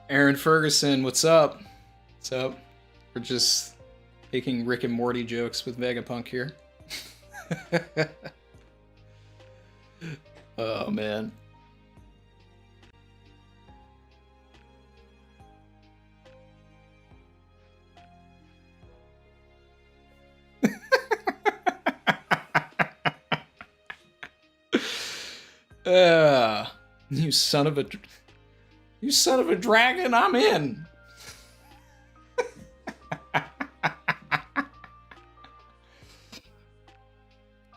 Aaron Ferguson, what's up? What's up? We're just making Rick and Morty jokes with Vegapunk here. Oh, man. You son of a dragon, I'm in.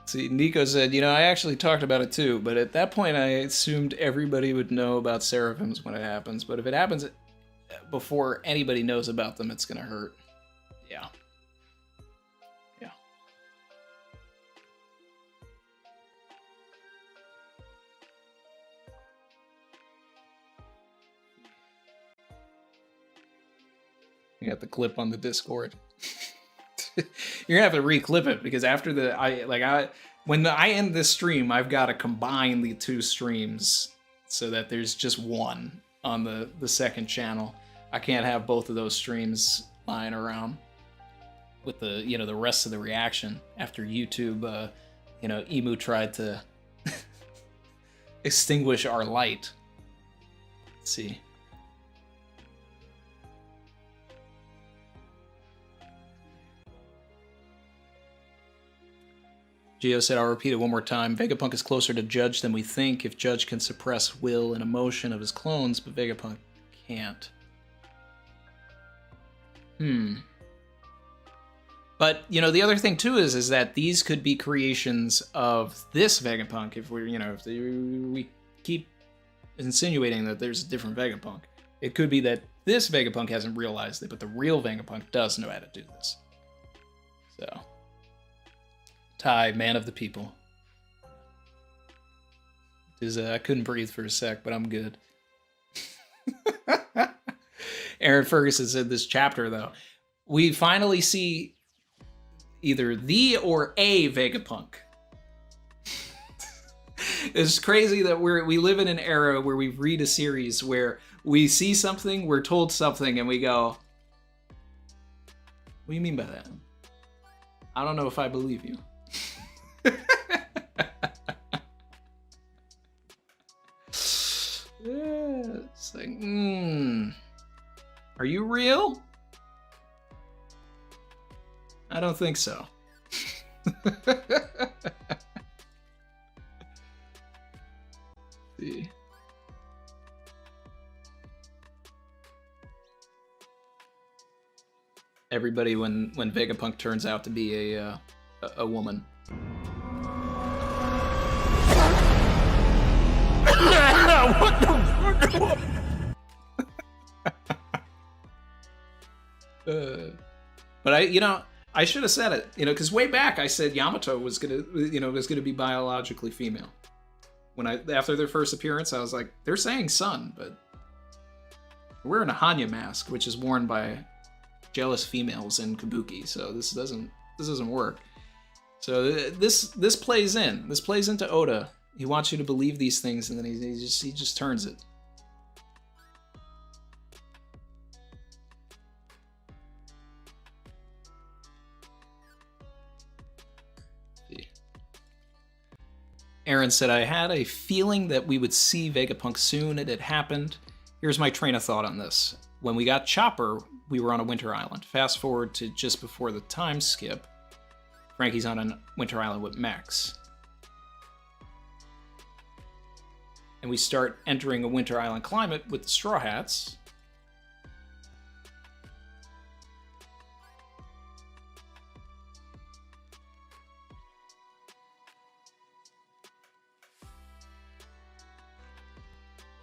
See, Nico said, I actually talked about it too, but at that point I assumed everybody would know about seraphims when it happens, but if it happens before anybody knows about them, it's gonna hurt. Yeah. You got the clip on the Discord. You're gonna have to re-clip it because after when I end this stream, I've got to combine the two streams so that there's just one on the second channel. I can't have both of those streams lying around with the the rest of the reaction after YouTube Emu tried to extinguish our light. Let's see. Geo said, I'll repeat it one more time. Vegapunk is closer to Judge than we think if Judge can suppress will and emotion of his clones, but Vegapunk can't. But, the other thing too is that these could be creations of this Vegapunk if we keep insinuating that there's a different Vegapunk. It could be that this Vegapunk hasn't realized it, but the real Vegapunk does know how to do this. So... Ty, man of the people. I couldn't breathe for a sec, but I'm good. Aaron Ferguson said this chapter, though. We finally see either the or a Vegapunk. It's crazy that we live in an era where we read a series where we see something, we're told something, and we go, What do you mean by that? I don't know if I believe you. Yeah, it's like, are you real? I don't think so. See. Everybody when Vegapunk turns out to be a woman. What the But I should have said it, because way back I said Yamato was gonna be biologically female. After their first appearance, I was like, they're saying son, but they're wearing a Hanya mask, which is worn by jealous females in Kabuki, so this doesn't work. So this plays in. This plays into Oda. He wants you to believe these things, and then he just turns it. Aaron said, I had a feeling that we would see Vegapunk soon. It had happened. Here's my train of thought on this. When we got Chopper, we were on a winter island. Fast forward to just before the time skip. Frankie's on a winter island with Max. And we start entering a winter island climate with the Straw Hats.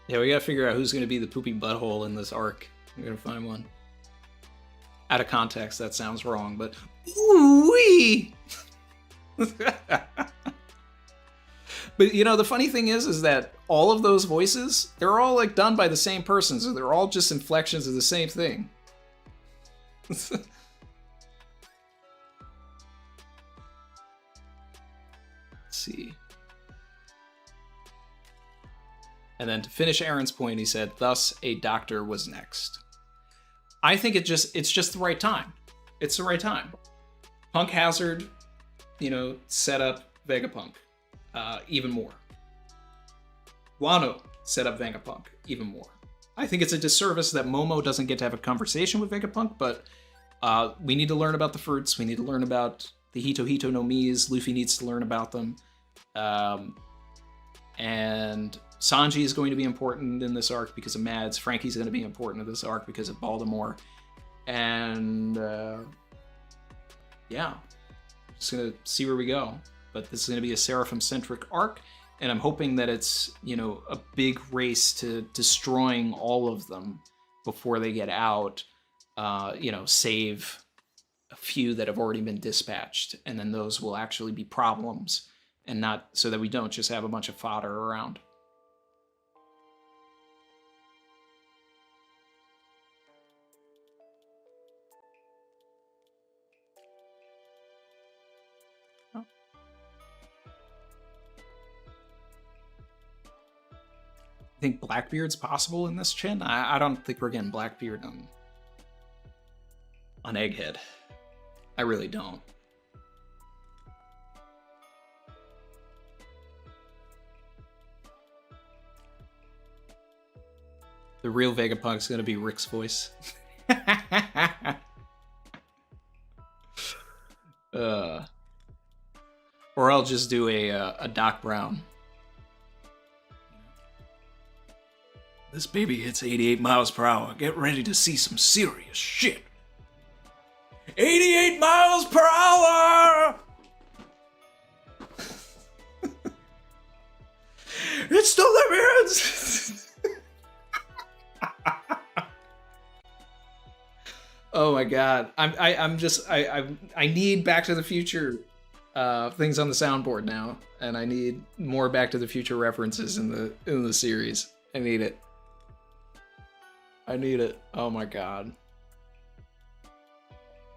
Yeah, we gotta figure out who's gonna be the poopy butthole in this arc. We're gonna find one. Out of context, that sounds wrong, but ooh-wee! But the funny thing is that all of those voices, they're all like done by the same person, so they're all just inflections of the same thing. Let's see. And then to finish Aaron's point, he said, thus a doctor was next. I think it's just the right time. It's the right time. Punk Hazard, set up Vegapunk even more. Wano set up Vegapunk even more. I think it's a disservice that Momo doesn't get to have a conversation with Vegapunk, but we need to learn about the fruits. We need to learn about the Hito Hito no Mis. Luffy needs to learn about them. And Sanji is going to be important in this arc because of Mads. Frankie's going to be important in this arc because of Baltimore. And yeah, just going to see where we go. But this is going to be a Seraphim-centric arc, and I'm hoping that it's, a big race to destroying all of them before they get out, save a few that have already been dispatched, and then those will actually be problems, and not so that we don't just have a bunch of fodder around. Think Blackbeard's possible in this chin? I don't think we're getting Blackbeard on Egghead. I really don't. The real Vegapunk's gonna be Rick's voice. Or I'll just do a Doc Brown. This baby hits 88 miles per hour. Get ready to see some serious shit. 88 miles per hour! It's the limit! Oh my god. I need Back to the Future things on the soundboard now. And I need more Back to the Future references in the series. I need it. I need it. Oh my god.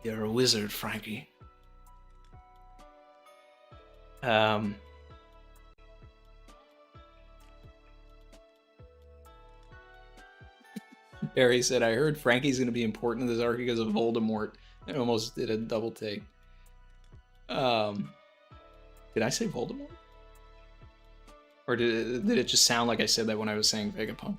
You're a wizard, Frankie. Barry said, I heard Frankie's going to be important in this arc because of Voldemort. I almost did a double take. Did I say Voldemort? Or did it just sound like I said that when I was saying Vegapunk?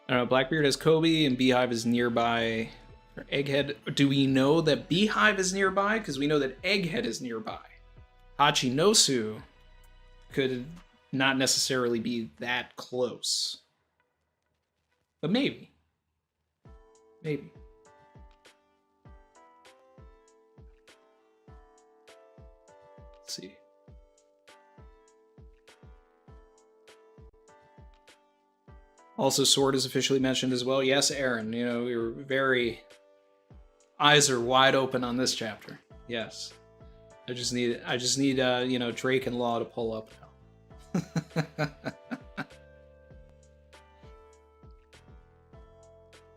I don't know, Blackbeard has Kobe and Beehive is nearby. Or Egghead. Do we know that Beehive is nearby? Because we know that Egghead is nearby. Hachinosu could not necessarily be that close. But maybe. Maybe. Let's see. Also, Sword is officially mentioned as well. Yes, Aaron, you know, we were very... Eyes are wide open on this chapter. Yes. I just need you know, Drake and Law to pull up now.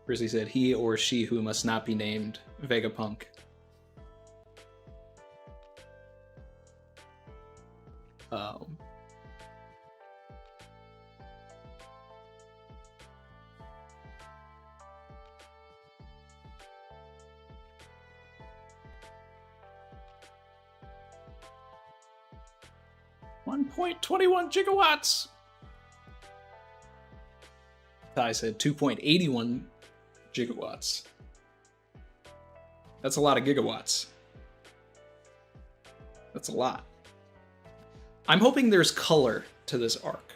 Grizzly said, he or she who must not be named Vegapunk. .21 gigawatts. I said 2.81 gigawatts. That's a lot of gigawatts. That's a lot. I'm hoping there's color to this arc.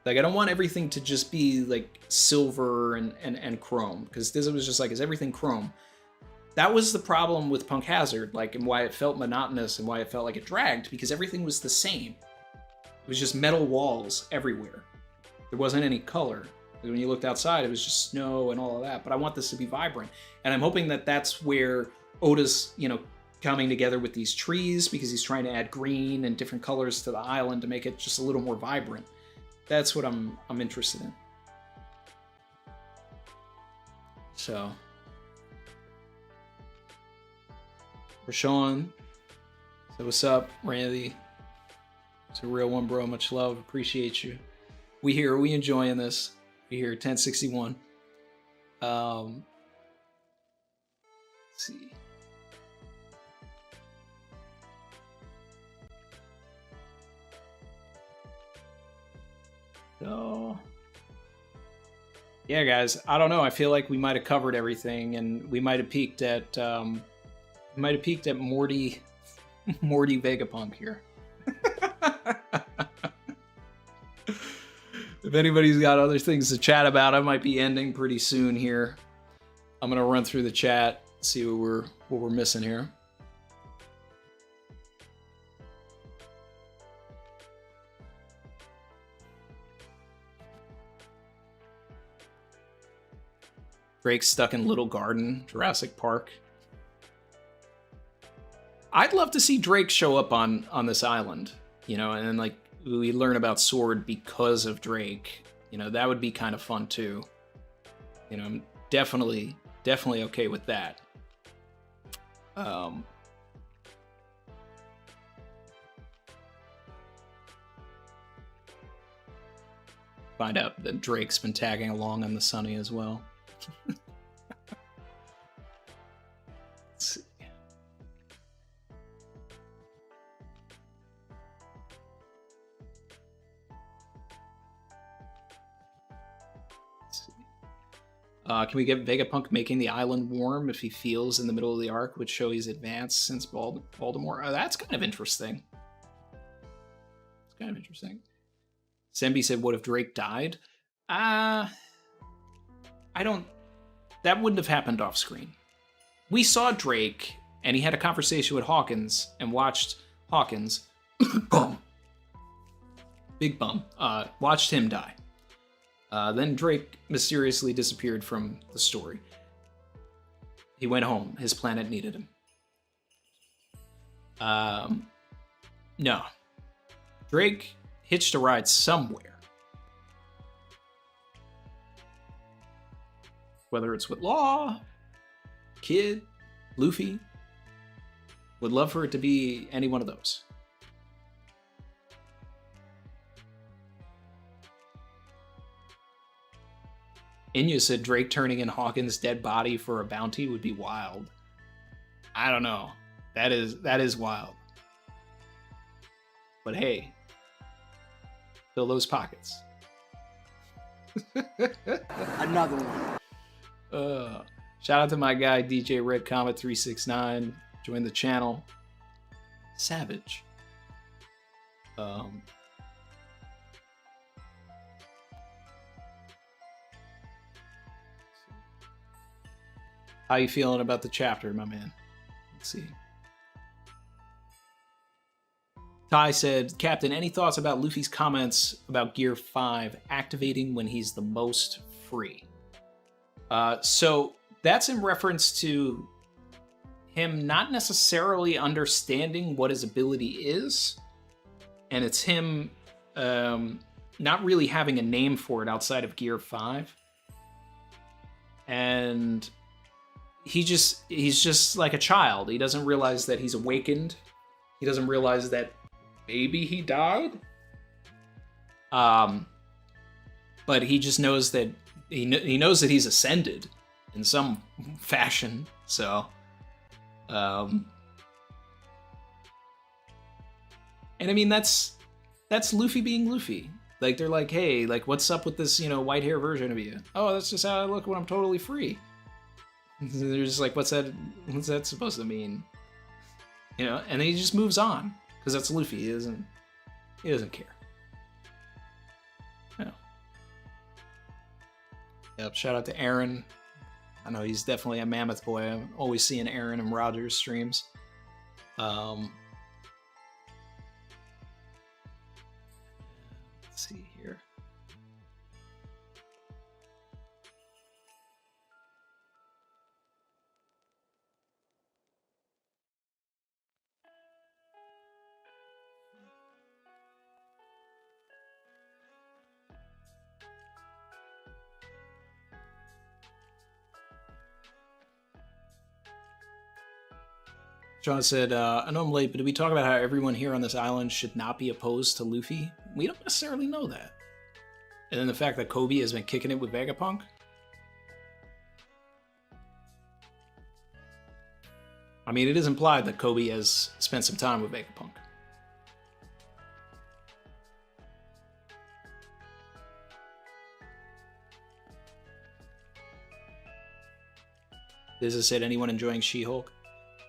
Like, I don't want everything to just be like silver and chrome, because this was just like, is everything chrome? That was the problem with Punk Hazard, like, and why it felt monotonous and why it felt like it dragged, because everything was the same. It was just metal walls everywhere. There wasn't any color. When you looked outside, it was just snow and all of that. But I want this to be vibrant. And I'm hoping that that's where Oda's, you know, coming together with these trees, because he's trying to add green and different colors to the island to make it just a little more vibrant. That's what I'm interested in. So... Rashawn, so what's up, Randy? It's a real one, bro. Much love. Appreciate you. We enjoying this. We here, 1061. Let's see. So, yeah, guys. I don't know. I feel like we might have covered everything, and we might have peaked at Morty Vegapunk here. If anybody's got other things to chat about, I might be ending pretty soon here. I'm gonna run through the chat, see what we're missing here. Drake's stuck in Little Garden, Jurassic Park. I'd love to see Drake show up on this island, you know, and then like we learn about Sword because of Drake. You know, that would be kind of fun too. You know, I'm definitely okay with that. Find out that Drake's been tagging along on the Sunny as well. Let's see. Can we get Vegapunk making the island warm if he feels in the middle of the arc, would show he's advanced since Baltimore? Oh, that's kind of interesting. It's kind of interesting. Sembi said, what if Drake died? That wouldn't have happened off screen. We saw Drake, and he had a conversation with Hawkins, and watched Hawkins, bum, big bum, watched him die. Then Drake mysteriously disappeared from the story. He went home. His planet needed him. No. Drake hitched a ride somewhere. Whether it's with Law, Kid, Luffy. Would love for it to be any one of those. Inya said Drake turning in Hawkins' dead body for a bounty would be wild. I don't know. That is wild. But hey, fill those pockets. Another one. Shout out to my guy DJ Red Comet 369. Join the channel. Savage. How you feeling about the chapter, my man? Let's see. Ty said, Captain, any thoughts about Luffy's comments about Gear 5 activating when he's the most free? So that's in reference to him not necessarily understanding what his ability is, and it's him not really having a name for it outside of Gear 5. And he's just like a child. He doesn't realize that he's awakened. He doesn't realize that maybe he died. But he just knows that he knows that he's ascended in some fashion. So, and I mean that's Luffy being Luffy. Like they're like, hey, like what's up with this, white hair version of you? Oh, that's just how I look when I'm totally free. They're just like, what's that supposed to mean? And then he just moves on because that's Luffy. He doesn't care. Yeah. Yep. Shout out to Aaron. I know he's definitely a mammoth boy. I'm always seeing Aaron and Roger's streams. Let's see here. John said, I know I'm late, but did we talk about how everyone here on this island should not be opposed to Luffy? We don't necessarily know that. And then the fact that Kobe has been kicking it with Vegapunk? I mean, it is implied that Kobe has spent some time with Vegapunk. This is said, anyone enjoying She-Hulk?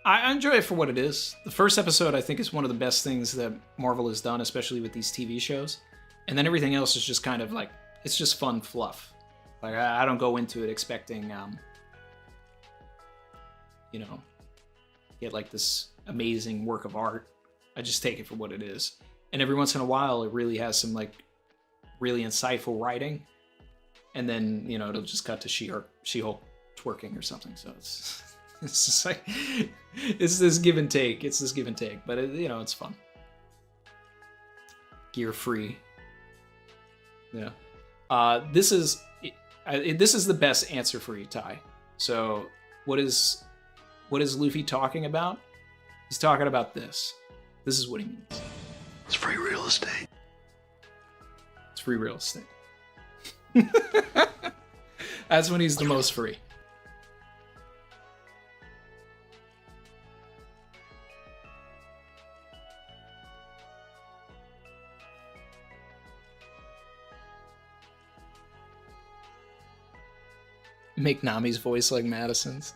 I enjoy it for what it is. The first episode, I think, is one of the best things that Marvel has done, especially with these TV shows. And then everything else is just kind of like, it's just fun fluff. Like, I don't go into it expecting, get like this amazing work of art. I just take it for what it is. And every once in a while, it really has some, like, really insightful writing. And then, it'll just cut to She-Hulk twerking or something. So it's just like, it's this give and take. But it's fun. Gear free. Yeah. This is the best answer for you, Ty. So what is Luffy talking about? He's talking about this. This is what he means. It's free real estate. It's free real estate. That's when he's the most free. Make Nami's voice like Madison's.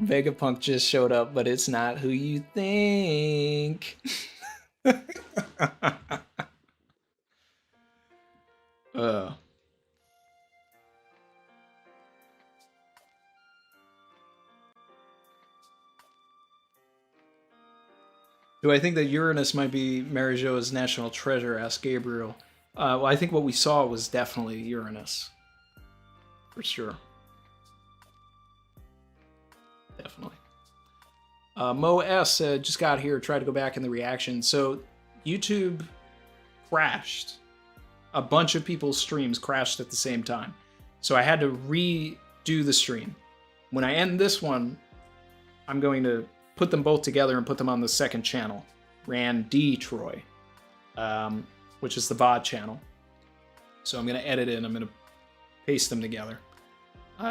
Vegapunk just showed up, but it's not who you think. Do I think that Uranus might be Marijoa's national treasure? Asked Gabriel. Well, I think what we saw was definitely Uranus. For sure. Definitely. Mo S just got here, tried to go back in the reaction. So YouTube crashed. A bunch of people's streams crashed at the same time. So I had to redo the stream. When I end this one, I'm going to put them both together and put them on the second channel. ran D Troy, which is the VOD channel. So I'm going to edit it and I'm going to paste them together.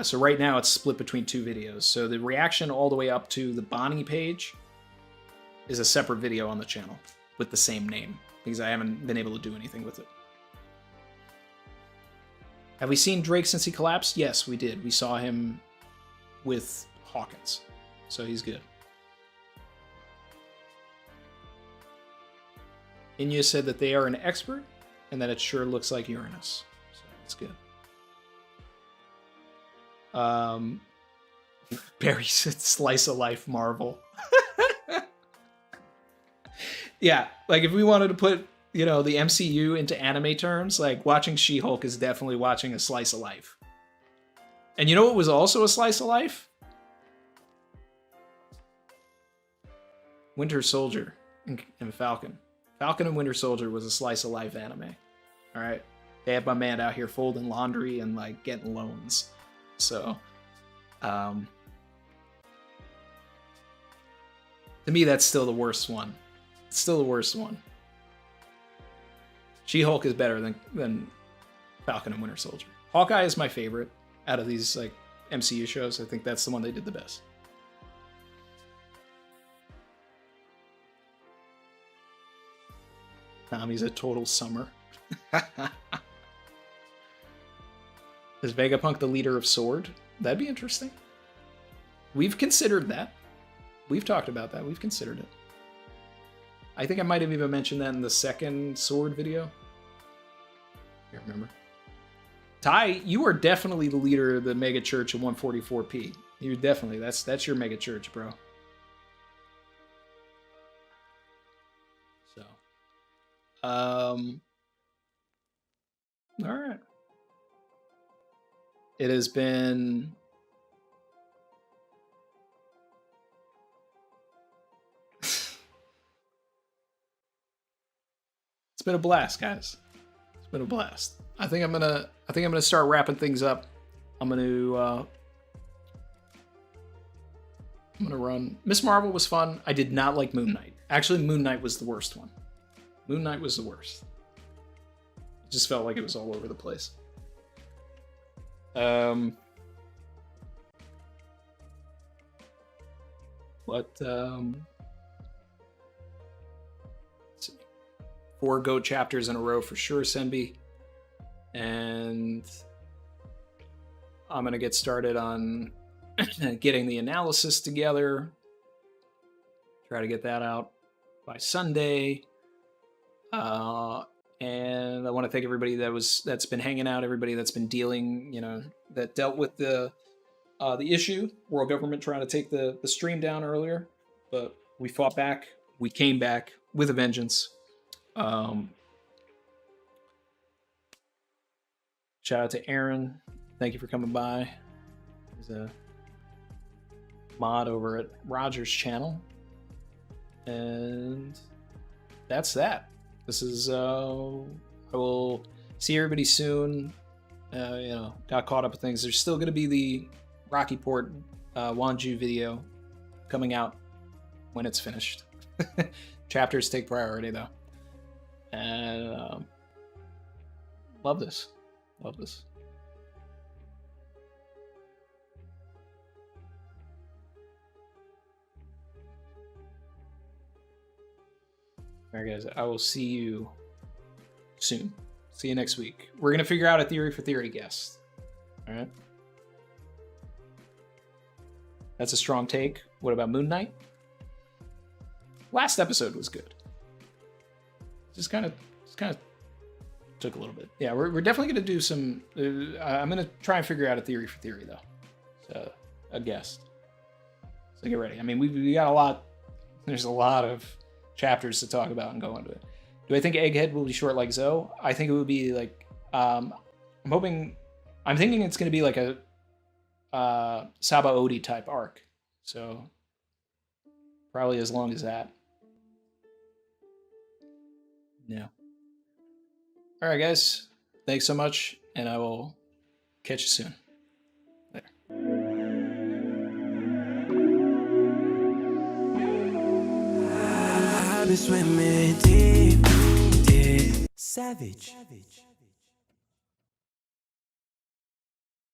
So right now it's split between 2 videos. So the reaction all the way up to the Bonnie page is a separate video on the channel with the same name, because I haven't been able to do anything with it. Have we seen Drake since he collapsed? Yes, we did. We saw him with Hawkins, so he's good. Inya said that they are an expert and that it sure looks like Uranus, so that's good. Barry said slice of life Marvel. Yeah, like if we wanted to put, you know, the MCU into anime terms, like watching She-Hulk is definitely watching a slice of life. And you know what was also a slice of life? Winter Soldier and Falcon. Falcon and Winter Soldier was a slice of life anime. All right, they had my man out here folding laundry and like getting loans. So, to me, that's still the worst one. It's still the worst one. She-Hulk is better than Falcon and Winter Soldier. Hawkeye is my favorite out of these like MCU shows. I think that's the one they did the best. Tommy's a total summer. Is Vegapunk the leader of Sword? That'd be interesting. We've considered that. We've talked about that. We've considered it. I think I might have even mentioned that in the second Sword video. I can't remember. Ty, you are definitely the leader of the mega church of 144p. You're definitely, that's your mega church, bro. So, all right. It has been it's been a blast, guys. It's been a blast. I think I'm gonna start wrapping things up. I'm gonna run. Miss Marvel was fun. I did not like Moon Knight. Actually, Moon Knight was the worst one. Moon Knight was the worst. It just felt like it was all over the place. Let's see. 4 GOAT chapters in a row for sure, Senbi. And I'm gonna get started on getting the analysis together. Try to get that out by Sunday. And I want to thank everybody that's been hanging out, everybody that's been dealing, that dealt with the issue. World government trying to take the stream down earlier, but we fought back. We came back with a vengeance. Shout out to Aaron. Thank you for coming by. He's a mod over at Roger's channel. And that's that. This is, I will see everybody soon. Got caught up with things. There's still going to be the Rocky Port Wanju video coming out when it's finished. Chapters take priority, though. And love this. Love this. All right, guys, I will see you soon. See you next week. We're going to figure out a Theory for Theory guest. All right? That's a strong take. What about Moon Knight? Last episode was good. Just kind of took a little bit. Yeah, we're definitely going to do some... I'm going to try and figure out a Theory for Theory, though. So, a guest. So get ready. I mean, we got a lot... There's a lot of chapters to talk about and go into it. Do I think Egghead will be short like Zoe? I think it would be like... I'm thinking it's going to be like a Saba Odi type arc. So, probably as long as that. Yeah. All right, guys. Thanks so much, and I will catch you soon. Later. baby, swim me deep, deep. Savage.